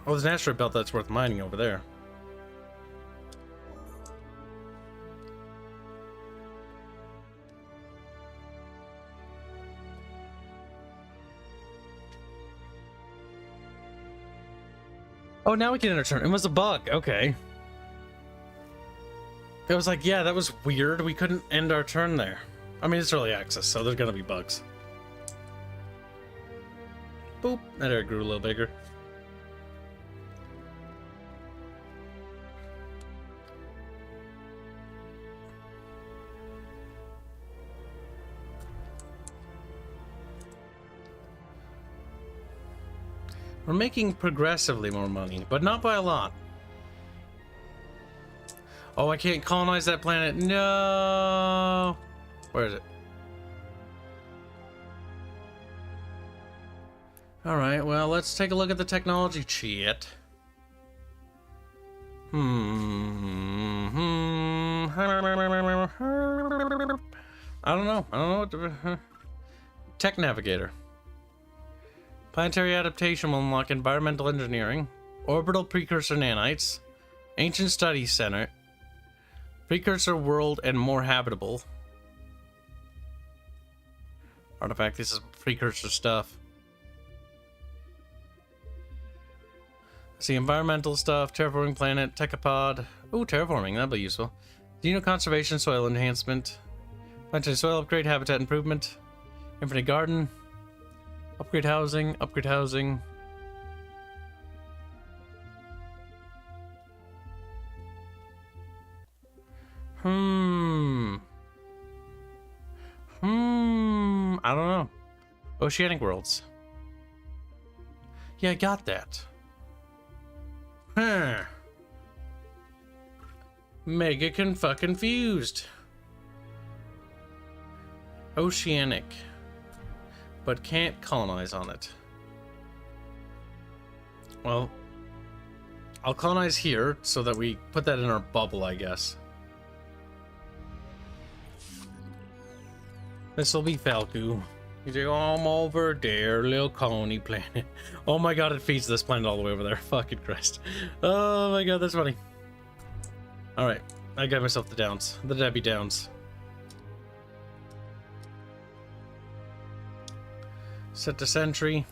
Oh, there's an asteroid belt that's worth mining over there. Oh, now we can end our turn. It was a bug. Okay. It was like, yeah, that was weird. We couldn't end our turn there. I mean, it's early access, so there's gonna be bugs. Boop. That area grew a little bigger. We're making progressively more money, but not by a lot. Oh, I can't colonize that planet. No. Where is it? All right, well, let's take a look at the technology chat. I don't know what to... Tech Navigator. Planetary adaptation will unlock environmental engineering, orbital precursor nanites, ancient studies center, precursor world, and more habitable. Artifact, this is precursor stuff. See, environmental stuff, terraforming planet, techopod. Ooh, terraforming, that'll be useful. Dino conservation, soil enhancement. Planetary soil upgrade, habitat improvement. Infinite garden. Upgrade housing, upgrade housing. I don't know. Oceanic worlds. Yeah, I got that. Huh. Mega confused. Oceanic. But can't colonize on it. Well, I'll colonize here so that we put that in our bubble, I guess. This will be Falco. He's like, oh, I'm over there, little colony planet. Oh my god, it feeds this planet all the way over there. Fucking Christ. Oh my god, that's funny. Alright, I got myself the downs. The Debbie downs. Set to sentry.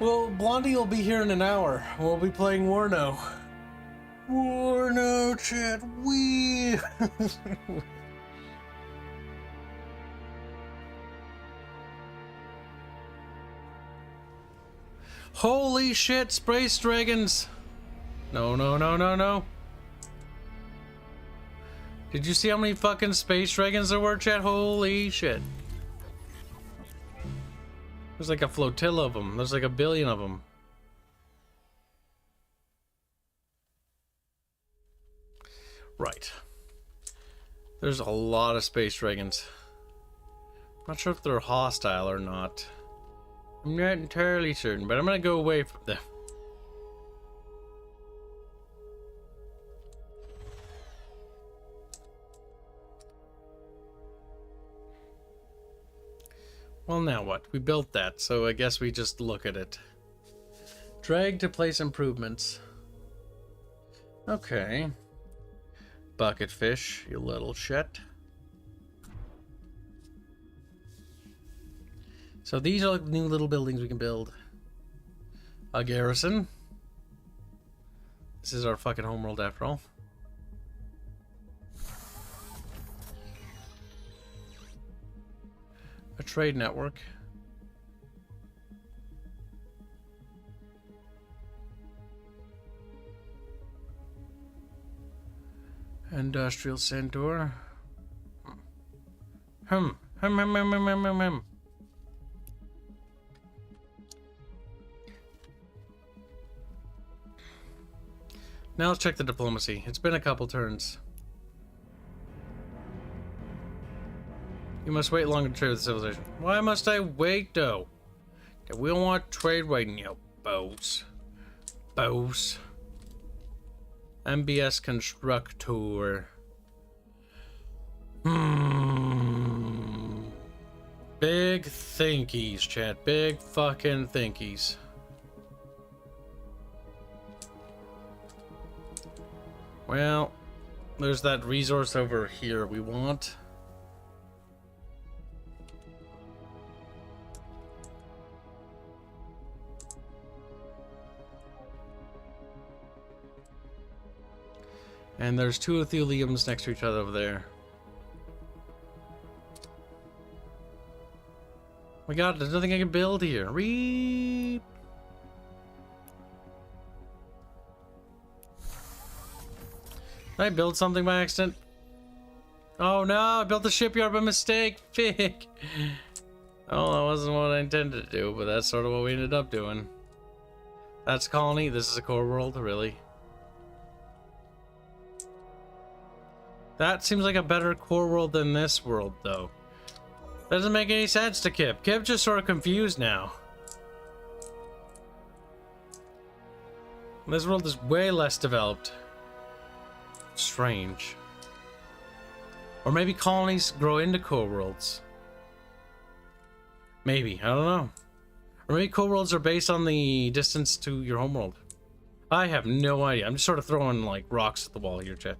Well, Blondie will be here in an hour. We'll be playing Warno. Warno, chat. Wee. Holy shit, Space Dragons. No. Did you see how many fucking Space Dragons there were, chat? Holy shit. There's like a flotilla of them. There's like a billion of them. Right. There's a lot of Space Dragons. I'm not sure if they're hostile or not. I'm not entirely certain, but I'm gonna go away from them. Well, now what? We built that, so I guess we just look at it. Drag to place improvements. Okay. Bucket fish, you little shit. So these are new little buildings we can build. A garrison. This is our fucking homeworld after all. A trade network. Industrial centaur. Hum. Now let's check the diplomacy. It's been a couple turns. You must wait longer to trade with civilization. Why must I wait, though? We don't want trade right now, bows. Bows. MBS Constructor. Big thinkies, chat. Big fucking thinkies. Well, there's that resource over here we want. And there's two etheliums next to each other over there. My god, there's nothing I can build here. Reap. Did I build something by accident? Oh no, I built the shipyard by mistake. Fig. Oh, that wasn't what I intended to do, but that's sort of what we ended up doing. That's a colony. This is a core world, really. That seems like a better core world than this world, though. That doesn't make any sense to Kib. Kib's just sort of confused now. This world is way less developed. Strange. Or maybe colonies grow into core worlds. Maybe, I don't know. Or maybe core worlds are based on the distance to your homeworld. I have no idea. I'm just sort of throwing like rocks at the wall here, chat.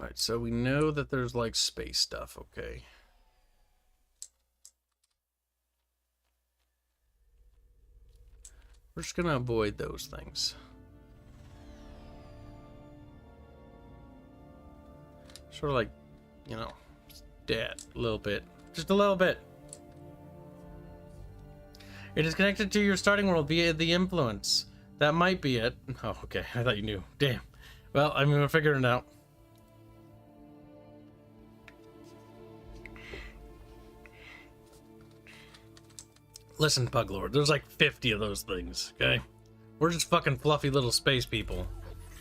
Alright, so we know that there's like space stuff, okay. We're just gonna avoid those things. Sort of like, you know, dead a little bit. Just a little bit. It is connected to your starting world via the influence. That might be it. Oh, okay. I thought you knew. Damn. Well, I'm gonna figure it out. Listen, Puglord, there's like 50 of those things, okay? We're just fucking fluffy little space people.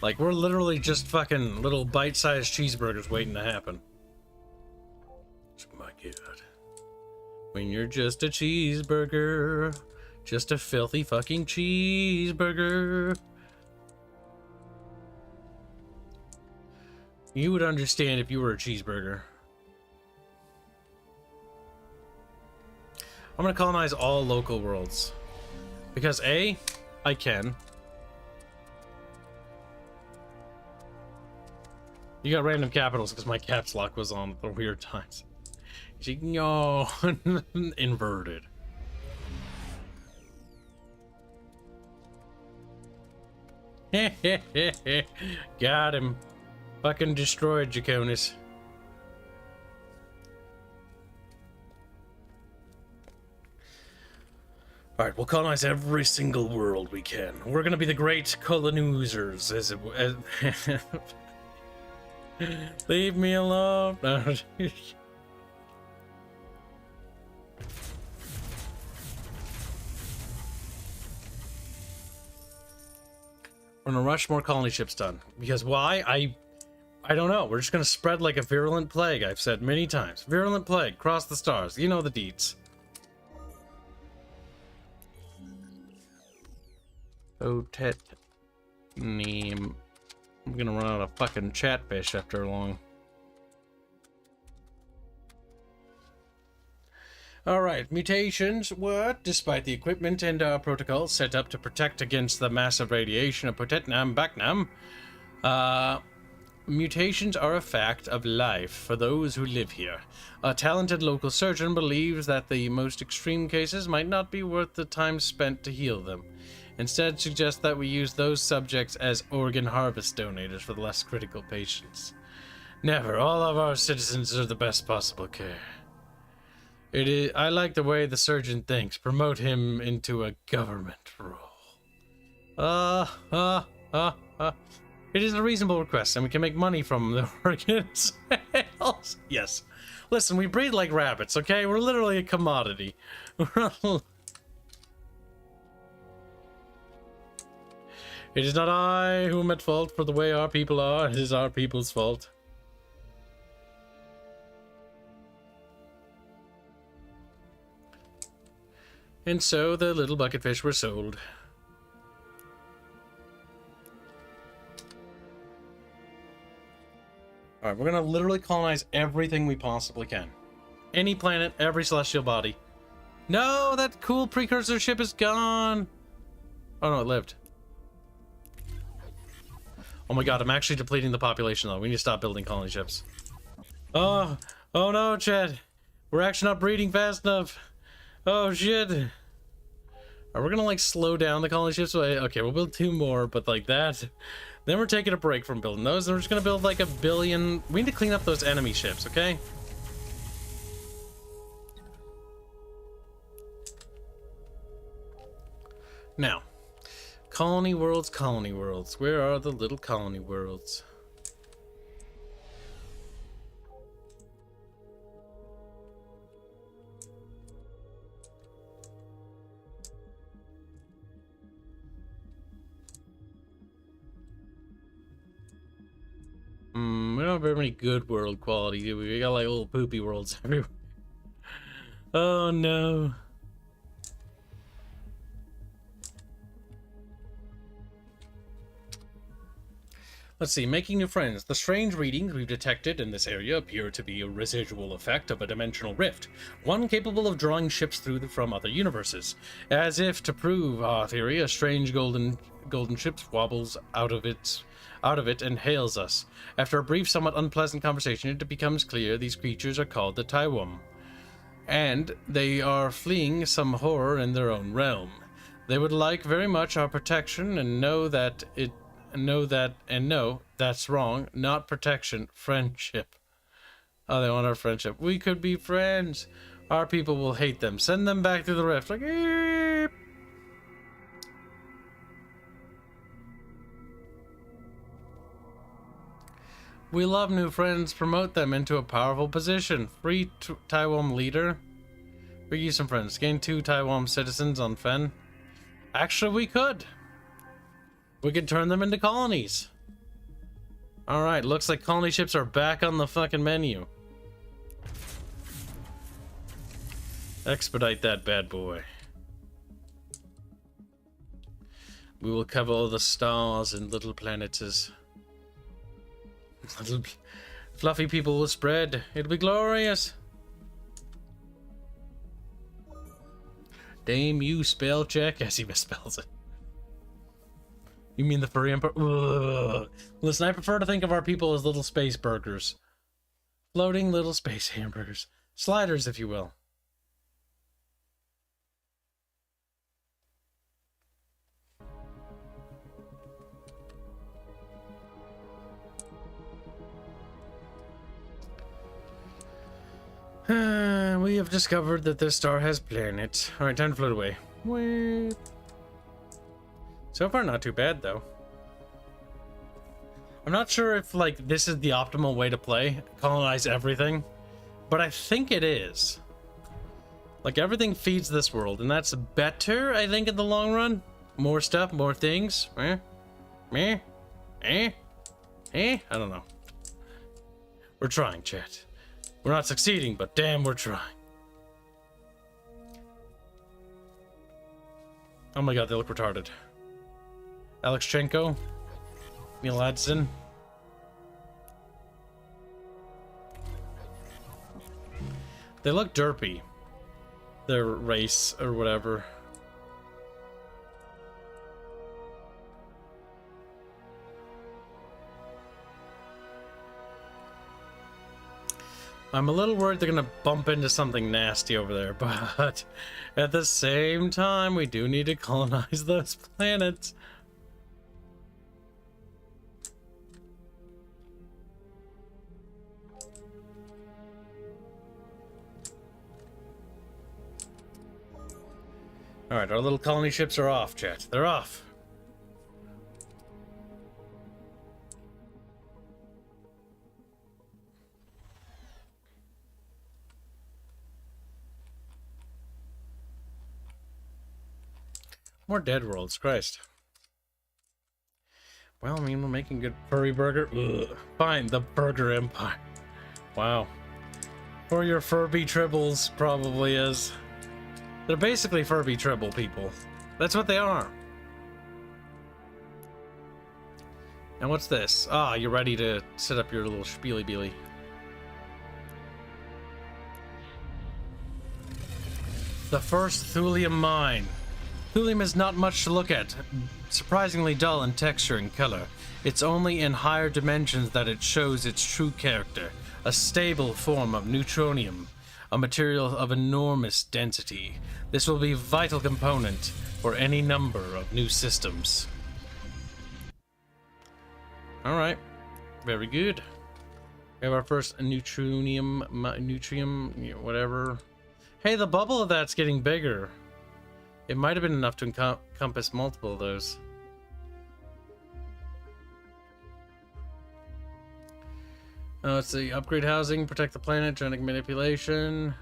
Like, we're literally just fucking little bite-sized cheeseburgers waiting to happen. Oh my god. When you're just a cheeseburger, just a filthy fucking cheeseburger. You would understand if you were a cheeseburger. I'm gonna colonize all local worlds. Because A, I can. You got random capitals because my caps lock was on at the weird times. No, inverted. Got him. Fucking destroyed Jaconis. Alright, we'll colonize every single world we can. We're gonna be the great colonizers, as it... Leave me alone. No. We're gonna rush more colony ships done. Because why? I don't know. We're just gonna spread like a virulent plague, I've said many times. Virulent plague, cross the stars. You know the deeds. Otet name. I'm gonna run out of fucking chatfish after long. Alright, mutations were, despite the equipment and protocols set up to protect against the massive radiation of Potenam Baknam, mutations are a fact of life for those who live here. A talented local surgeon believes that the most extreme cases might not be worth the time spent to heal them. Instead, suggests that we use those subjects as organ harvest donators for the less critical patients. Never. All of our citizens deserve the best possible care. I like the way the surgeon thinks. Promote him into a government role. It is a reasonable request, and we can make money from the organ sales. Yes. Listen, we breed like rabbits, okay? We're literally a commodity. It is not I who am at fault for the way our people are. It is our people's fault. And so the little bucketfish were sold. Alright, we're gonna literally colonize everything we possibly can. Any planet, every celestial body. No, that cool precursor ship is gone. Oh no, it lived. Oh my god, I'm actually depleting the population though. We need to stop building colony ships. Oh no, Chad. We're actually not breeding fast enough. Oh shit. We're gonna like slow down the colony ships. Okay, we'll build 2 more, but like that. Then we're taking a break from building those, and we're just gonna build like 1 billion. We need to clean up those enemy ships, okay? Now, colony worlds, colony worlds. Where are the little colony worlds? We don't have very many good world quality, do we? We got like little poopy worlds everywhere. Oh no. Let's see, making new friends. The strange readings we've detected in this area appear to be a residual effect of a dimensional rift, one capable of drawing ships from other universes. As if to prove our theory, a strange golden ship wobbles out of it and hails us. After a brief, somewhat unpleasant conversation, it becomes clear these creatures are called the Taiwam, and they are fleeing some horror in their own realm. They would like very much our protection and know that's wrong. Not protection, friendship. Oh, they want our friendship. We could be friends. Our people will hate them. Send them back through the rift. Like, eep. We love new friends. Promote them into a powerful position. Free Taiwan leader. Bring you some friends. Gain 2 Taiwan citizens on Fen. Actually, we could. We could turn them into colonies. Alright, looks like colony ships are back on the fucking menu. Expedite that bad boy. We will cover all the stars and little planets. Little fluffy people will spread. It'll be glorious. Damn you, spell check, as he misspells it. You mean the furry emperor? Ugh. Listen, I prefer to think of our people as little space burgers. Floating little space hamburgers. Sliders, if you will. We have discovered that this star has planets. Alright, time to float away. Wait. So far, not too bad, though. I'm not sure if, like, this is the optimal way to play. Colonize everything. But I think it is. Like, everything feeds this world, and that's better, I think, in the long run. More stuff, more things. I don't know. We're trying, chat. We're not succeeding, but damn, we're trying. Oh my god, they look retarded. Alexchenko, Neil Adson. They look derpy. Their race or whatever. I'm a little worried they're gonna bump into something nasty over there, but at the same time, we do need to colonize those planets. Alright, our little colony ships are off, chat. They're off. More dead worlds, Christ. Well, I mean, we're making good furry burger. Ugh. Fine, the Burger Empire. Wow. For your Furby tribbles, probably is. They're basically Furby tribble people. That's what they are. And what's this? Ah, you're ready to set up your little spiely-beely. The first thulium mine. Thulium is not much to look at, surprisingly dull in texture and color. It's only in higher dimensions that it shows its true character, a stable form of neutronium, a material of enormous density. This will be a vital component for any number of new systems. Alright, very good. We have our first neutronium, whatever. Hey, the bubble of that's getting bigger. It might have been enough to encompass multiple of those. Let's see. Upgrade housing, protect the planet, genetic manipulation.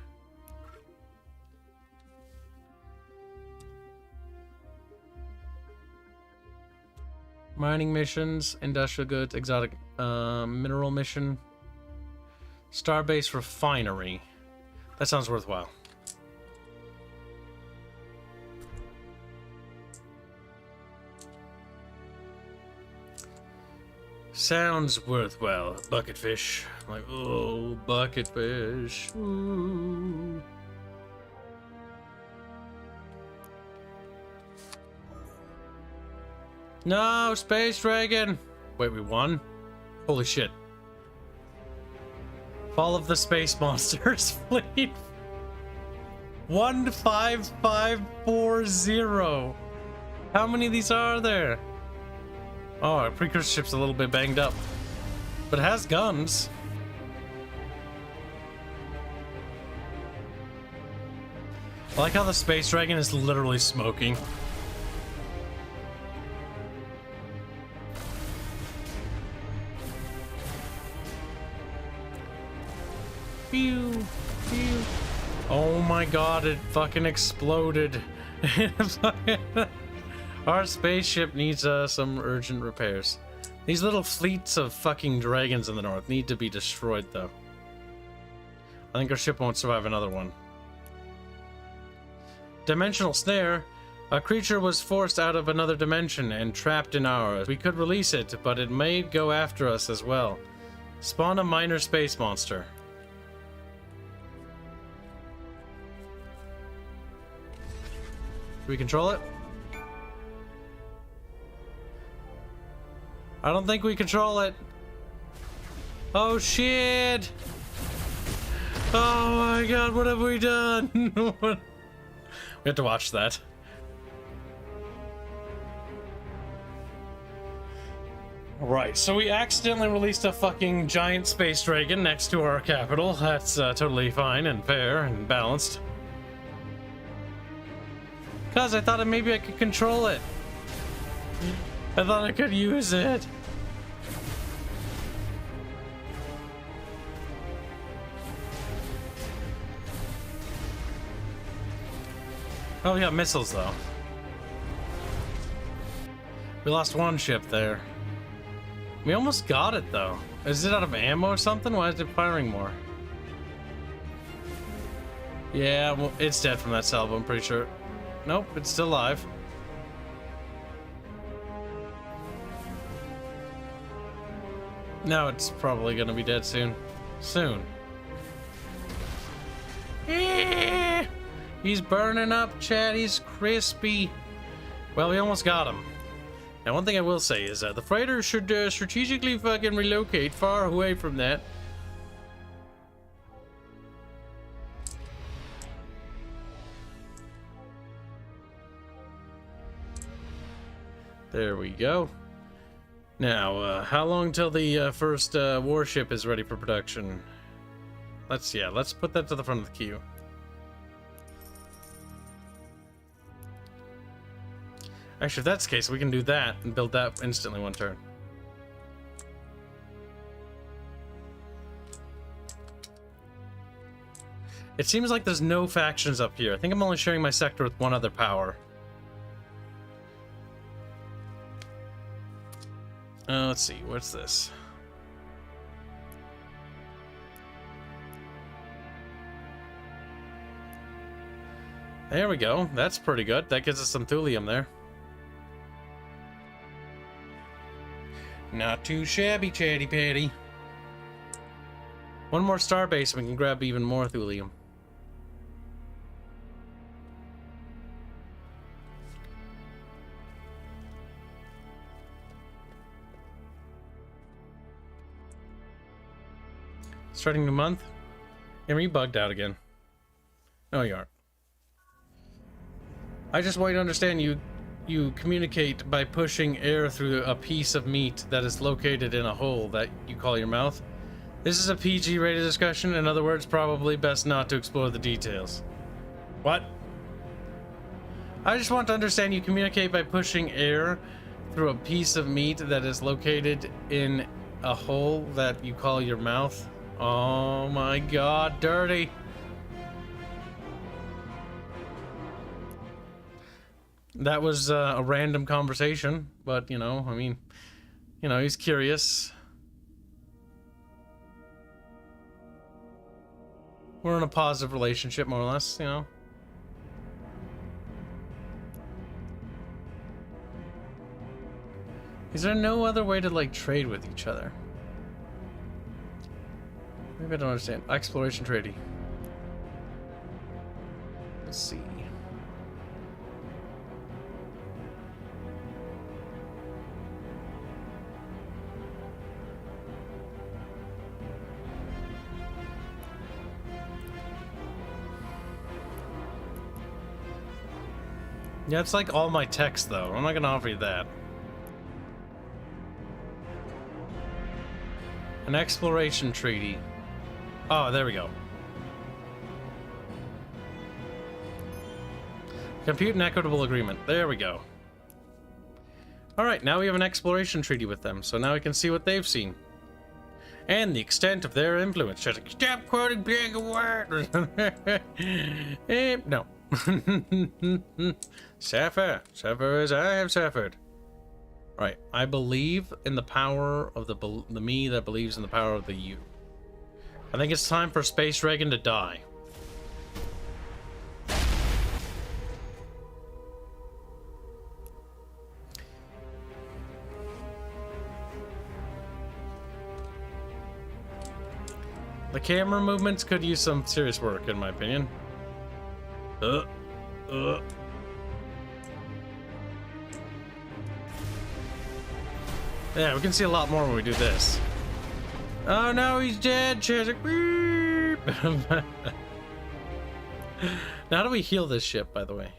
Mining missions, industrial goods, exotic mineral mission. Starbase Refinery. That sounds worthwhile. Sounds worthwhile. Bucketfish. I'm like, oh, bucketfish. Ooh. No, Space Dragon! Wait, we won? Holy shit. Fall of the Space Monsters fleet. 15540. How many of these are there? Oh, our precursor ship's a little bit banged up. But it has guns. I like how the Space Dragon is literally smoking. Pew, pew. Oh my god, it fucking exploded. Our spaceship needs some urgent repairs. These little fleets of fucking dragons in the north need to be destroyed, though. I think our ship won't survive another one. Dimensional snare. A creature was forced out of another dimension and trapped in ours. We could release it, but it may go after us as well. Spawn a minor space monster. Do we control it? I don't think we control it. Oh shit! Oh my god, what have we done? We have to watch that. Right, so we accidentally released a fucking giant space dragon next to our capital. That's totally fine and fair and balanced. Cause I thought maybe I could control it. I thought I could use it. Oh, we got missiles though. We lost one ship there. We almost got it though. Is it out of ammo or something? Why is it firing more? Yeah, well, it's dead from that salvo, I'm pretty sure. Nope, it's still alive. Now it's probably gonna be dead soon. Soon. He's burning up, Chad. He's crispy. Well, we almost got him. Now, one thing I will say is the freighter should strategically fucking relocate far away from that. There we go. Now, how long till the first warship is ready for production? Let's put that to the front of the queue. Actually, if that's the case, we can do that and build that instantly one turn. It seems like there's no factions up here. I think I'm only sharing my sector with one other power. Let's see, what's this? There we go. That's pretty good. That gives us some thulium there. Not too shabby, chatty patty. One more starbase and we can grab even more thulium. Starting new month? Yeah, you bugged out again. No, you aren't. I just want you to understand you communicate by pushing air through a piece of meat that is located in a hole that you call your mouth. This is a PG rated discussion. In other words, probably best not to explore the details. What? I just want to understand you communicate by pushing air through a piece of meat that is located in a hole that you call your mouth. Oh my god, dirty. That was a random conversation, but you know, I mean, you know, he's curious. We're in a positive relationship, more or less, you know. Is there no other way to, like, trade with each other? Maybe I don't understand. Exploration trading. Let's see. Yeah, it's like all my text, though. I'm not gonna offer you that. An exploration treaty. Oh, there we go. Compute an equitable agreement. There we go. Alright, now we have an exploration treaty with them, so now we can see what they've seen. And the extent of their influence. Just stop quoting big words. No. Suffer. Suffer as I have suffered. Right, I believe in the power of the me that believes in the power of the you. I think it's time for Space Dragon to die. The camera movements could use some serious work, in my opinion. Yeah, we can see a lot more when we do this. Oh no, he's dead! Now how do we heal this ship, by the way?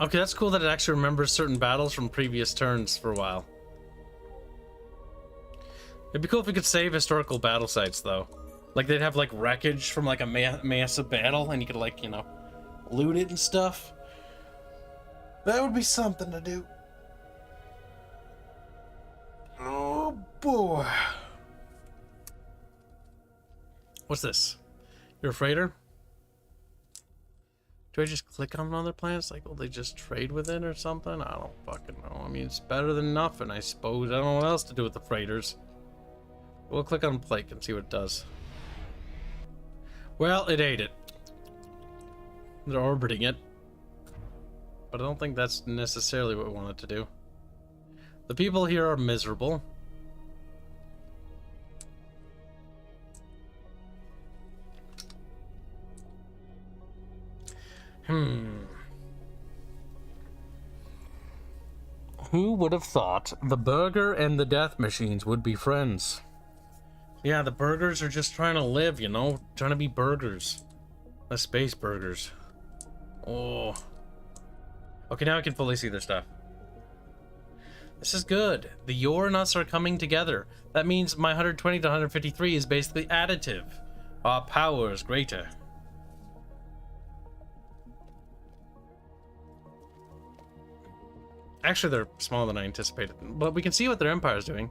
Okay, that's cool that it actually remembers certain battles from previous turns for a while. It'd be cool if we could save historical battle sites, though. Like, they'd have, like, wreckage from, like, a massive battle, and you could, like, you know, loot it and stuff. That would be something to do. Oh, boy. What's this? You're a freighter? Do I just click on other planets? Like, will they just trade with it or something? I don't fucking know. I mean, it's better than nothing, I suppose. I don't know what else to do with the freighters. We'll click on Plake and see what it does. Well, it ate it. They're orbiting it. But I don't think that's necessarily what we want it to do. The people here are miserable. Who would have thought the burger and the death machines would be friends? Yeah, the burgers are just trying to live, you know? Trying to be burgers. The space burgers. Oh. Okay, now I can fully see their stuff. This is good. The your and us are coming together. That means my 120 to 153 is basically additive. Our power is greater. Actually, they're smaller than I anticipated. But we can see what their empire is doing.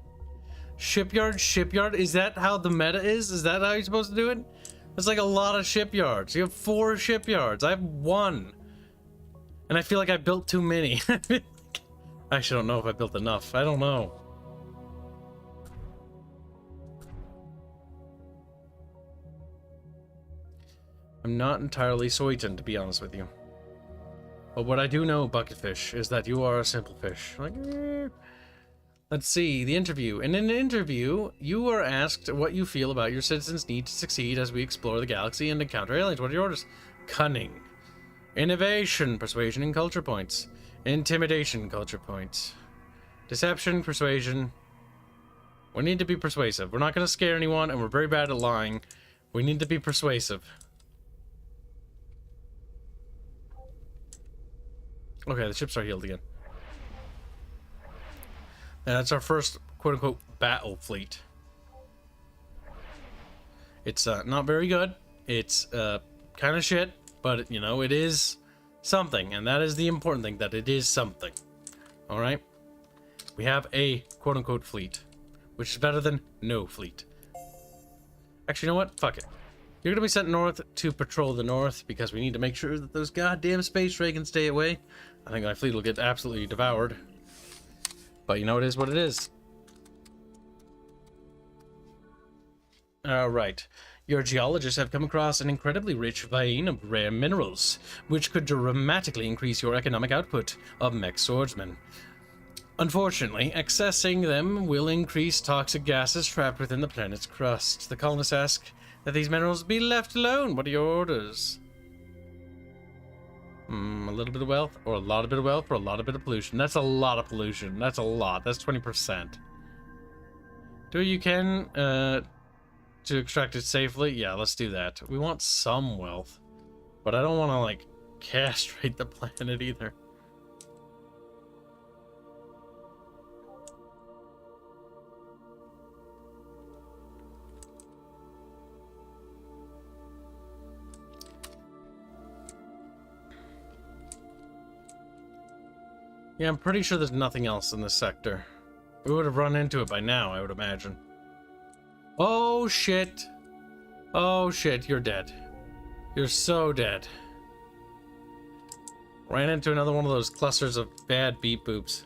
Shipyard, shipyard. Is that how the meta is? Is that how you're supposed to do it? There's like a lot of shipyards. You have 4 shipyards. I have 1. And I feel like I built too many. I actually don't know if I built enough. I don't know. I'm not entirely certain, to be honest with you. But what I do know, Bucketfish, is that you are a simple fish. Like, let's see, the interview. In an interview, you were asked what you feel about your citizens' need to succeed as we explore the galaxy and encounter aliens. What are your orders? Cunning. Innovation, persuasion, and culture points. Intimidation, culture points. Deception, persuasion. We need to be persuasive. We're not going to scare anyone, and we're very bad at lying. We need to be persuasive. Okay, the ships are healed again. And that's our first quote-unquote battle fleet. It's not very good. It's kind of shit, but you know, it is something, and that is the important thing, that it is something. All right? We have a quote-unquote fleet, which is better than no fleet. Actually, you know what? Fuck it. You're going to be sent north to patrol the north because we need to make sure that those goddamn space dragons stay away. I think my fleet will get absolutely devoured. But you know, it is what it is. Right. Your geologists have come across an incredibly rich vein of rare minerals, which could dramatically increase your economic output of mech swordsmen. Unfortunately, accessing them will increase toxic gases trapped within the planet's crust. The colonists ask that these minerals be left alone. What are your orders? A little bit of wealth, or a lot of bit of wealth, or a lot of bit of pollution. That's a lot of pollution. That's a lot. That's 20%. Do what you can to extract it safely. Yeah, let's do that. We want some wealth, but I don't want to, like, castrate the planet either. Yeah, I'm pretty sure there's nothing else in this sector. We would have run into it by now, I would imagine. Oh, shit. Oh, shit, you're dead. You're so dead. Ran into another one of those clusters of bad beep boops.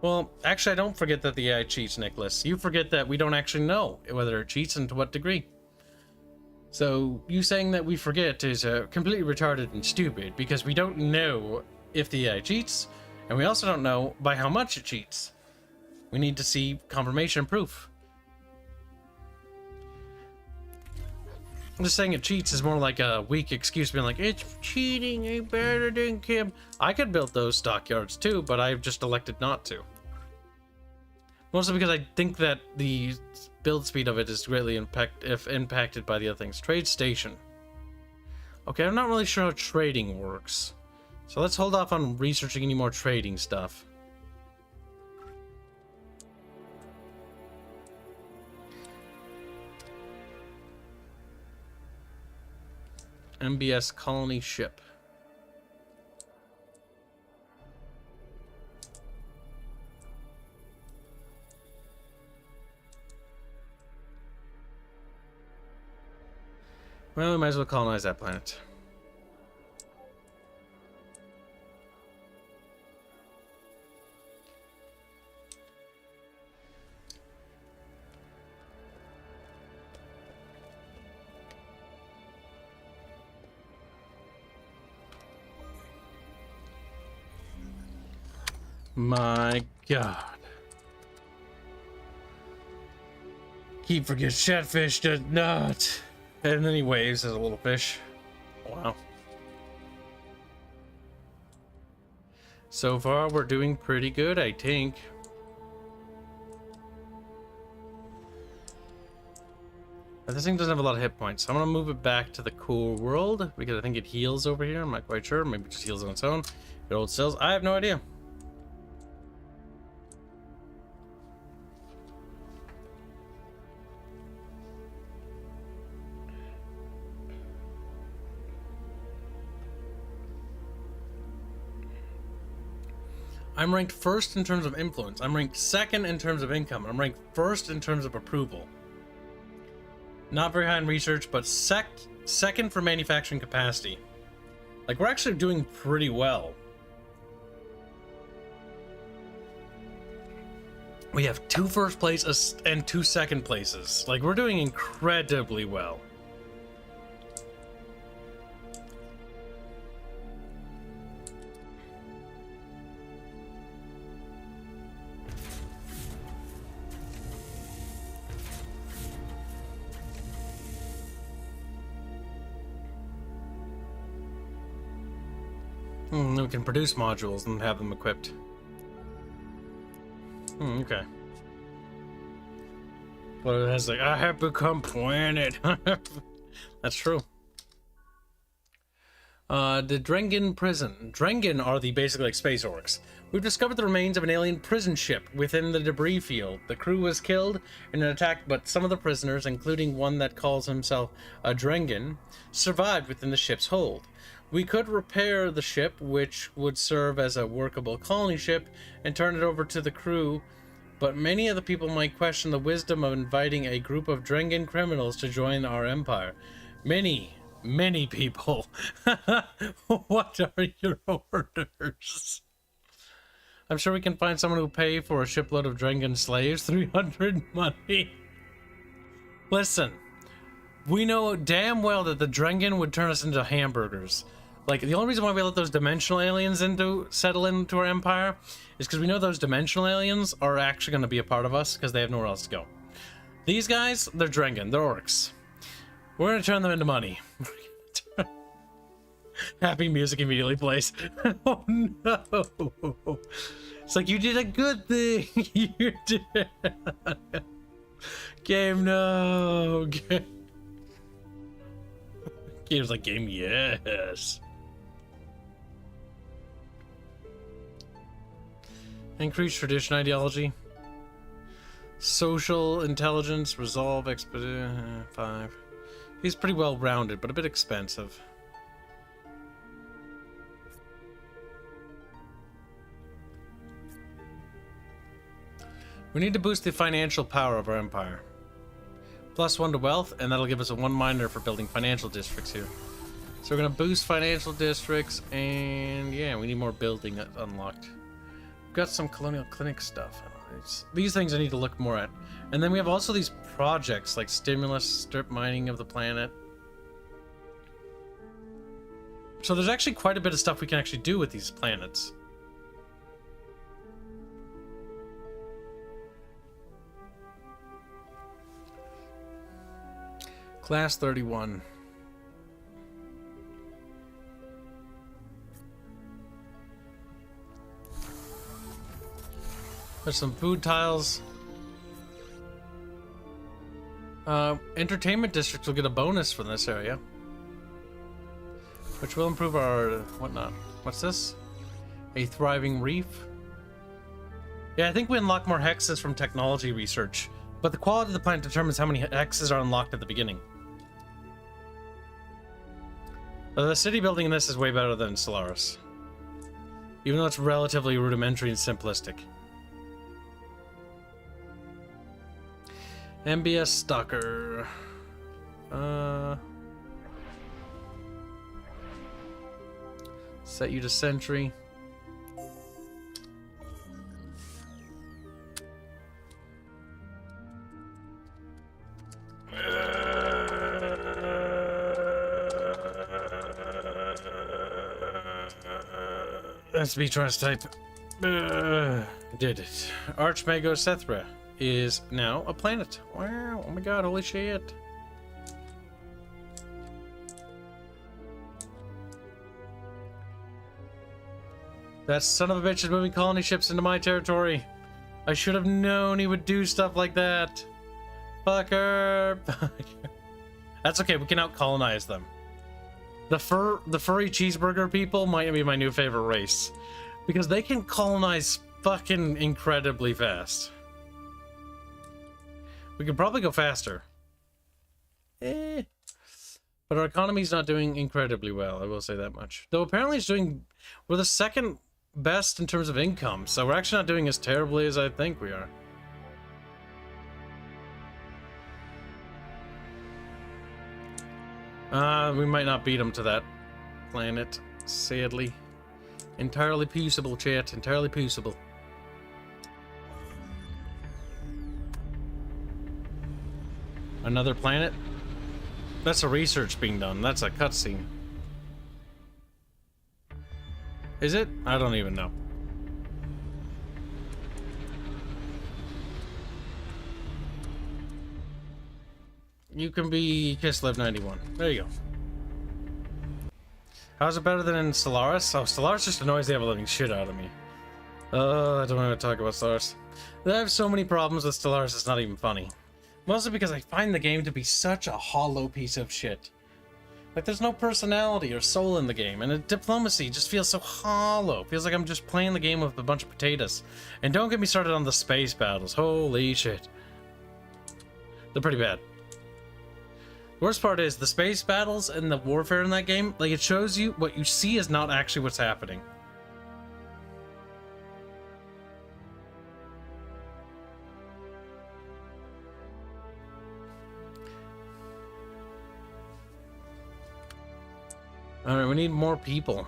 Well, actually, I don't forget that the AI cheats, Nicholas. You forget that we don't actually know whether it cheats and to what degree. So, you saying that we forget is completely retarded and stupid, because we don't know if the AI cheats, and we also don't know by how much it cheats. We need to see confirmation and proof. I'm just saying it cheats is more like a weak excuse, being like, it's cheating, ain't better than Kim. I could build those stockyards too, but I've just elected not to. Mostly because I think that the build speed of it is greatly impacted by the other things. Trade station. Okay, I'm not really sure how trading works. So let's hold off on researching any more trading stuff. MBS colony ship. Well, we might as well colonize that planet. My God. Keep forgets Shatfish does not. And then he waves as a little fish. Wow. So far, we're doing pretty good, I think. But this thing doesn't have a lot of hit points, so I'm gonna move it back to the cool world because I think it heals over here. I'm not quite sure. Maybe it just heals on its own. It old cells. I have no idea. I'm ranked first in terms of influence. I'm ranked second in terms of income. I'm ranked first in terms of approval. Not very high in research, but second for manufacturing capacity. Like, we're actually doing pretty well. We have 2 first places and 2 second places. Like, we're doing incredibly well. We can produce modules and have them equipped. Okay. But it has like, I have become planet. That's true. The Drengen prison. Drengen are the basically like space orcs. We've discovered the remains of an alien prison ship within the debris field. The crew was killed in an attack, but some of the prisoners, including one that calls himself a Drengen, survived within the ship's hold. We could repair the ship, which would serve as a workable colony ship, and turn it over to the crew, but many of the people might question the wisdom of inviting a group of Drengen criminals to join our empire. Many people. What are your orders? I'm sure we can find someone who'll pay for a shipload of Drengan slaves 300 money. Listen, we know damn well that the Drengan would turn us into hamburgers. Like, the only reason why we let those dimensional aliens settle into our empire is because we know those dimensional aliens are actually going to be a part of us because they have nowhere else to go. These guys, they're Drengan, they're orcs. We're going to turn them into money. Happy music immediately plays. Oh no! It's like, you did a good thing! You did! Game, no! Game's like, game, yes! Increased tradition ideology. Social intelligence, resolve, expedition, 5. He's pretty well rounded, but a bit expensive. We need to boost the financial power of our empire. +1 to wealth, and that'll give us a 1 miner for building financial districts here. So we're gonna boost financial districts, and yeah, we need more building unlocked. We've got some colonial clinic stuff. These things I need to look more at. And then we have also these projects like stimulus, strip mining of the planet. So there's actually quite a bit of stuff we can actually do with these planets. Class 31. There's some food tiles. Entertainment districts will get a bonus from this area, which will improve our whatnot. What's this? A thriving reef. Yeah, I think we unlock more hexes from technology research, but the quality of the planet determines how many hexes are unlocked at the beginning. The city building in this is way better than Solaris, even though it's relatively rudimentary and simplistic. MBS Stalker. Set you to Sentry. That's me trying to type. Did it. Archmago Sethra is now a planet. Wow, oh my god, holy shit. That son of a bitch is moving colony ships into my territory. I should have known he would do stuff like that. Fucker. That's okay, we can out-colonize them. The furry cheeseburger people might be my new favorite race, because they can colonize fucking incredibly fast. We could probably go faster. But our economy's not doing incredibly well, I will say that much. Though apparently it's doing... We're the second best in terms of income, so we're actually not doing as terribly as I think we are. We might not beat them to that planet, sadly. Entirely peaceable, chat. Entirely peaceable. Another planet? That's a research being done. That's a cutscene. Is it? I don't even know. You can be Kislev 91. There you go. How's it better than in Solaris? Oh, Solaris just annoys the ever-living shit out of me. I don't want to talk about Solaris. I have so many problems with Solaris, it's not even funny. Mostly because I find the game to be such a hollow piece of shit. Like, there's no personality or soul in the game, and the diplomacy just feels so hollow. Feels like I'm just playing the game with a bunch of potatoes. And don't get me started on the space battles. Holy shit. They're pretty bad. The worst part is, the space battles and the warfare in that game, like, it shows you what you see is not actually what's happening. Alright, we need more people.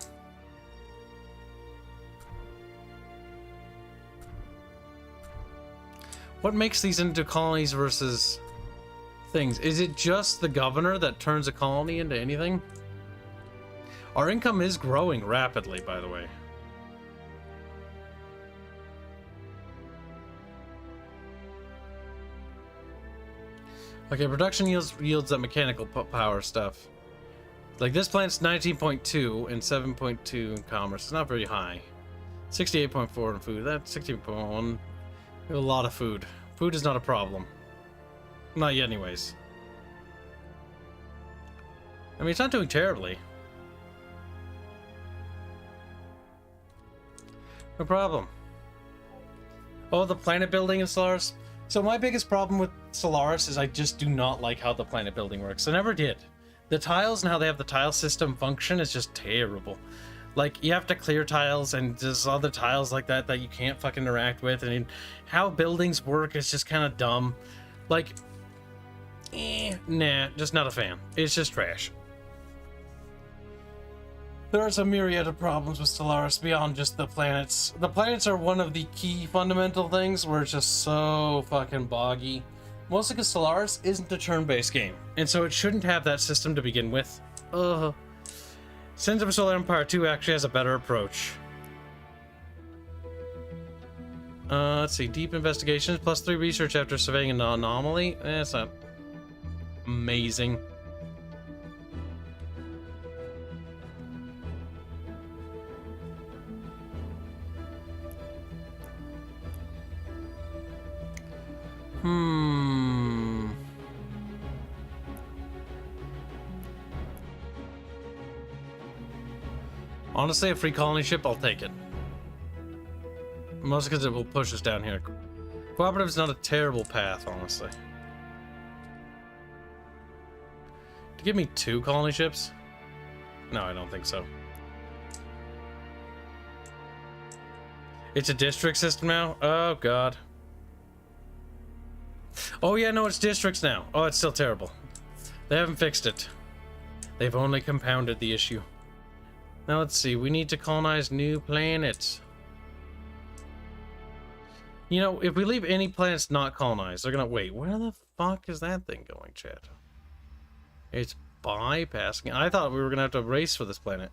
What makes these into colonies versus things? Is it just the governor that turns a colony into anything? Our income is growing rapidly, by the way. Okay, production yields that mechanical power stuff. Like this plant's 19.2 and 7.2 in commerce. It's not very high. 68.4 in food. That's 16.1. We have a lot of food. Food is not a problem. Not yet, anyways. I mean, it's not doing terribly. No problem. Oh, the planet building in Solaris. So my biggest problem with Solaris is I just do not like how the planet building works. I never did. The tiles and how they have the tile system function is just terrible. Like, you have to clear tiles, and there's other tiles like that that you can't fucking interact with, and how buildings work is just kind of dumb. Like, nah, just not a fan. It's just trash. There are some myriad of problems with Solaris beyond just the planets. The planets are one of the key fundamental things where it's just so fucking boggy. Mostly because Solaris isn't a turn-based game, and so it shouldn't have that system to begin with. Sins of a Solar Empire 2 actually has a better approach. Let's see, deep investigations, +3 research after surveying an anomaly. That's not amazing. Honestly, a free colony ship, I'll take it. Mostly because it will push us down here. Cooperative is not a terrible path, honestly. To give me 2 colony ships? No, I don't think so. It's a district system now? Oh, God. Oh, yeah, no, it's districts now. Oh, it's still terrible. They haven't fixed it. They've only compounded the issue. Now, let's see. We need to colonize new planets. You know, if we leave any planets not colonized, they're gonna... Wait, where the fuck is that thing going, chat? It's bypassing... I thought we were gonna have to race for this planet.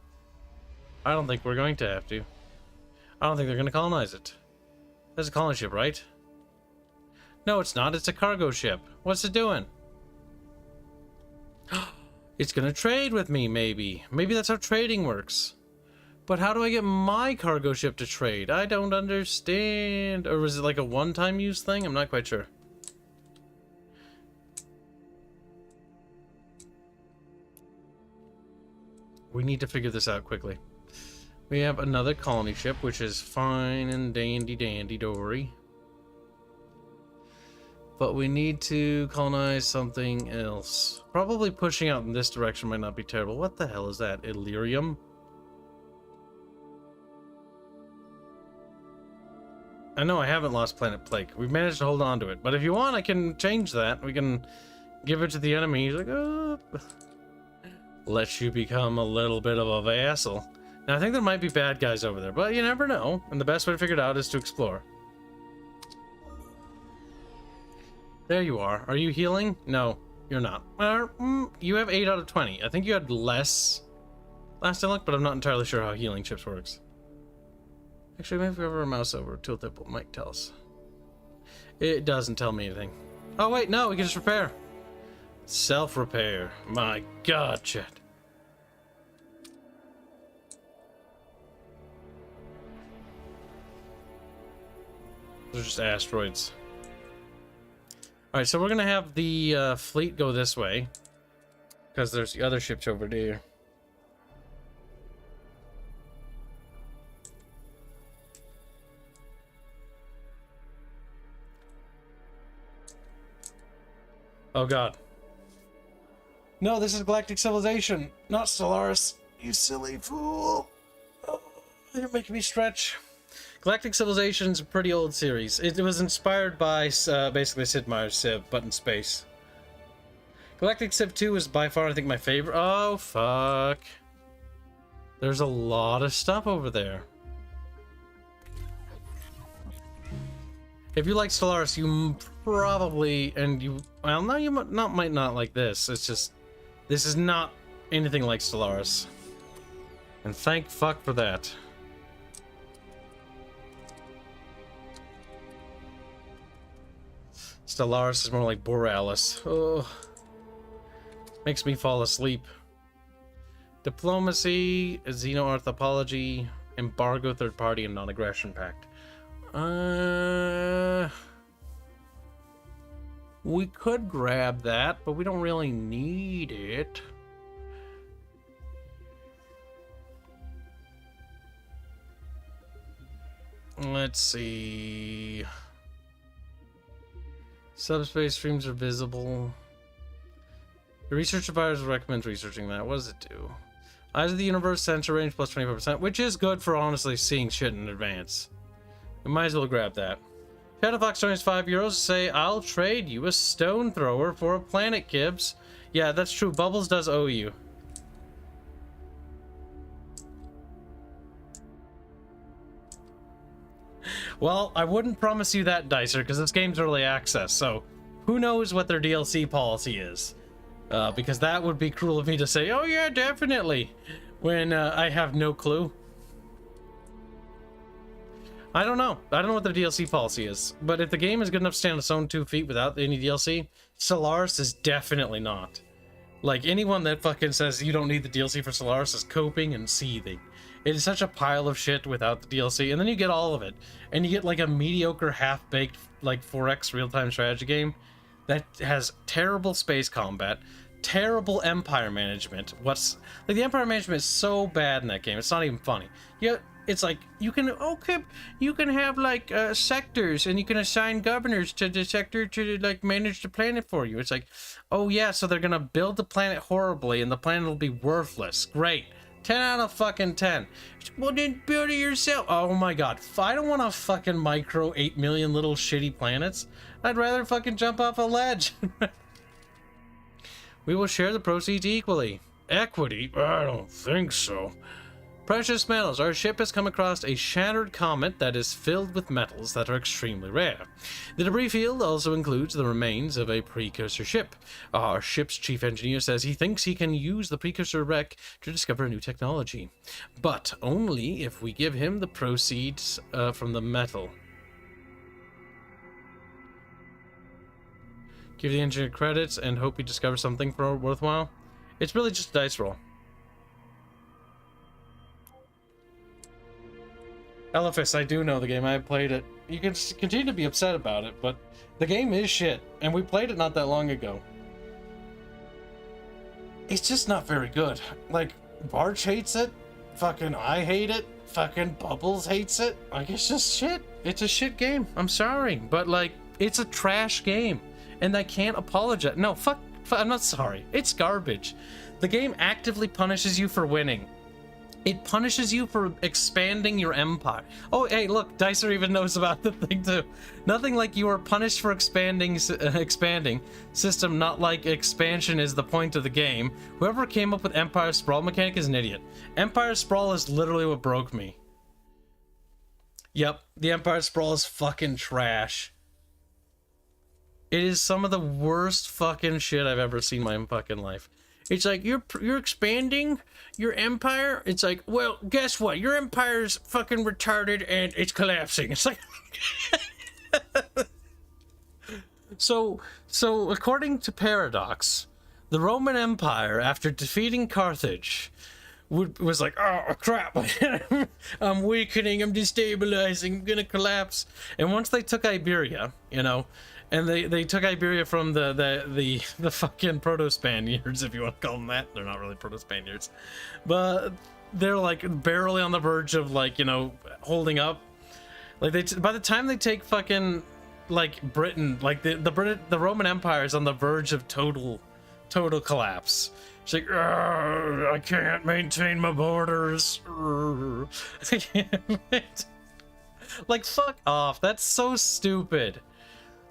I don't think we're going to have to. I don't think they're gonna colonize it. That's a colony ship, right? No, it's not. It's a cargo ship. What's it doing? It's gonna trade with me, maybe. Maybe that's how trading works. But how do I get my cargo ship to trade? I don't understand. Or is it like a one-time use thing? I'm not quite sure. We need to figure this out quickly. We have another colony ship, which is fine and dandy dory. But we need to colonize something else. Probably pushing out in this direction might not be terrible. What the hell is that? Illyrium? I know I haven't lost Planet Plague. We've managed to hold on to it. But if you want, I can change that. We can give it to the enemy. He's like, oh. Let you become a little bit of a vassal. Now, I think there might be bad guys over there, but you never know. And the best way to figure it out is to explore. There you are. Are you healing? No, you're not. You have 8 out of 20. I think you had less last I looked, but I'm not entirely sure how healing chips works. Actually, maybe if we have our mouse over, tooltip might tell us. It doesn't tell me anything. Oh, wait, no, we can just repair. Self-repair. My God, chat. Those are just asteroids. Alright, so we're gonna have the fleet go this way. Because there's the other ships over there. Oh God. No, this is Galactic Civilization, not Solaris. You silly fool. Oh, you're making me stretch. Galactic Civilization is a pretty old series. It was inspired by basically Sid Meier's Civ, but in space. Galactic Civ 2 is by far, I think, my favorite. Oh, fuck. There's a lot of stuff over there. If you like Stellaris, you probably, and you, well, no, you might not like this. It's just, this is not anything like Stellaris. And thank fuck for that. Stellaris is more like Borealis. Oh, makes me fall asleep. Diplomacy, xenoanthropology, embargo, third party, and non-aggression pact. We could grab that, but we don't really need it. Let's see. Subspace streams are visible. The research advisor recommends researching that. What does it do? Eyes of the universe, sensor range plus 25%, which is good for honestly seeing shit in advance. We might as well grab that. Shadowfox donates €5 to say, I'll trade you a stone thrower for a planet, Kibs. Yeah, that's true. Bubbles does owe you. Well, I wouldn't promise you that, Dicer, because this game's early access, so who knows what their DLC policy is. Because that would be cruel of me to say, oh yeah, definitely, when I have no clue. I don't know. I don't know what their DLC policy is, but if the game is good enough to stand on its own 2 feet without any DLC, Stellaris is definitely not. Like, anyone that fucking says you don't need the DLC for Stellaris is coping and seething. It is such a pile of shit without the DLC, and then you get all of it. And you get like a mediocre, half-baked, like 4X real-time strategy game that has terrible space combat, terrible empire management. Like, the empire management is so bad in that game, it's not even funny. It's like, you can have like sectors, and you can assign governors to the sector to like manage the planet for you. It's like, oh yeah, so they're gonna build the planet horribly and the planet will be worthless. Great. 10 out of fucking 10. Well, then build it yourself. Oh my god. I don't want to fucking micro 8 million little shitty planets. I'd rather fucking jump off a ledge. We will share the proceeds equally. Equity? I don't think so. Precious metals. Our ship has come across a shattered comet that is filled with metals that are extremely rare. The debris field also includes the remains of a precursor ship. Our ship's chief engineer says he thinks he can use the precursor wreck to discover new technology, but only if we give him the proceeds from the metal. Give the engineer credits and hope he discovers something worthwhile. It's really just a dice roll. Elephas, I do know the game. I played it. You can continue to be upset about it, but the game is shit, and we played it not that long ago. It's just not very good. Like, Barch hates it. Fucking I hate it. Fucking Bubbles hates it. Like, it's just shit. It's a shit game. I'm sorry, but like, it's a trash game, and I can't apologize. No, fuck, I'm not sorry. It's garbage. The game actively punishes you for winning. It punishes you for expanding your empire. Oh, hey, look, Dicer even knows about the thing too. Nothing like you are punished for expanding system, not like expansion is the point of the game. Whoever came up with Empire Sprawl mechanic is an idiot. Empire Sprawl is literally what broke me. Yep, the Empire Sprawl is fucking trash. It is some of the worst fucking shit I've ever seen in my fucking life. It's like, you're expanding your empire? It's like, well, guess what? Your empire's fucking retarded and it's collapsing. It's like... So according to Paradox, the Roman Empire, after defeating Carthage, was like, oh crap, I'm weakening, I'm destabilizing, I'm gonna collapse. And once they took Iberia, you know, and they took Iberia from the fucking Proto-Spaniards, if you want to call them that. They're not really Proto-Spaniards, but they're like barely on the verge of, like, you know, holding up. Like, by the time they take fucking, like, Britain, like the Roman Empire is on the verge of total collapse. It's like, I can't maintain my borders. Like, fuck off. That's so stupid.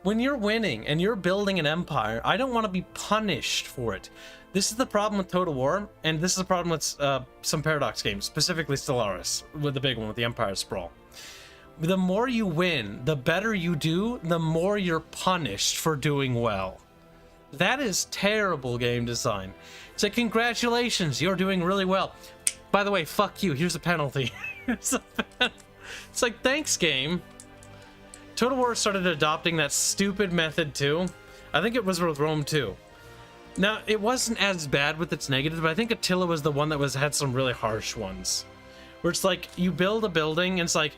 When you're winning and you're building an empire, I don't want to be punished for it. This is the problem with Total War, and this is the problem with some Paradox games, specifically Stellaris, with the big one, with the Empire Sprawl. the more you win, the better you do, the more you're punished for doing well. That is terrible game design. It's like, congratulations, you're doing really well. By the way, fuck you, here's a penalty. It's like, thanks, game. Total War started adopting that stupid method too. I think it was with Rome 2. Now, it wasn't as bad with its negatives, but I think Attila was the one that had some really harsh ones. Where it's like, you build a building, and it's like,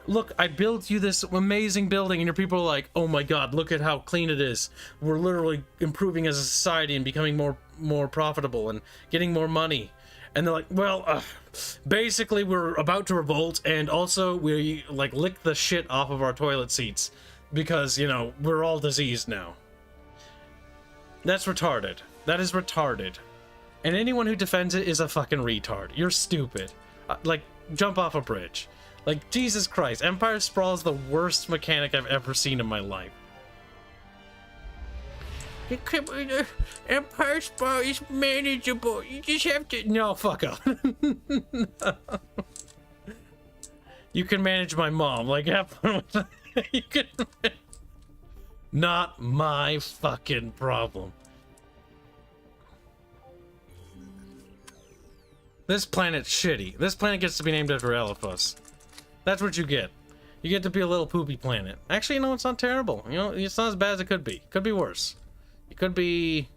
look, I built you this amazing building, and your people are like, oh my god, look at how clean it is. We're literally improving as a society and becoming more profitable and getting more money. And they're like, well, basically we're about to revolt, and also we, like, lick the shit off of our toilet seats because, you know, we're all diseased now. That's retarded. That is retarded. And anyone who defends it is a fucking retard. You're stupid. Like, jump off a bridge. Like, Jesus Christ, Empire Sprawl is the worst mechanic I've ever seen in my life. Empire Sprawl is manageable. You just have to... No, fuck up. No. You can manage my mom. Like, have fun with that. You can... Not my fucking problem. This planet's shitty. This planet gets to be named after Elephas. That's what you get. You get to be a little poopy planet. Actually, you know, it's not terrible. You know, it's not as bad as it could be. Could be worse. It could be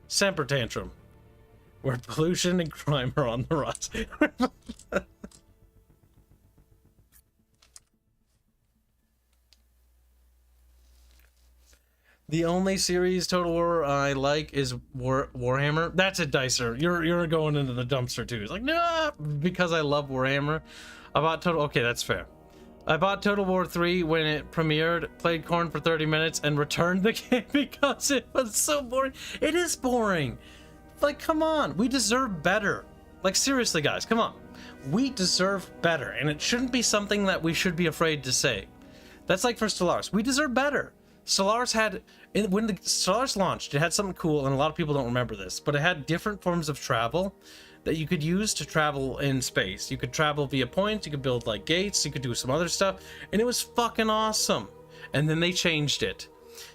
Semper Tantrum, where pollution and crime are on the rise. The only series Total War I like is Warhammer. That's it, Dicer. You're going into the dumpster too. It's like, no, because I love Warhammer. I bought Total... Okay, that's fair. I bought Total War 3 when it premiered, played Corn for 30 minutes, and returned the game because it was so boring. It is boring. Like, come on. We deserve better. Like, seriously, guys, come on. We deserve better, and it shouldn't be something that we should be afraid to say. That's like for Stellaris. We deserve better. Stellaris had... When the Stellaris launched, it had something cool, and a lot of people don't remember this, but it had different forms of travel that you could use to travel in space. You could travel via points, you could build like gates, you could do some other stuff, and it was fucking awesome. And then they changed it.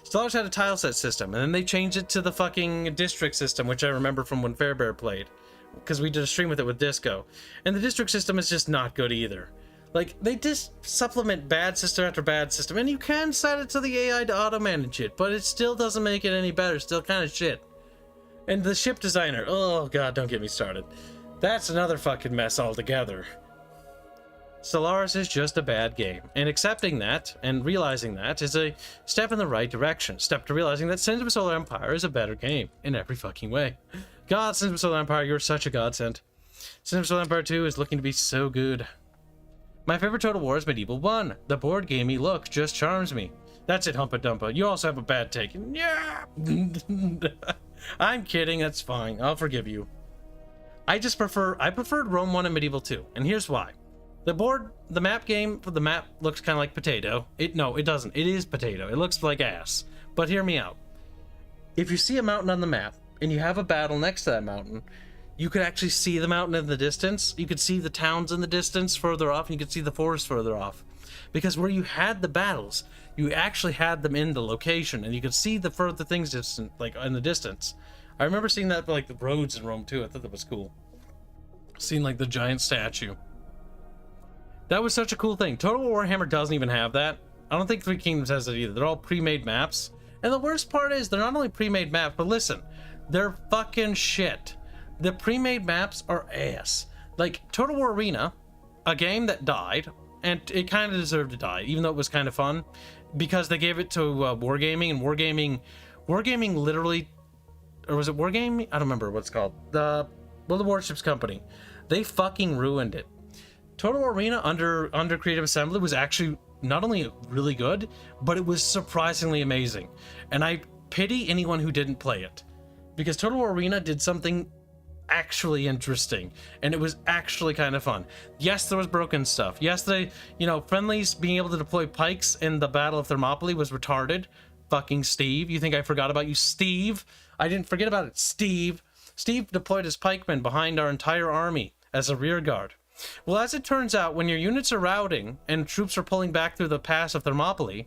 Stellaris had a tile set system, and then they changed it to the fucking district system, which I remember from when Fairbear played, because we did a stream with it with Disco. And the district system is just not good either. Like, they just supplement bad system after bad system, and you can set it to the AI to auto-manage it, but it still doesn't make it any better, still kind of shit. And the ship designer, oh god, don't get me started. That's another fucking mess altogether. Stellaris is just a bad game, and accepting that, and realizing that, is a step in the right direction. Step to realizing that Sins of Solar Empire is a better game, in every fucking way. God, Sins of Solar Empire, you're such a godsend. Sins of Solar Empire 2 is looking to be so good. My favorite Total War is Medieval 1. The board gamey look just charms me. That's it, Humpa Dumpa. You also have a bad take. Yeah. I'm kidding, that's fine. I'll forgive you. I preferred Rome 1 and Medieval 2, and here's why. The map game for the map looks kind of like potato. No, it doesn't. It is potato. It looks like ass. But hear me out. If you see a mountain on the map, and you have a battle next to that mountain, you could actually see the mountain in the distance. You could see the towns in the distance further off, and you could see the forest further off. Because where you had the battles, you actually had them in the location, and you could see the further things distant, like in the distance. I remember seeing that for like the roads in Rome too. I thought that was cool. Seeing like the giant statue. That was such a cool thing. Total Warhammer doesn't even have that. I don't think Three Kingdoms has it either. They're all pre-made maps. And the worst part is they're not only pre-made maps, but listen, they're fucking shit. The pre-made maps are ass. Like Total War Arena, a game that died, and it kind of deserved to die, even though it was kind of fun, because they gave it to Wargaming, and Wargaming literally, or was it Wargaming? I don't remember what it's called. The Warships Company. They fucking ruined it. Total War Arena under Creative Assembly was actually not only really good, but it was surprisingly amazing. And I pity anyone who didn't play it, because Total War Arena did something actually interesting, and it was actually kind of fun. Yes, there was broken stuff. Yes, friendlies being able to deploy pikes in the Battle of Thermopylae was retarded. Fucking Steve. You think I forgot about you, Steve? I didn't forget about it, Steve. Steve deployed his pikemen behind our entire army as a rear guard. Well, as it turns out, when your units are routing and troops are pulling back through the pass of Thermopylae,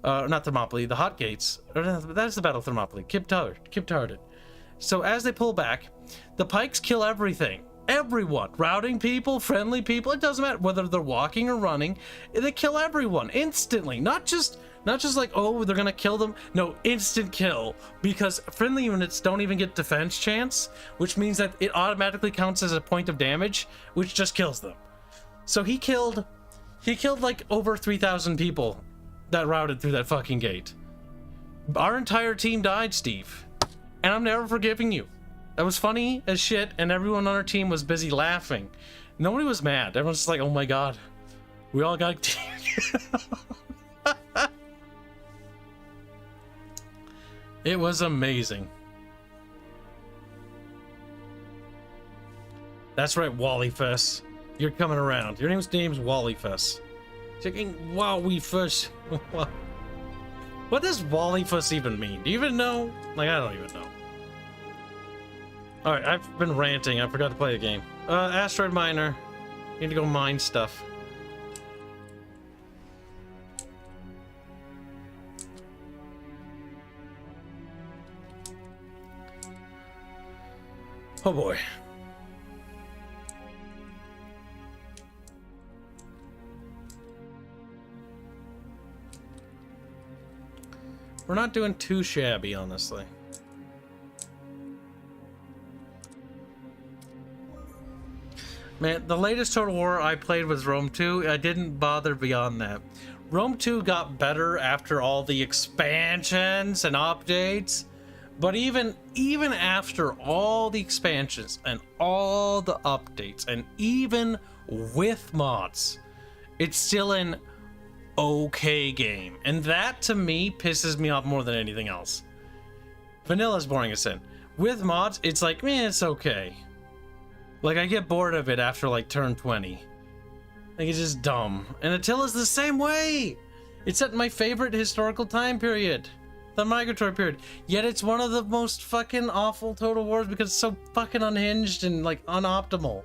not Thermopylae, the Hot Gates, or that is the Battle of Thermopylae, Kibtarded. So as they pull back, the pikes kill everything. Everyone. Routing people, friendly people, it doesn't matter whether they're walking or running, they kill everyone instantly. Not just like, oh, they're gonna kill them. No, instant kill, because friendly units don't even get defense chance, which means that it automatically counts as a point of damage, which just kills them. So he killed like over 3,000 people that routed through that fucking gate. Our entire team died, Steve, and I'm never forgiving you. That was funny as shit, and everyone on our team was busy laughing. Nobody was mad. Everyone's just like, oh my god, we all got It was amazing. That's right, Wallyfuss. You're coming around. Your name's Wallyfuss. Checking Wallyfuss. What does Wallyfuss even mean? Do you even know? Like, I don't even know. Alright, I've been ranting. I forgot to play a game. Asteroid Miner. Need to go mine stuff. Oh boy. We're not doing too shabby, honestly. Man, the latest Total War I played was Rome 2. I didn't bother beyond that. Rome 2 got better after all the expansions and updates. But even after all the expansions and all the updates, and even with mods, it's still an okay game. And that, to me, pisses me off more than anything else. Vanilla's boring as sin. With mods, it's like, man, it's okay. Like, I get bored of it after, like, turn 20. Like, it's just dumb. And Attila's the same way! It's at my favorite historical time period. The migratory period. Yet it's one of the most fucking awful Total Wars because it's so fucking unhinged and like unoptimal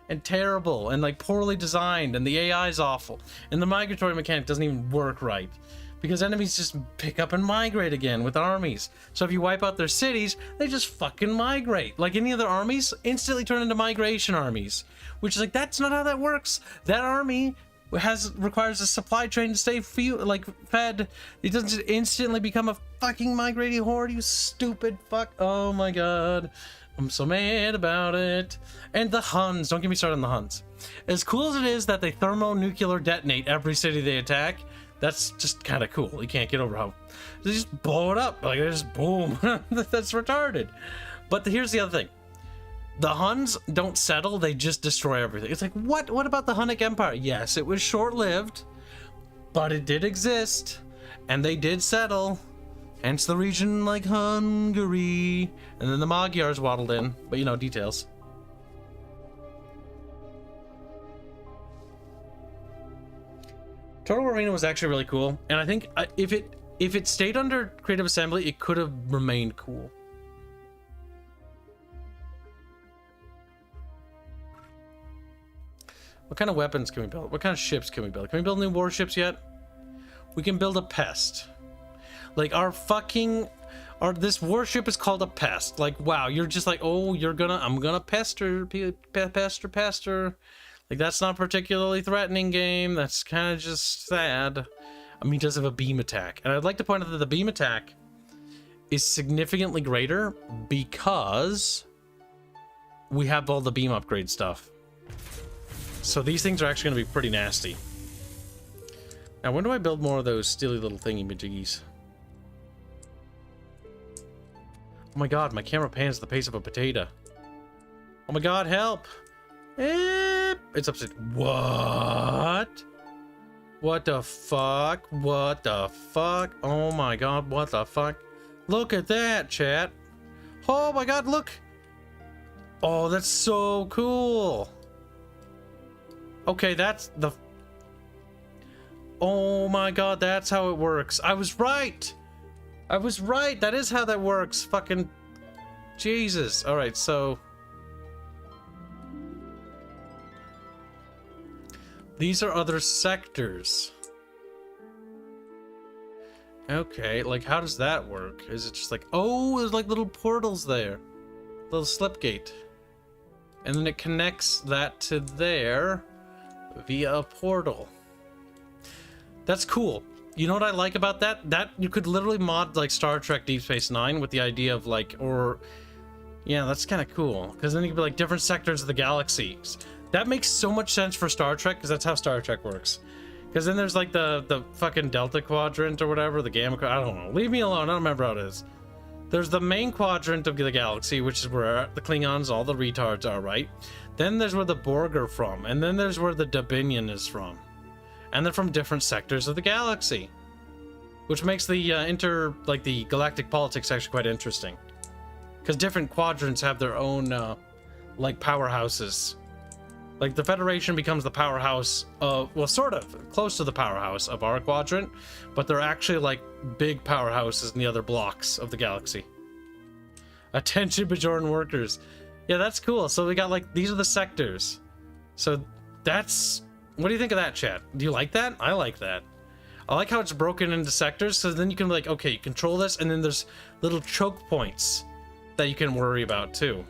and terrible and like poorly designed, and the AI is awful, and the migratory mechanic doesn't even work right because enemies just pick up and migrate again with armies. So if you wipe out their cities, they just fucking migrate. Like any other armies, instantly turn into migration armies, which is like, that's not how that works. That army requires a supply train to stay fed. It doesn't just instantly become a fucking migrating horde, you stupid fuck. Oh my god, I'm so mad about it. And the Huns, don't get me started on the Huns. As cool as it is that they thermonuclear detonate every city they attack, that's just kind of cool. You can't get over how they just blow it up, like they just boom. That's retarded. But here's the other thing. The Huns don't settle, they just destroy everything. It's like, what about the Hunnic Empire? Yes, it was short-lived, but it did exist, and they did settle. Hence the region like Hungary. And then the Magyars waddled in, but you know, details. Total Arena was actually really cool, and I think if it stayed under Creative Assembly, it could have remained cool. What kind of weapons can we build? What kind of ships can we build? Can we build new warships yet? We can build a pest. Like this warship is called a pest. Like, wow, you're just like, oh, I'm gonna pester. Like, that's not particularly threatening game. That's kind of just sad. I mean, it does have a beam attack. And I'd like to point out that the beam attack is significantly greater because we have all the beam upgrade stuff. So these things are actually going to be pretty nasty. Now, when do I build more of those steely little thingy-majiggies? Oh my god, my camera pans at the pace of a potato. Oh my god, help! It's upset. What? What the fuck? What the fuck? Oh my god, what the fuck? Look at that, chat. Oh my god, look! Oh, that's so cool! Okay, that's the... Oh my god, that's how it works. I was right! I was right! That is how that works. Fucking... Jesus. Alright, so... These are other sectors. Okay, like how does that work? Is it just like, oh, there's like little portals there. Little slip gate. And then it connects that to there via a portal. That's cool. You know what I like about that? That you could literally mod like Star Trek Deep Space Nine with the idea of like, or yeah, that's kind of cool. Because then you could be like different sectors of the galaxies. That makes so much sense for Star Trek because that's how Star Trek works. Because then there's like the fucking Delta Quadrant or whatever, the Gamma Quadrant, I don't know. Leave me alone, I don't remember how it is. There's the main quadrant of the galaxy, which is where the Klingons, all the retards are, right? Then there's where the Borg are from, and then there's where the Dominion is from. And they're from different sectors of the galaxy. Which makes the the galactic politics actually quite interesting. Because different quadrants have their own, like, powerhouses. Like, the Federation becomes the powerhouse of, well, sort of, close to the powerhouse of our quadrant, but they're actually, like, big powerhouses in the other blocks of the galaxy. Attention, Bajoran workers. Yeah, that's cool. So we got, like, these are the sectors. So that's, what do you think of that, chat? Do you like that? I like that. I like how it's broken into sectors, so then you can be like, okay, you control this, and then there's little choke points that you can worry about, too.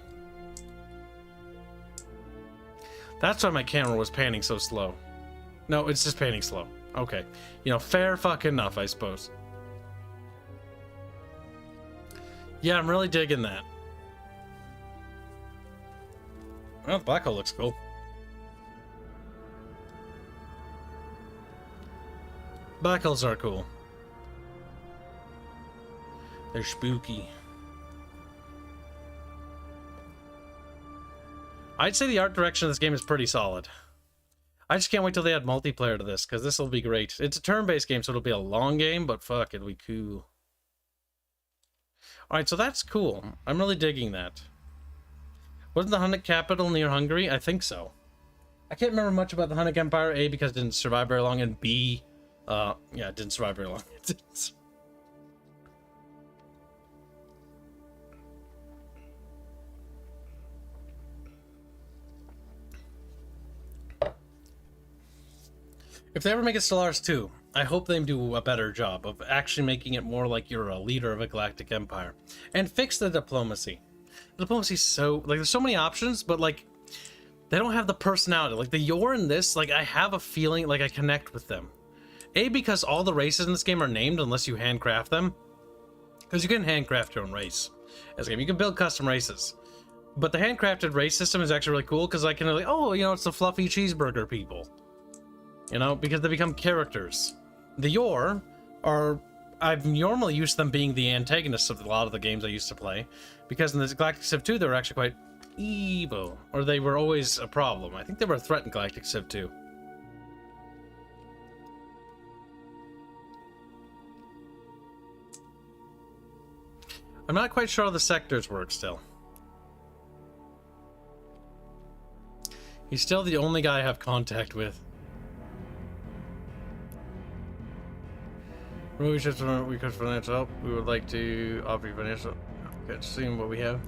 That's why my camera was panning so slow. No, it's just panning slow. Okay. You know, fair fucking enough, I suppose. Yeah, I'm really digging that. Well, the black hole looks cool. Black holes are cool. They're spooky. I'd say the art direction of this game is pretty solid. I just can't wait till they add multiplayer to this, because this will be great. It's a turn-based game, so it'll be a long game, but fuck, it'll be cool. Alright, so that's cool. I'm really digging that. Wasn't the Hunnic capital near Hungary? I think so. I can't remember much about the Hunnic Empire, A, because it didn't survive very long, and B, yeah, it didn't survive very long. If they ever make a Stellaris 2, I hope they do a better job of actually making it more like you're a leader of a galactic empire. And fix the diplomacy. The diplomacy's so, like, there's so many options, but, like, they don't have the personality. Like, the Yor in this, like, I have a feeling like I connect with them. A, because all the races in this game are named unless you handcraft them. Because you can handcraft your own race. As a game, you can build custom races. But the handcrafted race system is actually really cool, because I can, like, oh, you know, it's the fluffy cheeseburger people. You know, because they become characters. The Yor are, I've normally used them being the antagonists of a lot of the games I used to play, because in the Galactic Civ 2 they were actually quite evil, or they were always a problem. I think they were a threat in Galactic Civ 2. I'm not quite sure how the sectors work still. He's still the only guy I have contact with. We should financial help. We would like to offer you financial. Okay, just seeing what we have.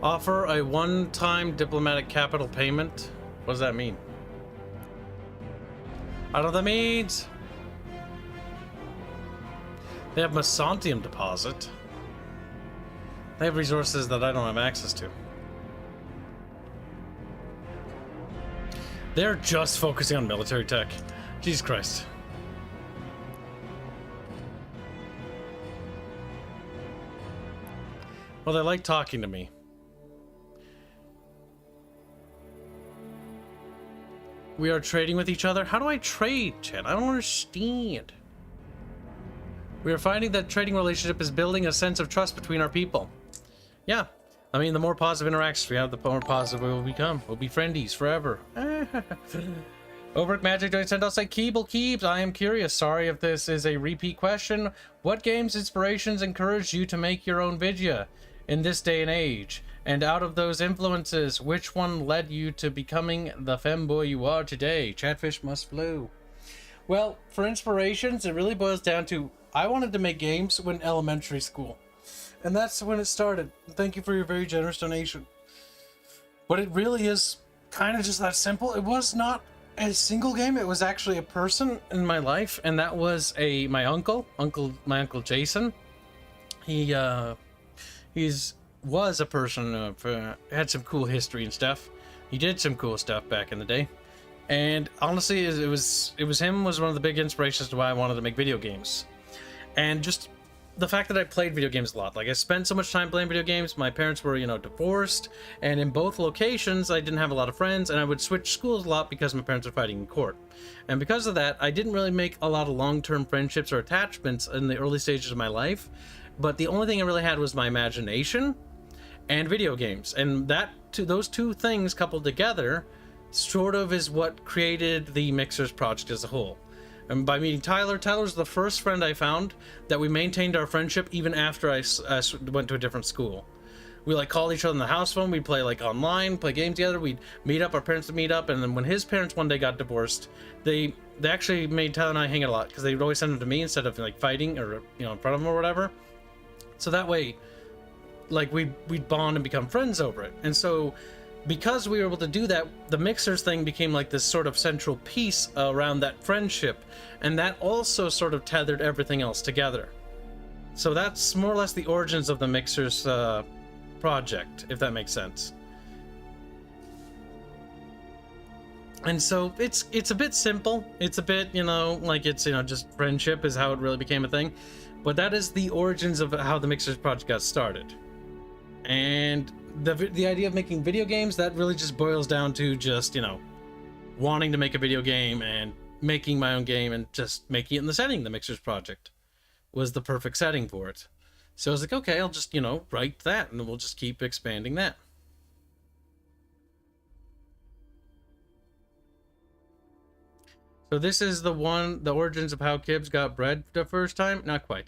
Offer a one-time diplomatic capital payment. What does that mean? I don't know what that means. They have Mesantium deposit. They have resources that I don't have access to. They're just focusing on military tech. Jesus Christ. Well, they like talking to me. We are trading with each other? How do I trade, Chad? I don't understand. We are finding that trading relationship is building a sense of trust between our people. Yeah. I mean, the more positive interactions we have, the more positive we will become. We'll be friendies forever. Overic Magic joins sent us a Kibs. I am curious. Sorry if this is a repeat question. What games inspirations encouraged you to make your own vidya in this day and age? And out of those influences, which one led you to becoming the femboy you are today? Chatfish must flow. Well, for inspirations, it really boils down to I wanted to make games when elementary school. And that's when it started. Thank you for your very generous donation. But it really is kind of just that simple. It was not a single game. It was actually a person in my life, and that was my uncle Jason. He was a person had some cool history and stuff. He did some cool stuff back in the day. And honestly, it was him was one of the big inspirations to why I wanted to make video games. And just the fact that I played video games a lot. Like, I spent so much time playing video games. My parents were, divorced, and in both locations I didn't have a lot of friends, and I would switch schools a lot because my parents were fighting in court. And because of that, I didn't really make a lot of long-term friendships or attachments in the early stages of my life. But the only thing I really had was my imagination and video games. And those two things coupled together sort of is what created the Mixers project as a whole. And by meeting Tyler's the first friend I found that we maintained our friendship even after I went to a different school. We called each other on the house phone. We'd play online, play games together. We'd meet up, our parents would meet up, and then when his parents one day got divorced, they actually made Tyler and I hang out a lot because they would always send them to me instead of fighting or in front of them or whatever. So that way, we'd bond and become friends over it. And so, because we were able to do that, the Mixers thing became this sort of central piece around that friendship, and that also sort of tethered everything else together. So that's more or less the origins of the Mixers project, if that makes sense. And so it's a bit simple. It's a bit, just friendship is how it really became a thing. But that is the origins of how the Mixers project got started. And the idea of making video games, that really just boils down to just, wanting to make a video game and making my own game and just making it in the setting. The Mixers project was the perfect setting for it. So I was like, okay, I'll just, write that, and we'll just keep expanding that. So this is the origins of how Kibs got bred the first time. Not quite.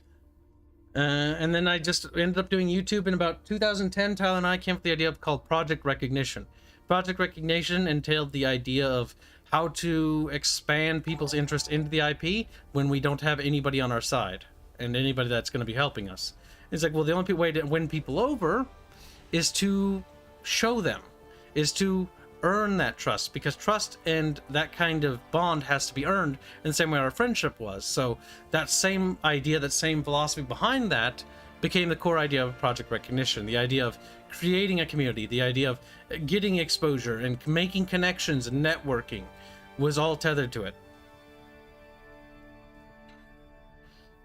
And then I just ended up doing YouTube in about 2010. Tyler and I came up with the idea called Project Recognition. Project Recognition entailed the idea of how to expand people's interest into the IP when we don't have anybody on our side and anybody that's going to be helping us. It's well, the only way to win people over is to show them, is to earn that trust, because trust and that kind of bond has to be earned in the same way our friendship was. So that same idea, that same philosophy behind that became the core idea of Project Recognition, the idea of creating a community, the idea of getting exposure and making connections and networking was all tethered to it.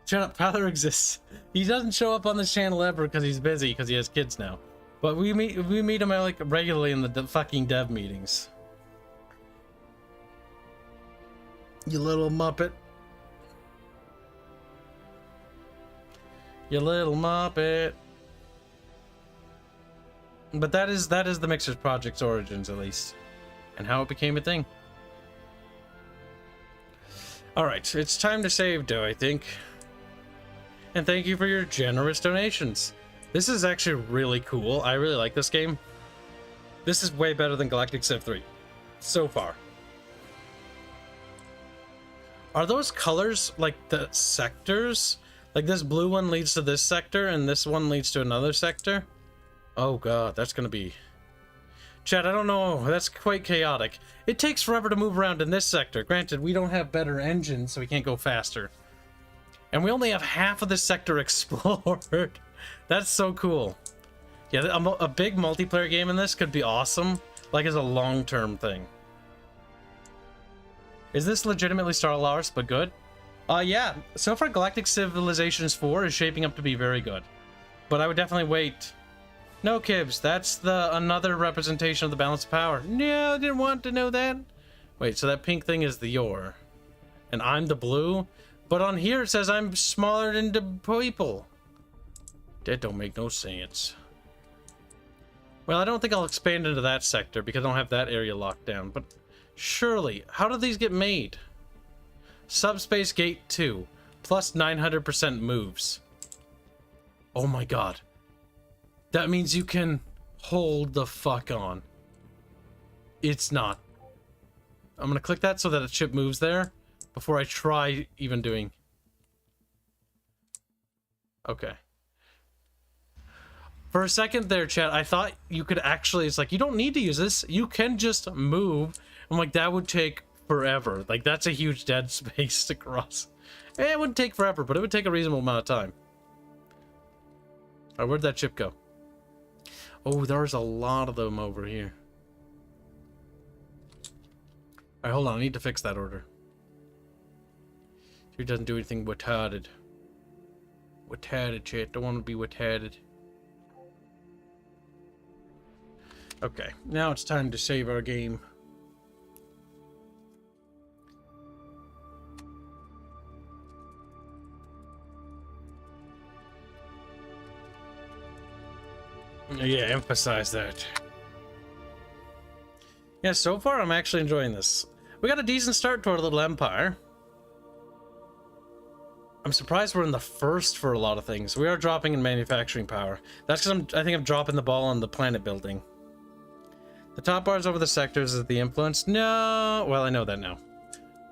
Shut up, Tyler exists. He doesn't show up on this channel ever because he's busy, because he has kids now. But we meet him regularly in the fucking dev meetings. You little muppet. You little muppet. But that is the Mixers project's origins, at least, and how it became a thing. All right, it's time to save dough, I think. And thank you for your generous donations. This is actually really cool. I really like this game. This is way better than GalCiv 3 so far. Are those colors like the sectors? Like this blue one leads to this sector and this one leads to another sector? Oh god, that's gonna be... Chat, I don't know. That's quite chaotic. It takes forever to move around in this sector. Granted, we don't have better engines, so we can't go faster. And we only have half of this sector explored. That's so cool. Yeah, a big multiplayer game in this could be awesome. As a long-term thing. Is this legitimately Star Wars, but good? Yeah. So far, Galactic Civilizations 4 is shaping up to be very good. But I would definitely wait. No, Kibs, that's another representation of the balance of power. No, I didn't want to know that. Wait, so that pink thing is the Yor. And I'm the blue? But on here it says I'm smaller than the people. That don't make no sense. Well, I don't think I'll expand into that sector because I don't have that area locked down. But surely, how do these get made? Subspace Gate 2, plus 900% moves. Oh my god. That means you can hold the fuck on. It's not. I'm gonna click that so that the ship moves there. before I try even doing. Okay. For a second there, chat, I thought you could actually, it's like, you don't need to use this. You can just move. I'm like, that would take forever. Like, that's a huge dead space to cross. It wouldn't take forever, but it would take a reasonable amount of time. Alright, where'd that ship go? Oh, there's a lot of them over here. Alright, hold on. I need to fix that order. Here doesn't do anything retarded. Retarded, chat. Don't want to be retarded. Okay, now it's time to save our game. Yeah, emphasize that. Yeah, so far I'm actually enjoying this. We got a decent start to our little empire. I'm surprised we're in the first for a lot of things. We are dropping in manufacturing power. That's because I think I'm dropping the ball on the planet building. The top bars over the sectors is the influence. No, well, I know that now.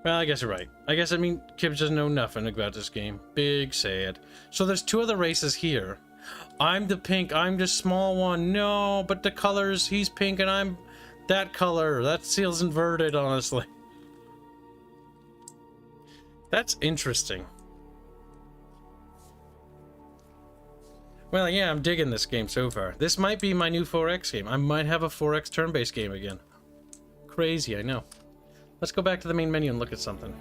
Well, I guess you're right. I guess, I mean, Kibs doesn't know nothing about this game. Big sad. So there's two other races here. I'm the pink, I'm the small one. No, but the colors, he's pink and I'm that color. That feels inverted, honestly. That's interesting. Well, yeah, I'm digging this game so far. This might be my new 4X game. I might have a 4X turn-based game again. Crazy, I know. Let's go back to the main menu and look at something.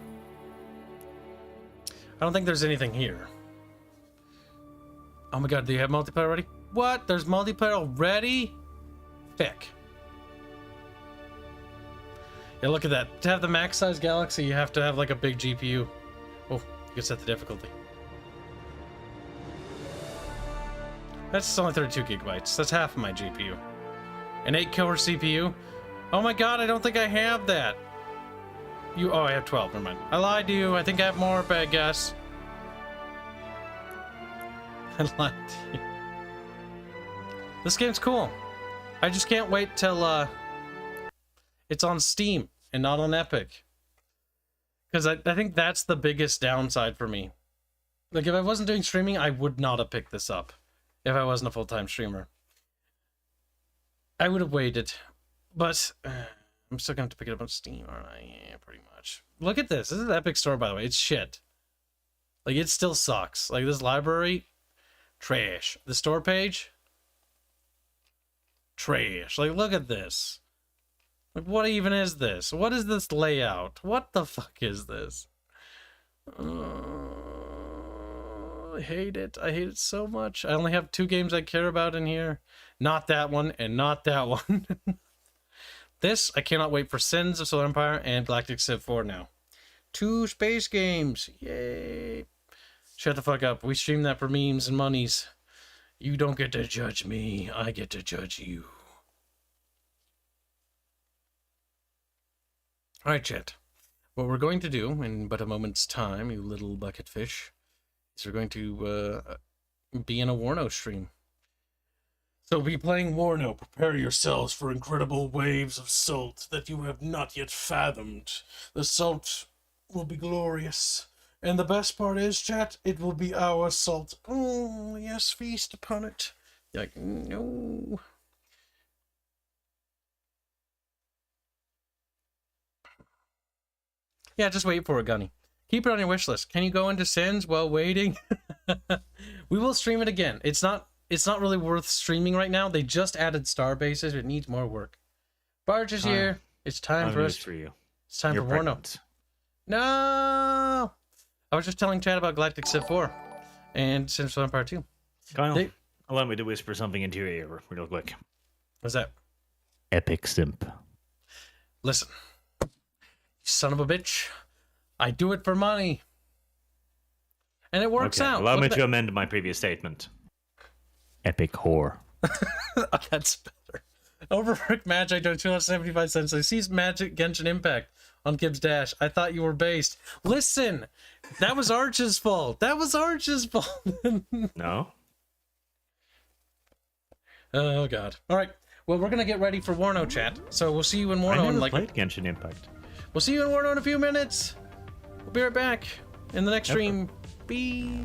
I don't think there's anything here. Oh my god, do you have multiplayer already? What? There's multiplayer already? Fick. Yeah, look at that. To have the max size Galaxy, you have to have like a big GPU. Oh, you can set the difficulty. That's only 32 gigabytes. That's half of my GPU. An 8-core CPU? Oh my god, I don't think I have that. Oh, I have 12. Never mind. I lied to you. I think I have more, but I guess. I lied to you. This game's cool. I just can't wait till it's on Steam and not on Epic. Because I think that's the biggest downside for me. Like, if I wasn't doing streaming, I would not have picked this up. If I wasn't a full-time streamer. I would have waited. But I'm still going to have to pick it up on Steam, aren't I? Yeah, pretty much. Look at this. This is the Epic Store, by the way. It's shit. Like, it still sucks. Like, this library, trash. The store page, trash. Like, look at this. Like, what even is this? What is this layout? What the fuck is this? I hate it. I hate it so much. I only have 2 games I care about in here. Not that one, and not that one. This, I cannot wait for Sins of Solar Empire and Galactic Civ 4 now. 2 space games. Yay. Shut the fuck up. We stream that for memes and monies. You don't get to judge me. I get to judge you. Alright, chat. What we're going to do in but a moment's time, you little bucket fish, is we're going to be in a Warno stream. So we'll be playing Warno. Prepare yourselves for incredible waves of salt that you have not yet fathomed. The salt will be glorious. And the best part is, chat, it will be our salt. Oh, yes, feast upon it. You're like, no. Yeah, just wait for it, Gunny. Keep it on your wish list. Can you go into Sins while waiting? We will stream it again. It's not really worth streaming right now. They just added star bases. It needs more work. Barge is here. It's time for us. For you. It's time You're for Warno. No! I was just telling Chad about Galactic Civ 4 and Sims Empire 2. Kyle, allow me to whisper something into your ear real quick. What's that? Epic simp. Listen, you son of a bitch. I do it for money. And it works out. Allow me to amend my previous statement. Epic whore. That's better. Overworked match, I do 275 cents. I see Magic Genshin Impact on Kibs Dash. I thought you were based. Listen, that was Arch's fault. That was Arch's fault. No. Oh, God. All right. Well, we're going to get ready for Warno, chat. So we'll see you in Warno in like... played Genshin Impact. We'll see you in Warno in a few minutes. Be right back in the next stream. Be.